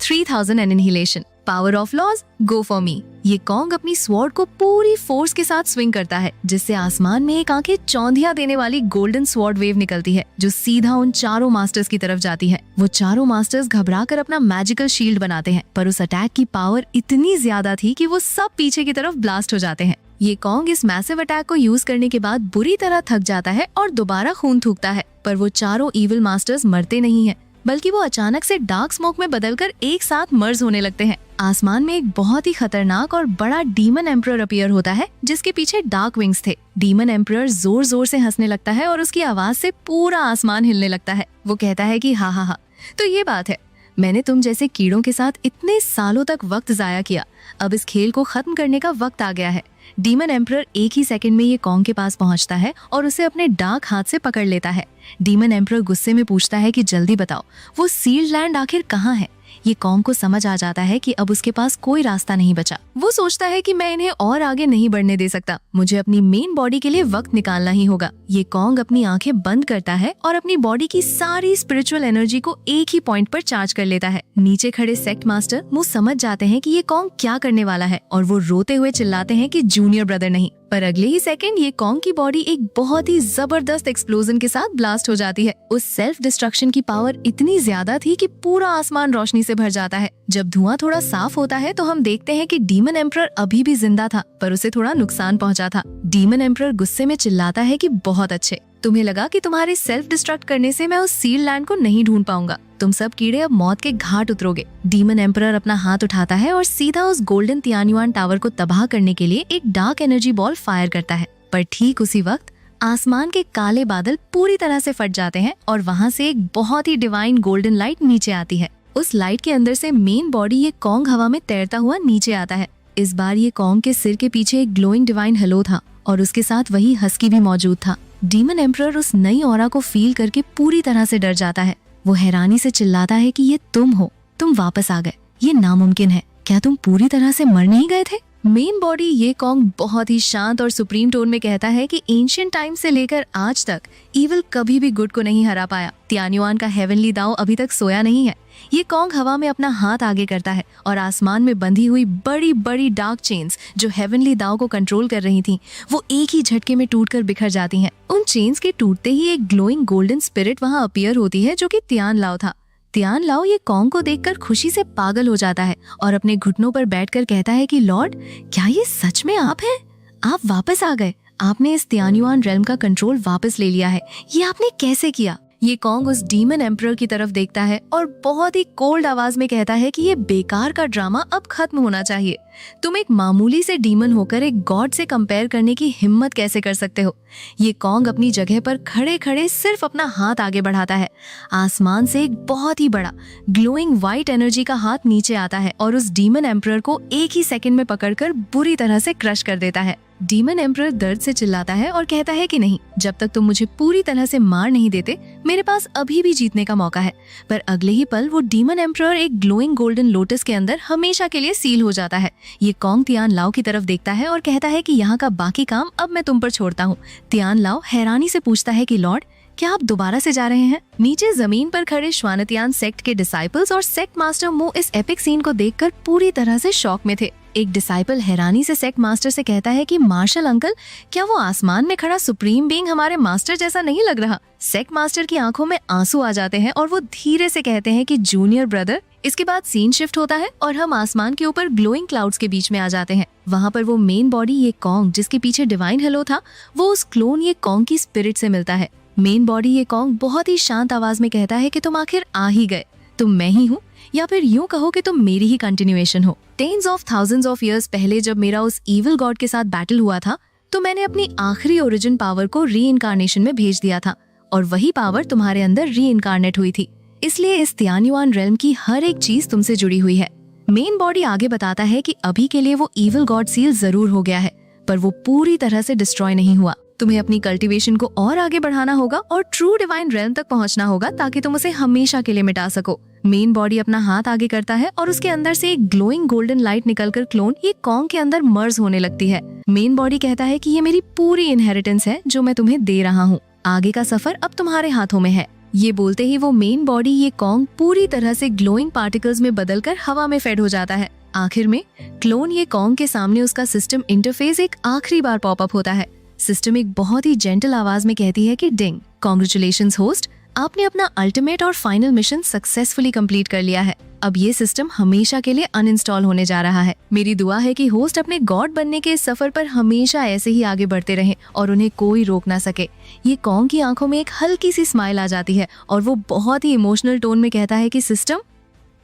/3000 annihilation, power of laws, go for me. ये कॉन्ग अपनी स्वॉर्ड को पूरी फोर्स के साथ स्विंग करता है जिससे आसमान में एक आंखें चौंधिया देने वाली गोल्डन स्वॉर्ड वेव निकलती है जो सीधा उन चारों मास्टर्स की तरफ जाती है। वो चारों मास्टर्स घबराकर अपना मैजिकल शील्ड बनाते हैं, पर उस अटैक की पावर इतनी ज्यादा थी कि वो सब पीछे की तरफ ब्लास्ट हो जाते हैं। ये कॉन्ग इस मैसिव अटैक को यूज करने के बाद बुरी तरह थक जाता है और दोबारा खून थूकता है, पर वो चारों इविल मास्टर्स मरते नहीं हैं, बल्कि वो अचानक से डार्क स्मोक में बदलकर एक साथ मर्ज होने लगते हैं। आसमान में एक बहुत ही खतरनाक और बड़ा डीमन एम्परर अपीयर होता है जिसके पीछे डार्क विंग्स थे। डीमन एम्परर जोर जोर से हंसने लगता है और उसकी आवाज से पूरा आसमान हिलने लगता है। वो कहता है कि हा हा हा, तो ये बात है, मैंने तुम जैसे कीड़ों के साथ इतने सालों तक वक्त जाया किया, अब इस खेल को खत्म करने का वक्त आ गया है। डीमन एम्परर एक ही सेकंड में ये कॉन्ग के पास पहुंचता है और उसे अपने डार्क हाथ से पकड़ लेता है। डीमन एम्परर गुस्से में पूछता है कि जल्दी बताओ, वो सील्ड लैंड आखिर कहाँ है? ये कॉन्ग को समझ आ जाता है कि अब उसके पास कोई रास्ता नहीं बचा। वो सोचता है कि मैं इन्हें और आगे नहीं बढ़ने दे सकता, मुझे अपनी मेन बॉडी के लिए वक्त निकालना ही होगा। ये कॉन्ग अपनी आंखें बंद करता है और अपनी बॉडी की सारी स्पिरिचुअल एनर्जी को एक ही पॉइंट पर चार्ज कर लेता है। नीचे खड़े सेक्ट मास्टर मुंह समझ जाते हैं कि ये कॉन्ग क्या करने वाला है और वो रोते हुए चिल्लाते हैं कि जूनियर ब्रदर नहीं। पर अगले ही सेकंड ये कॉन्ग की बॉडी एक बहुत ही जबरदस्त एक्सप्लोजन के साथ ब्लास्ट हो जाती है। उस सेल्फ डिस्ट्रक्शन की पावर इतनी ज्यादा थी कि पूरा आसमान रोशनी से भर जाता है। जब धुआं थोड़ा साफ होता है तो हम देखते हैं कि डीमन एम्परर अभी भी जिंदा था, पर उसे थोड़ा नुकसान पहुंचा था। डीमन एम्परर गुस्से में चिल्लाता है कि बहुत अच्छे, तुम्हें लगा कि तुम्हारे सेल्फ डिस्ट्रक्ट करने से मैं उस सील लैंड को नहीं ढूंढ पाऊंगा, तुम सब कीड़े अब मौत के घाट उतरोगे। डीमन एम्परर अपना हाथ उठाता है और सीधा उस गोल्डन तियान्युआन टावर को तबाह करने के लिए एक डार्क एनर्जी बॉल फायर करता है। पर ठीक उसी वक्त आसमान के काले बादल पूरी तरह से फट जाते हैं और वहाँ से एक बहुत ही डिवाइन गोल्डन लाइट नीचे आती है। उस लाइट के अंदर से मेन बॉडी ये कॉन्ग हवा में तैरता हुआ नीचे आता है। इस बार ये कॉन्ग के सिर के पीछे एक ग्लोइंग डिवाइन हेलो था और उसके साथ वही हस्की भी मौजूद था। डीमन एम्परर उस नई ऑरा को फील करके पूरी तरह से डर जाता है। वो हैरानी से चिल्लाता है कि ये तुम हो, तुम वापस आ गए, ये नामुमकिन है, क्या तुम पूरी तरह से मर नहीं गए थे? मेन बॉडी ये कॉन्ग बहुत ही शांत और सुप्रीम टोन में कहता है कि एंशिएंट टाइम से लेकर आज तक ईविल कभी भी गुड को नहीं हरा पाया। तियान्युआन का हेवनली दाव अभी तक सोया नहीं है। ये कॉन्ग हवा में अपना हाथ आगे करता है और आसमान में बंधी हुई बड़ी बड़ी डार्क चेन्स जो हेवनली दाव को कंट्रोल कर रही थीं, वो एक ही झटके में टूटकर बिखर जाती हैं। उन चेन्स के टूटते ही एक ग्लोइंग गोल्डन स्पिरिट वहां अपीयर होती है जो कि तियान लाओ था। तियान लाओ ये कॉन्ग को देखकर खुशी से पागल हो जाता है और अपने घुटनों पर बैठकर कहता है कि लॉर्ड, क्या ये सच में आप हैं? आप वापस आ गए, आपने इस तियान्युआन रेल्म का कंट्रोल वापस ले लिया है। ये आपने कैसे किया? ये कॉन्ग उस डीमन एम्परर की तरफ देखता है और बहुत ही कोल्ड आवाज में कहता है कि ये बेकार का ड्रामा अब खत्म होना चाहिए। तुम एक मामूली से डीमन होकर एक गॉड से कंपेयर करने की हिम्मत कैसे कर सकते हो? ये कॉन्ग अपनी जगह पर खड़े खड़े सिर्फ अपना हाथ आगे बढ़ाता है। आसमान से एक बहुत ही बड़ा ग्लोइंग व्हाइट एनर्जी का हाथ नीचे आता है और उस डीमन एम्परर को एक ही सेकंड में पकड़कर बुरी तरह से क्रश कर देता है। डीमन एम्परर दर्द से चिल्लाता है और कहता है कि नहीं, जब तक तुम मुझे पूरी तरह से मार नहीं देते मेरे पास अभी भी जीतने का मौका है। पर अगले ही पल वो डीमन एम्परर एक ग्लोइंग गोल्डन लोटस के अंदर हमेशा के लिए सील हो जाता है। ये कॉन्ग तियान लाओ की तरफ देखता है और कहता है कि यहाँ का बाकी काम अब मैं तुम पर छोड़ता हूँ। तियान लाओ हैरानी से पूछता है कि लॉर्ड, क्या आप दोबारा से जा रहे हैं? नीचे जमीन पर खड़े श्वानतियान सेक्ट के डिसाइपल्स और सेक्ट मास्टर मो इस एपिक सीन को देखकर पूरी तरह से शॉक में थे। एक डिसाइपल हैरानी से सेक्ट मास्टर से कहता है कि मार्शल अंकल, क्या वो आसमान में खड़ा सुप्रीम बीइंग हमारे मास्टर जैसा नहीं लग रहा? सेक्ट मास्टर की आंखों में आंसू आ जाते हैं और वो धीरे से कहते हैं कि जूनियर ब्रदर। इसके बाद सीन शिफ्ट होता है और हम आसमान के ऊपर ग्लोइंग क्लाउड्स के बीच में आ जाते हैं। वहाँ पर वो मेन बॉडी ये कॉन्ग जिसके पीछे डिवाइन हेलो था, वो उस क्लोन ये कॉन्ग की स्पिरिट से मिलता है। मेन बॉडी ये कॉन्ग बहुत ही शांत आवाज में कहता है कि तुम आखिर आ ही गए, तुम मैं ही हूँ, या फिर यूं कहो कि तुम मेरी ही कंटिन्यूएशन हो। Tens of thousands of years पहले जब मेरा उस इविल गॉड के साथ बैटल हुआ था तो मैंने अपनी आखिरी ओरिजिन पावर को री इनकारनेशन में भेज दिया था और वही पावर तुम्हारे अंदर री इनकारनेट हुई थी। इसलिए इस तियान्युआन रेल्म की हर एक चीज तुमसे जुड़ी हुई है। मेन बॉडी आगे बताता है कि अभी के लिए वो इविल गॉड सील जरूर हो गया है, पर वो पूरी तरह से डिस्ट्रॉय नहीं हुआ। तुम्हें अपनी कल्टीवेशन को और आगे बढ़ाना होगा और ट्रू डिवाइन रेल्म तक पहुंचना होगा ताकि तुम उसे हमेशा के लिए मिटा सको। मेन बॉडी अपना हाथ आगे करता है और उसके अंदर से एक ग्लोइंग गोल्डन लाइट निकलकर क्लोन ये कॉन्ग के अंदर मर्ज होने लगती है। मेन बॉडी कहता है कि ये मेरी पूरी इनहेरिटेंस है जो मैं तुम्हें दे रहा हूँ, आगे का सफर अब तुम्हारे हाथों में है। ये बोलते ही वो मेन बॉडी ये कॉन्ग पूरी तरह से ग्लोइंग पार्टिकल्स में बदलकर हवा में फेड हो जाता है। आखिर में क्लोन ये कॉन्ग के सामने उसका सिस्टम इंटरफेस एक आखिरी बार पॉपअप होता है। सिस्टम एक बहुत ही जेंटल आवाज में कहती है कि डिंग, कांग्रेचुलेशंस होस्ट, आपने अपना अल्टीमेट और फाइनल मिशन सक्सेसफुली कंप्लीट कर लिया है। अब ये सिस्टम हमेशा के लिए अनइंस्टॉल होने जा रहा है। मेरी दुआ है कि होस्ट अपने गॉड बनने के इस सफर पर हमेशा ऐसे ही आगे बढ़ते रहें और उन्हें कोई रोक ना सके। ये कॉन्ग की आंखों में एक हल्की सी स्माइल आ जाती है और वो बहुत ही इमोशनल टोन में कहता है कि सिस्टम,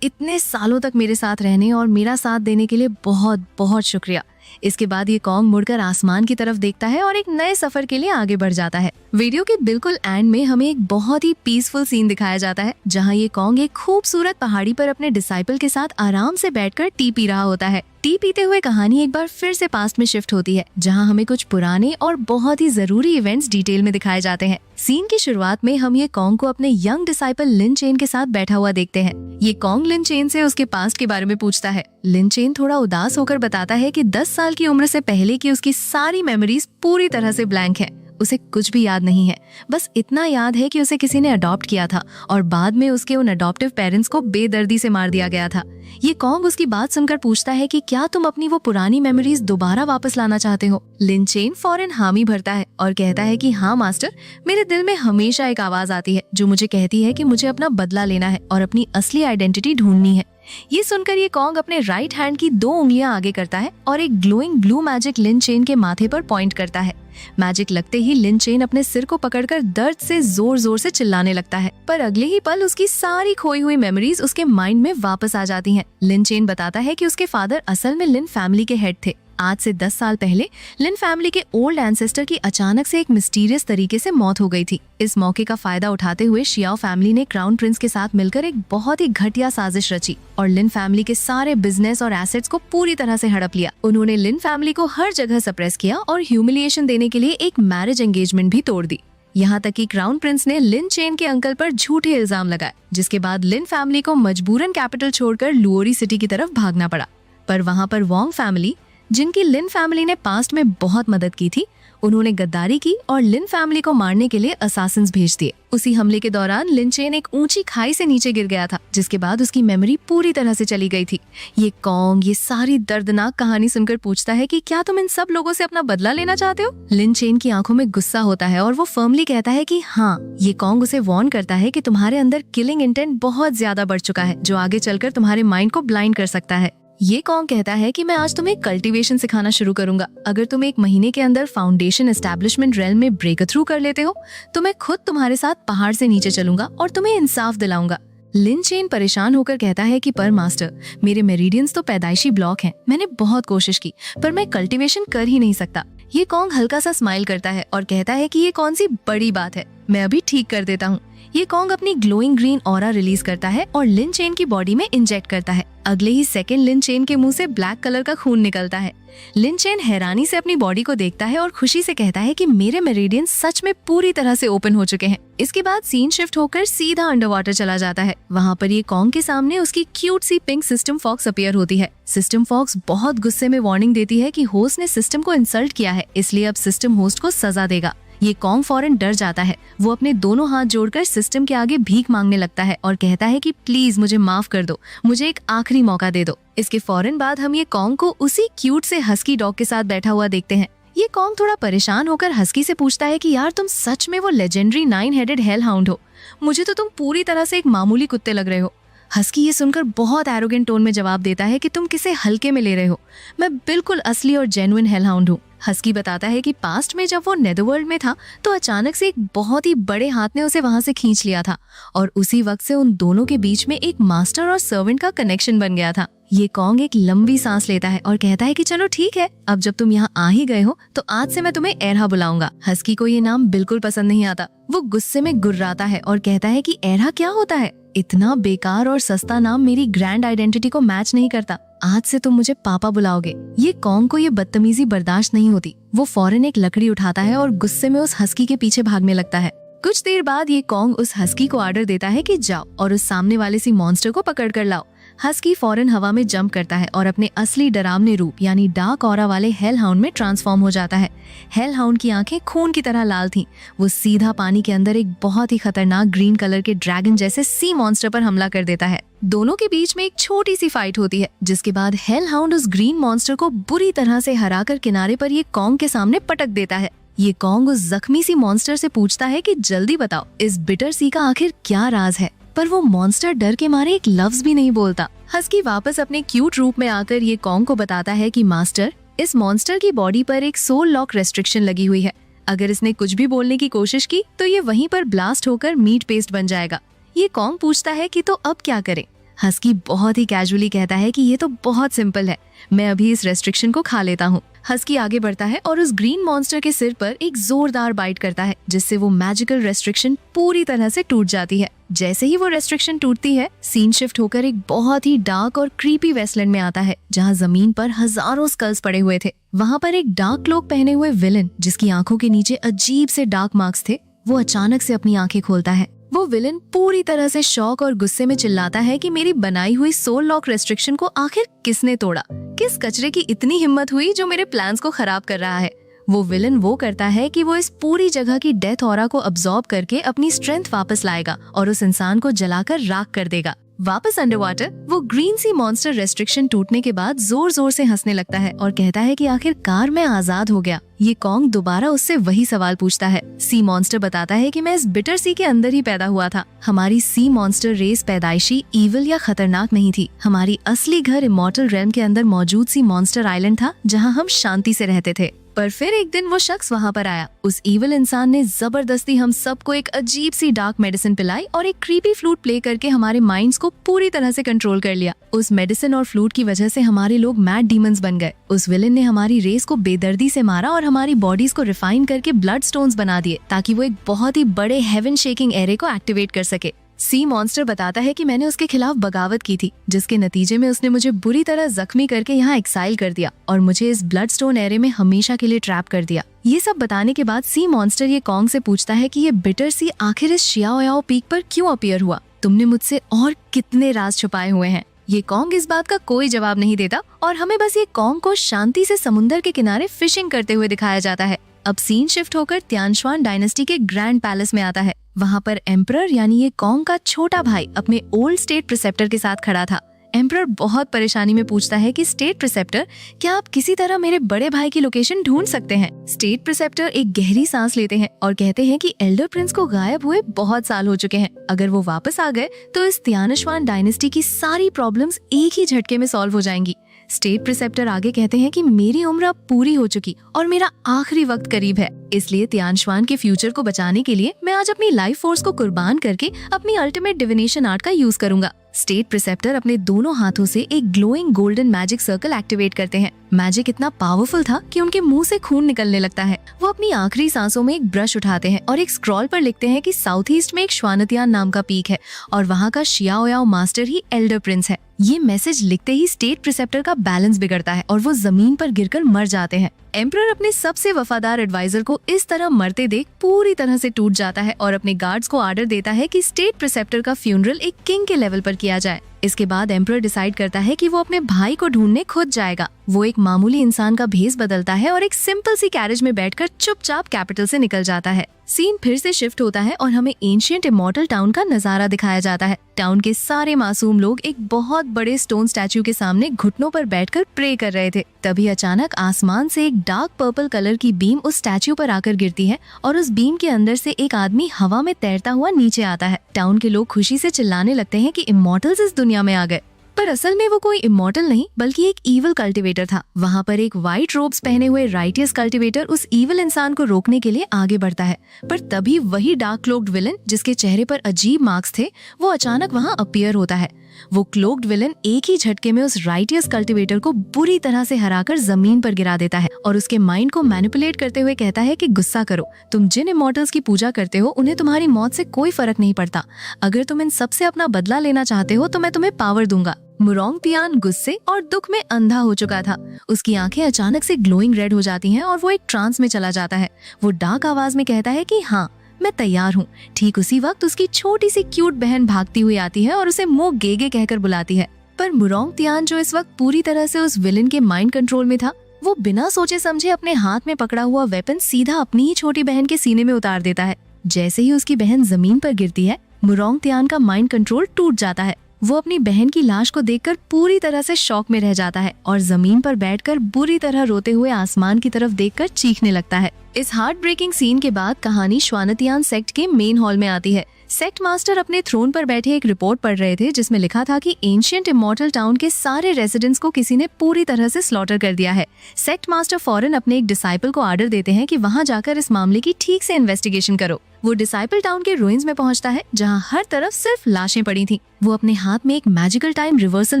इतने सालों तक मेरे साथ रहने और मेरा साथ देने के लिए बहुत बहुत शुक्रिया। इसके बाद ये कॉन्ग मुड़कर आसमान की तरफ देखता है और एक नए सफर के लिए आगे बढ़ जाता है। वीडियो के बिल्कुल एंड में हमें एक बहुत ही पीसफुल सीन दिखाया जाता है जहाँ ये कॉन्ग एक खूबसूरत पहाड़ी पर अपने डिसाइपल के साथ आराम से बैठकर टी पी रहा होता है। टी पीते हुए कहानी एक बार फिर से पास्ट में शिफ्ट होती है जहां हमें कुछ पुराने और बहुत ही जरूरी इवेंट्स डिटेल में दिखाए जाते हैं। सीन की शुरुआत में हम ये कॉन्ग को अपने यंग डिसाइपल लिन चेन के साथ बैठा हुआ देखते हैं। ये कॉन्ग लिन चेन से उसके पास्ट के बारे में पूछता है। लिन चेन थोड़ा उदास होकर बताता है कि 10 साल की उम्र से पहले की उसकी सारी मेमोरीज पूरी तरह से ब्लैंक है। उसे कुछ भी याद नहीं है, बस इतना याद है कि उसे किसी ने अडॉप्ट किया था और बाद में उसके उन अडॉप्टिव पेरेंट्स को बेदर्दी से मार दिया गया था। ये कॉन्ग उसकी बात सुनकर पूछता है कि क्या तुम अपनी वो पुरानी मेमोरीज दोबारा वापस लाना चाहते हो। लिन चेन फौरन हामी भरता है और कहता है कि हाँ मास्टर, मेरे दिल में हमेशा एक आवाज आती है जो मुझे कहती है कि मुझे अपना बदला लेना है और अपनी असली आइडेंटिटी ढूंढनी है। ये सुनकर ये कॉन्ग अपने राइट हैंड की 2 उंगलियां आगे करता है और एक ग्लोइंग ब्लू मैजिक लिन चेन के माथे पर पॉइंट करता है। मैजिक लगते ही लिन चेन अपने सिर को पकड़कर दर्द से जोर जोर से चिल्लाने लगता है, पर अगले ही पल उसकी सारी खोई हुई मेमोरीज उसके माइंड में वापस आ जाती हैं। लिन चेन बताता है कि उसके फादर असल में लिन फैमिली के हेड थे। आज से 10 साल पहले लिन फैमिली के ओल्ड एंसेस्टर की अचानक से एक मिस्टीरियस तरीके से मौत हो गई थी। इस मौके का फायदा उठाते हुए शियाओ फैमिली ने क्राउन प्रिंस के साथ मिलकर एक बहुत ही घटिया साजिश रची और लिन फैमिली के सारे बिजनेस और एसेट्स को पूरी तरह से हड़प लिया। उन्होंने लिन फैमिली को हर जगह सप्रेस किया और ह्यूमिलिएशन देने के लिए एक मैरिज एंगेजमेंट भी तोड़ दी। यहाँ तक कि क्राउन प्रिंस ने लिन चेन के अंकल पर झूठे इल्जाम लगाए, जिसके बाद लिन फैमिली को मजबूरन कैपिटल छोड़कर लुओरी सिटी की तरफ भागना पड़ा। पर वहाँ पर वोंग फैमिली, जिनकी लिन फैमिली ने पास्ट में बहुत मदद की थी, उन्होंने गद्दारी की और लिन फैमिली को मारने के लिए असासिन्स भेज दिए। उसी हमले के दौरान लिन चेन एक ऊंची खाई से नीचे गिर गया था, जिसके बाद उसकी मेमोरी पूरी तरह से चली गई थी। ये कॉन्ग ये सारी दर्दनाक कहानी सुनकर पूछता है कि क्या तुम इन सब लोगों से अपना बदला लेना चाहते हो। लिन चेन की आंखों में गुस्सा होता है और वो फर्मली कहता है कि हाँ। ये कॉन्ग उसे वार्न करता है कि तुम्हारे अंदर किलिंग इंटेंट बहुत ज्यादा बढ़ चुका है, जो आगे चलकर तुम्हारे माइंड को ब्लाइंड कर सकता है। ये कॉन्ग कहता है कि मैं आज तुम्हें कल्टीवेशन सिखाना शुरू करूंगा। अगर तुम 1 महीने के अंदर फाउंडेशन एस्टैब्लिशमेंट रेल में ब्रेक थ्रू कर लेते हो तो मैं खुद तुम्हारे साथ पहाड़ से नीचे चलूंगा और तुम्हें इंसाफ दिलाऊंगा। लिन चेन परेशान होकर कहता है कि पर मास्टर, मेरे मेरिडियंस तो पैदाइशी ब्लॉक हैं। मैंने बहुत कोशिश की पर मैं कल्टीवेशन कर ही नहीं सकता। ये कॉन्ग हल्का सा स्माइल करता है और कहता है कि ये कौन सी बड़ी बात है, मैं अभी ठीक कर देता हूँ। ये कॉन्ग अपनी ग्लोइंग ग्रीन ऑरा रिलीज करता है और लिन चेन की बॉडी में इंजेक्ट करता है। अगले ही सेकंड लिन चेन के मुंह से ब्लैक कलर का खून निकलता है। लिन चेन हैरानी से अपनी बॉडी को देखता है और खुशी से कहता है कि मेरे मेरिडियन सच में पूरी तरह से ओपन हो चुके हैं। इसके बाद सीन शिफ्ट होकर सीधा अंडर वाटर चला जाता है। वहाँ पर ये कॉन्ग के सामने उसकी क्यूट सी पिंक सिस्टम फॉक्स अपीयर होती है। सिस्टम फॉक्स बहुत गुस्से में वार्निंग देती है कि होस्ट ने सिस्टम को इंसल्ट किया है, इसलिए अब सिस्टम होस्ट को सजा देगा। ये कॉन्ग फौरन डर जाता है। वो अपने दोनों हाथ जोड़कर सिस्टम के आगे भीख मांगने लगता है और कहता है कि प्लीज मुझे माफ कर दो, मुझे एक आखिरी मौका दे दो। इसके फौरन बाद हम ये कॉन्ग को उसी क्यूट से हस्की डॉग के साथ बैठा हुआ देखते हैं। ये कॉन्ग थोड़ा परेशान होकर हस्की से पूछता है कि यार तुम सच में वो लेजेंडरी 9-हेडेड हेल हाउंड हो? मुझे तो तुम पूरी तरह से एक मामूली कुत्ते लग रहे हो। हस्की ये सुनकर बहुत एरोगेंट टोन में जवाब देता है कि तुम किसे हल्के में ले रहे हो, मैं बिल्कुल असली और जेन्युइन हेल हाउंड हूँ। हस्की बताता है कि पास्ट में जब वो नेदरवर्ल्ड में था तो अचानक से एक बहुत ही बड़े हाथ ने उसे वहां से खींच लिया था और उसी वक्त से उन दोनों के बीच में एक मास्टर और सर्वेंट का कनेक्शन बन गया था। ये कॉन्ग एक लंबी सांस लेता है और कहता है कि चलो ठीक है, अब जब तुम यहाँ आ ही गए हो तो आज से मैं तुम्हें एरहा बुलाऊंगा। हस्की को ये नाम बिल्कुल पसंद नहीं आता। वो गुस्से में गुर्राता है और कहता है कि एरहा क्या होता है? इतना बेकार और सस्ता नाम मेरी ग्रैंड आइडेंटिटी को मैच नहीं करता। आज से तुम मुझे पापा बुलाओगे। ये कॉन्ग को ये बदतमीजी बर्दाश्त नहीं होती। वो फौरन एक लकड़ी उठाता है और गुस्से में उस हस्की के पीछे भागने लगता है। कुछ देर बाद ये कॉन्ग उस हस्की को ऑर्डर देता है कि जाओ और उस सामने वाले सी मॉन्स्टर को पकड़ कर लाओ। हस्की फौरन हवा में जंप करता है और अपने असली डरावने रूप यानी डार्क ऑरा वाले हेल हाउंड में ट्रांसफॉर्म हो जाता है। हेल हाउंड की आंखें खून की तरह लाल थीं। वो सीधा पानी के अंदर एक बहुत ही खतरनाक ग्रीन कलर के ड्रैगन जैसे सी मॉन्स्टर पर हमला कर देता है। दोनों के बीच में एक छोटी सी फाइट होती है, जिसके बाद हेल हाउंड उस ग्रीन मॉन्स्टर को बुरी तरह से हराकर किनारे पर ये कॉन्ग के सामने पटक देता है। ये कॉन्ग उस जख्मी सी मॉन्स्टर से पूछता है कि जल्दी बताओ इस बिटर सी का आखिर क्या राज है, पर वो मॉन्स्टर डर के मारे एक लफ्ज भी नहीं बोलता। हस्की वापस अपने क्यूट रूप में आकर ये कॉन्ग को बताता है कि मास्टर, इस मॉन्स्टर की बॉडी पर एक सोल लॉक रेस्ट्रिक्शन लगी हुई है। अगर इसने कुछ भी बोलने की कोशिश की तो ये वहीं पर ब्लास्ट होकर मीट पेस्ट बन जाएगा। ये कॉन्ग पूछता है कि तो अब क्या करें? हस्की बहुत ही कैजुअली कहता है कि ये तो बहुत सिंपल है, मैं अभी इस रेस्ट्रिक्शन को खा लेता हूँ। हस्की आगे बढ़ता है और उस ग्रीन मॉन्स्टर के सिर पर एक जोरदार बाइट करता है, जिससे वो मैजिकल रेस्ट्रिक्शन पूरी तरह से टूट जाती है। जैसे ही वो रेस्ट्रिक्शन टूटती है, सीन शिफ्ट होकर एक बहुत ही डार्क और क्रीपी वेस्टलैंड में आता है, जहाँ जमीन पर हजारों स्कल्स पड़े हुए थे। वहाँ पर एक डार्क क्लोक पहने हुए विलन, जिसकी आंखों के नीचे अजीब से डार्क मार्क्स थे, वो अचानक से अपनी आंखें खोलता है। वो विलन पूरी तरह से शॉक और गुस्से में चिल्लाता है कि मेरी बनाई हुई सोल लॉक रेस्ट्रिक्शन को आखिर किसने तोड़ा? किस कचरे की इतनी हिम्मत हुई जो मेरे प्लान्स को खराब कर रहा है? वो विलन वो करता है कि वो इस पूरी जगह की डेथ ऑरा को अब्सॉर्ब करके अपनी स्ट्रेंथ वापस लाएगा और उस इंसान को जलाकर राख कर देगा। वापस अंडर वाटर वो ग्रीन सी मॉन्स्टर रेस्ट्रिक्शन टूटने के बाद जोर जोर से हंसने लगता है और कहता है कि आखिरकार मैं आजाद हो गया। ये कॉन्ग दोबारा उससे वही सवाल पूछता है। सी मॉन्स्टर बताता है कि मैं इस बिटर सी के अंदर ही पैदा हुआ था। हमारी सी मॉन्स्टर रेस पैदाइशी इविल या खतरनाक नहीं थी। हमारी असली घर इमॉर्टल रेल्म के अंदर मौजूद सी मॉन्स्टर आइलैंड था, जहाँ हम शांति से रहते थे। पर फिर एक दिन वो शख्स वहाँ पर आया। उस इविल इंसान ने जबरदस्ती हम सबको एक अजीब सी डार्क मेडिसिन पिलाई और एक क्रीपी फ्लूट प्ले करके हमारे माइंड्स को पूरी तरह से कंट्रोल कर लिया। उस मेडिसिन और फ्लूट की वजह से हमारे लोग मैड डीमंस बन गए। उस विलन ने हमारी रेस को बेदर्दी से मारा और हमारी बॉडीज को रिफाइन करके ब्लड स्टोन्स बना दिए, ताकि वो एक बहुत ही बड़े हेवन शेकिंग एरे को एक्टिवेट कर सके। सी मॉन्स्टर बताता है कि मैंने उसके खिलाफ बगावत की थी, जिसके नतीजे में उसने मुझे बुरी तरह जख्मी करके यहाँ एक्साइल कर दिया और मुझे इस ब्लड स्टोन एरे में हमेशा के लिए ट्रैप कर दिया। ये सब बताने के बाद सी मॉन्स्टर ये कॉन्ग से पूछता है कि ये बिटर सी आखिर इस शियाओयाओ पीक पर क्यों अपीयर हुआ? तुमने मुझसे और कितने राज छुपाए हुए हैं? ये कॉन्ग इस बात का कोई जवाब नहीं देता और हमें बस ये कॉन्ग को शांति से समुद्र के किनारे फिशिंग करते हुए दिखाया जाता है। अब सीन शिफ्ट होकर त्यानश्वान डायनेस्टी के ग्रैंड पैलेस में आता है। वहाँ पर एम्परर यानी ये कॉन्ग का छोटा भाई अपने ओल्ड स्टेट प्रिसेप्टर के साथ खड़ा था। एम्परर बहुत परेशानी में पूछता है कि स्टेट प्रिसेप्टर, क्या आप किसी तरह मेरे बड़े भाई की लोकेशन ढूंढ सकते हैं? स्टेट प्रिसेप्टर एक गहरी सांस लेते हैं और कहते हैं कि एल्डर प्रिंस को गायब हुए बहुत साल हो चुके हैं। अगर वो वापस आ गए तो इस त्यानश्वान डायनेस्टी की सारी प्रॉब्लम्स एक ही झटके में सॉल्व हो जाएंगी। स्टेट प्रिसेप्टर आगे कहते हैं कि मेरी उम्र अब पूरी हो चुकी और मेरा आखिरी वक्त करीब है, इसलिए त्यानश्वान के फ्यूचर को बचाने के लिए मैं आज अपनी लाइफ फोर्स को कुर्बान करके अपनी अल्टीमेट डिविनेशन आर्ट का यूज करूंगा। स्टेट प्रिसेप्टर अपने दोनों हाथों से एक glowing golden magic circle activate करते हैं। मैजिक इतना पावरफुल था कि उनके मुंह से खून निकलने लगता है। वो अपनी आखिरी सांसों में एक ब्रश उठाते हैं और एक स्क्रॉल पर लिखते हैं कि साउथ ईस्ट में एक श्वानतियान नाम का पीक है और वहाँ का शियाओयाओ मास्टर ही एल्डर प्रिंस है। ये मैसेज लिखते ही स्टेट प्रिसेप्टर का बैलेंस बिगड़ता है और वो जमीन पर गिरकर मर जाते हैं। एम्परर अपने सबसे वफादार एडवाइजर को इस तरह मरते देख पूरी तरह से टूट जाता है और अपने गार्ड्स को ऑर्डर देता है कि स्टेट प्रिसेप्टर का फ्यूनरल एक किंग के लेवल पर किया जाए। इसके बाद एम्परर डिसाइड करता है कि वो अपने भाई को ढूंढने खुद जाएगा। वो एक मामूली इंसान का भेष बदलता है और एक सिंपल सी कैरेज में बैठकर चुपचाप कैपिटल से निकल जाता है। सीन फिर से शिफ्ट होता है और हमें एंशिएंट इमॉर्टल टाउन का नजारा दिखाया जाता है। टाउन के सारे मासूम लोग एक बहुत बड़े स्टोन स्टैच्यू के सामने घुटनों पर बैठकर प्रे कर रहे थे। तभी अचानक आसमान से एक डार्क पर्पल कलर की बीम उस स्टैच्यू पर आकर गिरती है और उस बीम के अंदर से एक आदमी हवा में तैरता हुआ नीचे आता है। टाउन के लोग खुशी से चिल्लाने लगते हैं कि इमॉर्टल्स इस दुनिया में आ गए, पर असल में वो कोई इमॉर्टल नहीं बल्कि एक ईविल कल्टिवेटर था। वहाँ पर एक व्हाइट रोब्स पहने हुए राइटियस कल्टिवेटर उस ईविल इंसान को रोकने के लिए आगे बढ़ता है, पर तभी वही डार्क क्लोक्ड विलन जिसके चेहरे पर अजीब मार्क्स थे, वो अचानक वहाँ अपीयर होता है। वो क्लोक्ड विलन एक ही झटके में उस राइटियस कल्टिवेटर को बुरी तरह से हराकर जमीन पर गिरा देता है और उसके माइंड को मैनिपुलेट करते हुए कहता है कि गुस्सा करो, तुम जिन इमॉर्टल्स की पूजा करते हो उन्हें तुम्हारी मौत से कोई फर्क नहीं पड़ता। अगर तुम इन सबसे अपना बदला लेना चाहते हो तो मैं तुम्हें पावर दूंगा। मुरोंगतियान गुस्से और दुख में अंधा हो चुका था। उसकी आंखें अचानक से ग्लोइंग रेड हो जाती हैं और वो एक ट्रांस में चला जाता है। वो डार्क आवाज में कहता है कि हाँ, मैं तैयार हूँ। ठीक उसी वक्त उसकी छोटी सी क्यूट बहन भागती हुई आती है और उसे मुंह गेगे कहकर बुलाती है। पर मुरोंगतियान, जो इस वक्त पूरी तरह से उस विलन के माइंड कंट्रोल में था, वो बिना सोचे समझे अपने हाथ में पकड़ा हुआ वेपन सीधा अपनी ही छोटी बहन के सीने में उतार देता है। जैसे ही उसकी बहन जमीन पर गिरती है, मुरोंगतियान का माइंड कंट्रोल टूट जाता है। वो अपनी बहन की लाश को देखकर पूरी तरह से शॉक में रह जाता है और जमीन पर बैठकर बुरी तरह रोते हुए आसमान की तरफ देखकर चीखने लगता है। इस हार्ट ब्रेकिंग सीन के बाद कहानी श्वानतियान सेक्ट के मेन हॉल में आती है, सेक्ट मास्टर अपने थ्रोन पर बैठे एक रिपोर्ट पढ़ रहे थे जिसमें लिखा था कि एंशिएंट इमॉर्टल टाउन के सारे रेजिडेंट्स को किसी ने पूरी तरह से स्लॉटर कर दिया है। सेक्ट मास्टर फौरन अपने एक डिसाइपल को ऑर्डर देते हैं कि वहां जाकर इस मामले की ठीक से इन्वेस्टिगेशन करो। वो डिसाइपल टाउन के रूइंस में पहुंचता है जहां हर तरफ सिर्फ लाशें पड़ी थीं। वो अपने हाथ में एक मैजिकल टाइम रिवर्सल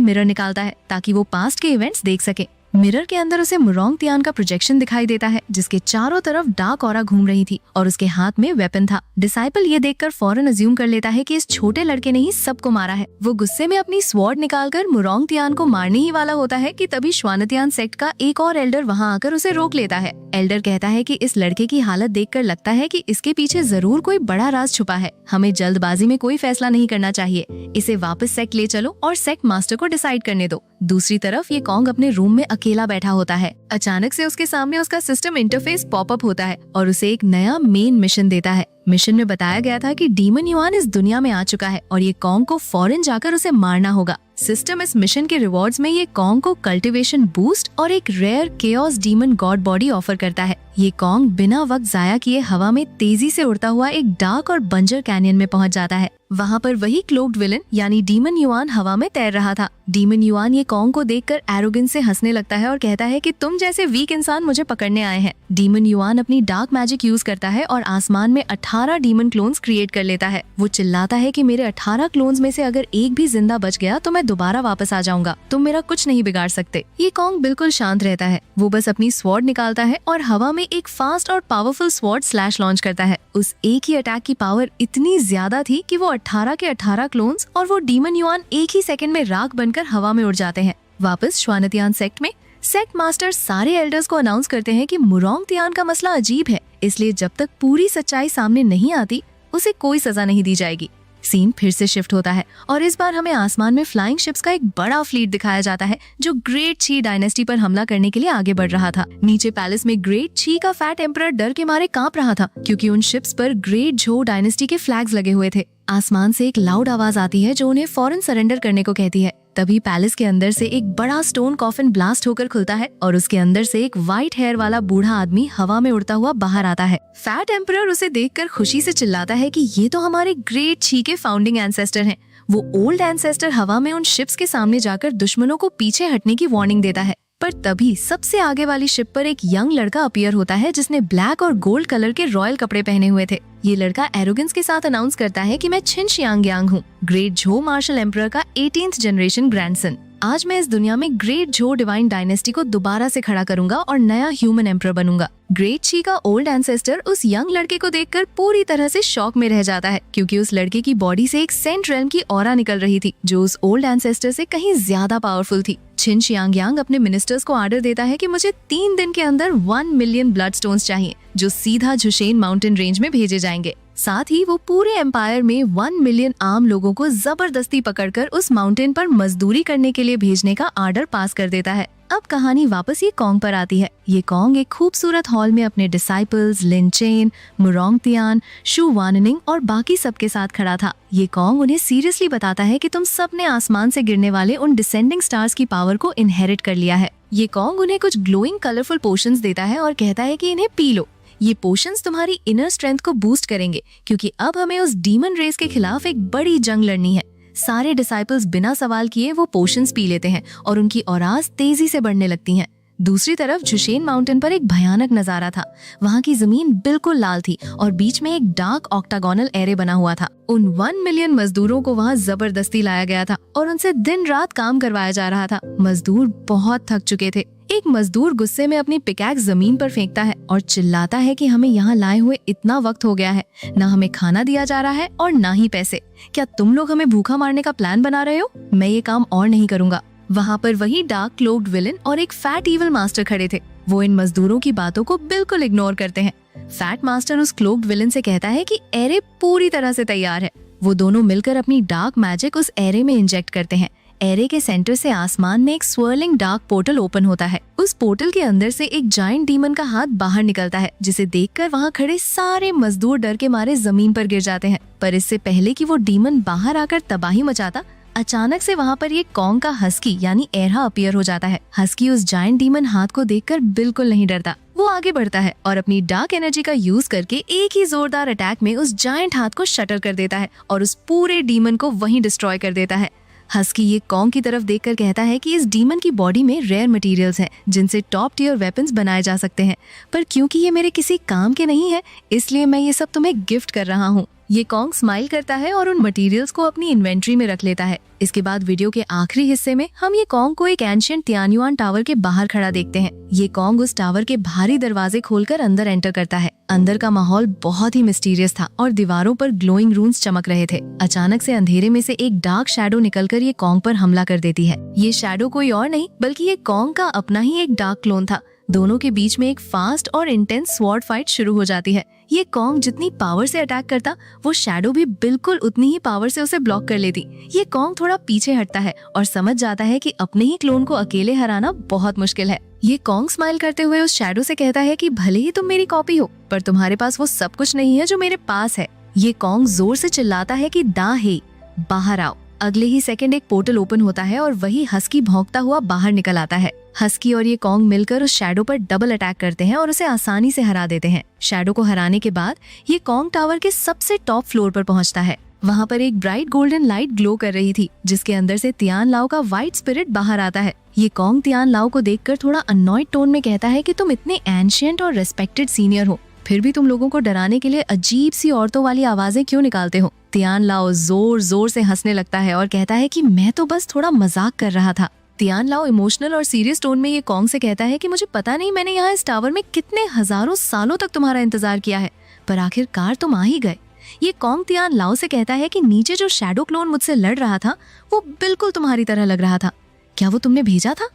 मिरर निकालता है ताकि वो पास्ट के इवेंट्स देख सके। मिरर के अंदर उसे मुरोंग तियान का प्रोजेक्शन दिखाई देता है जिसके चारों तरफ डार्क ऑरा घूम रही थी और उसके हाथ में वेपन था। डिसाइपल ये देखकर फौरन अज्यूम कर लेता है कि इस छोटे लड़के ने ही सबको मारा है। वो गुस्से में अपनी स्वॉर्ड निकालकर मुरोंग तियान को मारने ही वाला होता है कि तभी श्वानतियान सेक्ट का एक और एल्डर वहां आकर उसे रोक लेता है। एल्डर कहता है कि इस लड़के की हालत देखकर लगता है कि इसके पीछे जरूर कोई बड़ा राज छुपा है। हमें जल्दबाजी में कोई फैसला नहीं करना चाहिए। इसे वापस सेक्ट ले चलो और सेक्ट मास्टर को डिसाइड करने दो। दूसरी तरफ ये कॉन्ग अपने रूम में अकेला बैठा होता है। अचानक से उसके सामने उसका सिस्टम इंटरफेस पॉपअप होता है और उसे एक नया मेन मिशन देता है। मिशन में बताया गया था कि डीमन युआन इस दुनिया में आ चुका है और ये कॉन्ग को फौरन जाकर उसे मारना होगा। सिस्टम इस मिशन के रिवॉर्ड्स में ये कॉन्ग को कल्टीवेशन बूस्ट और एक rare chaos demon god body offer करता है। ये कॉन्ग बिना वक्त जाया किए हवा में तेजी से उड़ता हुआ एक डार्क और बंजर कैनियन में पहुंच जाता है। वहाँ पर वही क्लोक्ड विलन यानी डीमन युआन हवा में तैर रहा था। डीमन युआन ये कॉन्ग को देखकर एरोगेंस से हंसने लगता है और कहता है कि तुम जैसे वीक इंसान मुझे पकड़ने आए हैं। डीमन युआन अपनी डार्क मैजिक यूज करता है और आसमान में 18 डीमन क्लोन्स क्रिएट कर लेता है। वो चिल्लाता है कि मेरे 18 क्लोन्स में से अगर एक भी जिंदा बच गया तो मैं दोबारा वापस आ जाऊंगा। तुम मेरा कुछ नहीं बिगाड़ सकते। ये कॉन्ग बिल्कुल शांत रहता है। वो बस अपनी स्वॉर्ड निकालता है और हवा में एक फास्ट और पावरफुल स्वॉर्ड स्लैश लॉन्च करता है। उस एक ही अटैक की पावर इतनी ज्यादा थी कि वो 18 के 18 क्लोन्स और वो डीमन युआन एक ही सेकंड में राख बनकर हवा में उड़ जाते हैं। वापस श्वानतियान सेक्ट में सेक्ट मास्टर सारे एल्डर्स को अनाउंस करते हैं कि मुरोंग तियान का मसला अजीब है, इसलिए जब तक पूरी सच्चाई सामने नहीं आती उसे कोई सजा नहीं दी जाएगी। सीन फिर से शिफ्ट होता है और इस बार हमें आसमान में फ्लाइंग शिप्स का एक बड़ा फ्लीट दिखाया जाता है जो ग्रेट छी डायनेस्टी पर हमला करने के लिए आगे बढ़ रहा था। नीचे पैलेस में ग्रेट छी का फैट एम्परर डर के मारे कांप रहा था क्योंकि उन शिप्स पर ग्रेट झो डायनेस्टी के फ्लैग्स लगे हुए थे। आसमान से एक लाउड आवाज आती है जो उन्हें फौरन सरेंडर करने को कहती है। तभी पैलेस के अंदर से एक बड़ा स्टोन कॉफिन ब्लास्ट होकर खुलता है और उसके अंदर से एक व्हाइट हेयर वाला बूढ़ा आदमी हवा में उड़ता हुआ बाहर आता है। फैट एम्परर उसे देखकर खुशी से चिल्लाता है कि ये तो हमारे ग्रेट छी के फाउंडिंग एंसेस्टर हैं। वो ओल्ड एंसेस्टर हवा में उन शिप्स के सामने जाकर दुश्मनों को पीछे हटने की वार्निंग देता है। पर तभी सबसे आगे वाली शिप पर एक यंग लड़का अपीयर होता है जिसने ब्लैक और गोल्ड कलर के रॉयल कपड़े पहने हुए थे। ये लड़का एरोगेंस के साथ अनाउंस करता है कि मैं छिन शियांग यांग हूँ, ग्रेट झो मार्शल एम्परर का 18th जनरेशन ग्रैंडसन। आज मैं इस दुनिया में ग्रेट झो डिवाइन डायनेस्टी को दोबारा से खड़ा करूंगा और नया ह्यूमन एम्परर बनूंगा। ग्रेट छी का ओल्ड एंसेस्टर उस यंग लड़के को देखकर पूरी तरह से शॉक में रह जाता है क्योंकि उस लड़के की बॉडी से एक सेंट रेल्म की ऑरा निकल रही थी जो उस ओल्ड एंसेस्टर से कहीं ज्यादा पावरफुल थी। छिन शियांग यांग अपने मिनिस्टर्स को ऑर्डर देता है कि मुझे 3 दिन के अंदर 1 मिलियन ब्लड स्टोन्स चाहिए जो सीधा झुशेन माउंटेन रेंज में भेजे जाएंगे। साथ ही वो पूरे एम्पायर में 1 मिलियन आम लोगों को जबरदस्ती पकड़कर उस माउंटेन पर मजदूरी करने के लिए भेजने का ऑर्डर पास कर देता है। अब कहानी वापस ये कॉन्ग पर आती है। ये कॉन्ग एक खूबसूरत हॉल में अपने डिसाइपल्स लिन चेन, मुरोंग तियान, शू वाननिंग और बाकी सबके साथ खड़ा था। ये कॉन्ग उन्हें सीरियसली बताता है कि तुम सब ने आसमान से गिरने वाले उन डिसेंडिंग स्टार्स की पावर को इनहेरिट कर लिया है। ये कॉन्ग उन्हें कुछ ग्लोइंग कलरफुल पोशंस देता है और कहता है कि इन्हें पी लो। ये पोशंस तुम्हारी इनर स्ट्रेंथ को बूस्ट करेंगे क्योंकि अब हमें उस डीमन रेस के खिलाफ एक बड़ी जंग लड़नी है। सारे डिसाइपल्स बिना सवाल किए वो पोशंस पी लेते हैं और उनकी औराज तेजी से बढ़ने लगती हैं। दूसरी तरफ झुशेन माउंटेन पर एक भयानक नजारा था। वहाँ की जमीन बिल्कुल लाल थी और बीच में एक डार्क ऑक्टागोनल एरे बना हुआ था। उन 1 मिलियन मजदूरों को वहाँ जबरदस्ती लाया गया था और उनसे दिन रात काम करवाया जा रहा था। मजदूर बहुत थक चुके थे। एक मजदूर गुस्से में अपनी पिकैक्स जमीन पर फेंकता है और चिल्लाता है कि हमें यहाँ लाए हुए इतना वक्त हो गया है, ना हमें खाना दिया जा रहा है और ना ही पैसे। क्या तुम लोग हमें भूखा मारने का प्लान बना रहे हो? मैं ये काम और नहीं करूँगा। वहाँ पर वही डार्क क्लोक्ड विलन और एक फैट इविल मास्टर खड़े थे। वो इन मजदूरों की बातों को बिल्कुल इग्नोर करते हैं। फैट मास्टर उस क्लोक्ड विलन से कहता है कि एरे पूरी तरह से तैयार है। वो दोनों मिलकर अपनी डार्क मैजिक उस एरे में इंजेक्ट करते हैं। एरे के सेंटर से आसमान में एक स्वर्लिंग डार्क पोर्टल ओपन होता है। उस पोर्टल के अंदर से एक जायंट डीमन का हाथ बाहर निकलता है जिसे देखकर वहाँ खड़े सारे मजदूर डर के मारे जमीन पर गिर जाते हैं। पर इससे पहले कि वो डीमन बाहर आकर तबाही मचाता, अचानक से वहाँ पर ये कॉन्ग का हस्की यानी एरहा अपीयर हो जाता है। हस्की उस जायंट डीमन हाथ को देखकर बिल्कुल नहीं डरता। वो आगे बढ़ता है और अपनी डार्क एनर्जी का यूज करके एक ही जोरदार अटैक में उस जायंट हाथ को शटर कर देता है और उस पूरे डीमन को वहीं डिस्ट्रॉय कर देता है। हस्की ये कॉन्ग की तरफ देखकर कहता है कि इस डीमन की बॉडी में रेयर मटेरियल्स हैं जिनसे टॉप टियर वेपन्स बनाए जा सकते हैं, पर क्योंकि ये मेरे किसी काम के नहीं है इसलिए मैं ये सब तुम्हें गिफ्ट कर रहा हूँ। ये कॉन्ग स्माइल करता है और उन मटेरियल्स को अपनी इन्वेंट्री में रख लेता है। इसके बाद वीडियो के आखिरी हिस्से में हम ये कॉन्ग को एक एंशिएंट तियान्युआन टावर के बाहर खड़ा देखते हैं। ये कॉन्ग उस टावर के भारी दरवाजे खोलकर अंदर एंटर करता है। अंदर का माहौल बहुत ही मिस्टीरियस था और दीवारों पर ग्लोइंग रून्स चमक रहे थे। अचानक से अंधेरे में से एक डार्क शैडो निकलकर ये कॉन्ग पर हमला कर देती है। ये शैडो कोई और नहीं बल्कि ये कॉन्ग का अपना ही एक डार्क क्लोन था। दोनों के बीच में एक फास्ट और इंटेंस स्वॉर्ड फाइट शुरू हो जाती है। ये कॉन्ग जितनी पावर से अटैक करता वो शैडो भी बिल्कुल उतनी ही पावर से उसे ब्लॉक कर लेती। ये कॉन्ग थोड़ा पीछे हटता है और समझ जाता है कि अपने ही क्लोन को अकेले हराना बहुत मुश्किल है। ये कॉन्ग स्माइल करते हुए उस शैडो से कहता है कि भले ही तुम मेरी कॉपी हो पर तुम्हारे पास वो सब कुछ नहीं है जो मेरे पास है। ये कॉन्ग जोर से चिल्लाता है कि दा हे, बाहर आओ। अगले ही सेकंड एक पोर्टल ओपन होता है और वही हस्की भौंकता हुआ बाहर निकल आता है। हस्की और ये कॉन्ग मिलकर उस शैडो पर डबल अटैक करते हैं और उसे आसानी से हरा देते हैं। शैडो को हराने के बाद ये कॉन्ग टावर के सबसे टॉप फ्लोर पर पहुंचता है। वहाँ पर एक ब्राइट गोल्डन लाइट ग्लो कर रही थी जिसके अंदर से तियान लाओ का व्हाइट स्पिरिट बाहर आता है। ये कॉन्ग तियान लाओ को देखकर थोड़ा अननॉयड टोन में कहता है कि तुम इतने एंशिएंट और रेस्पेक्टेड सीनियर हो, फिर भी तुम लोगों को डराने के लिए अजीब सी औरतों वाली आवाजें क्यों निकालते हो। तियान लाओ जोर जोर से हंसने लगता है और कहता है कि मैं तो बस थोड़ा मजाक कर रहा था। तियान लाओ इमोशनल और सीरियस टोन में ये कॉन्ग से कहता है कि मुझे पता नहीं मैंने यहाँ इस टावर में कितने हजारों सालों तक तुम्हारा इंतजार किया है, पर आखिरकार तुम आ ही गए। ये कॉन्ग तियान लाओ से कहता है कि नीचे जो शैडो क्लोन मुझसे लड़ रहा था वो बिल्कुल तुम्हारी तरह लग रहा था, क्या वो तुमने भेजा था?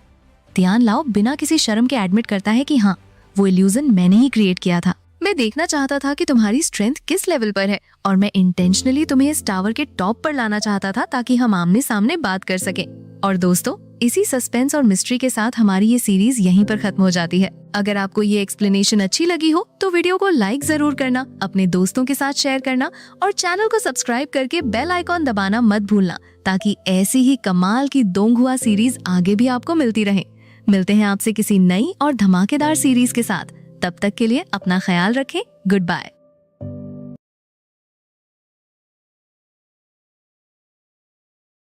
तियान लाओ बिना किसी शर्म के एडमिट करता है कि हाँ, वो इल्यूजन मैंने ही क्रिएट किया था। मैं देखना चाहता था कि तुम्हारी स्ट्रेंथ किस लेवल पर है और मैं इंटेंशनली तुम्हें इस टावर के टॉप पर लाना चाहता था ताकि हम आमने सामने बात कर सकें। और दोस्तों, इसी सस्पेंस और मिस्ट्री के साथ हमारी ये सीरीज यहीं पर खत्म हो जाती है। अगर आपको ये एक्सप्लेनेशन अच्छी लगी हो तो वीडियो को लाइक जरूर करना, अपने दोस्तों के साथ शेयर करना और चैनल को सब्सक्राइब करके बेल आइकॉन दबाना मत भूलना ताकि ऐसी ही कमाल की दोंगहुआ सीरीज आगे भी आपको मिलती रहे। मिलते हैं आपसे किसी नई और धमाकेदार सीरीज के साथ। तब तक के लिए अपना ख्याल रखें। Good bye.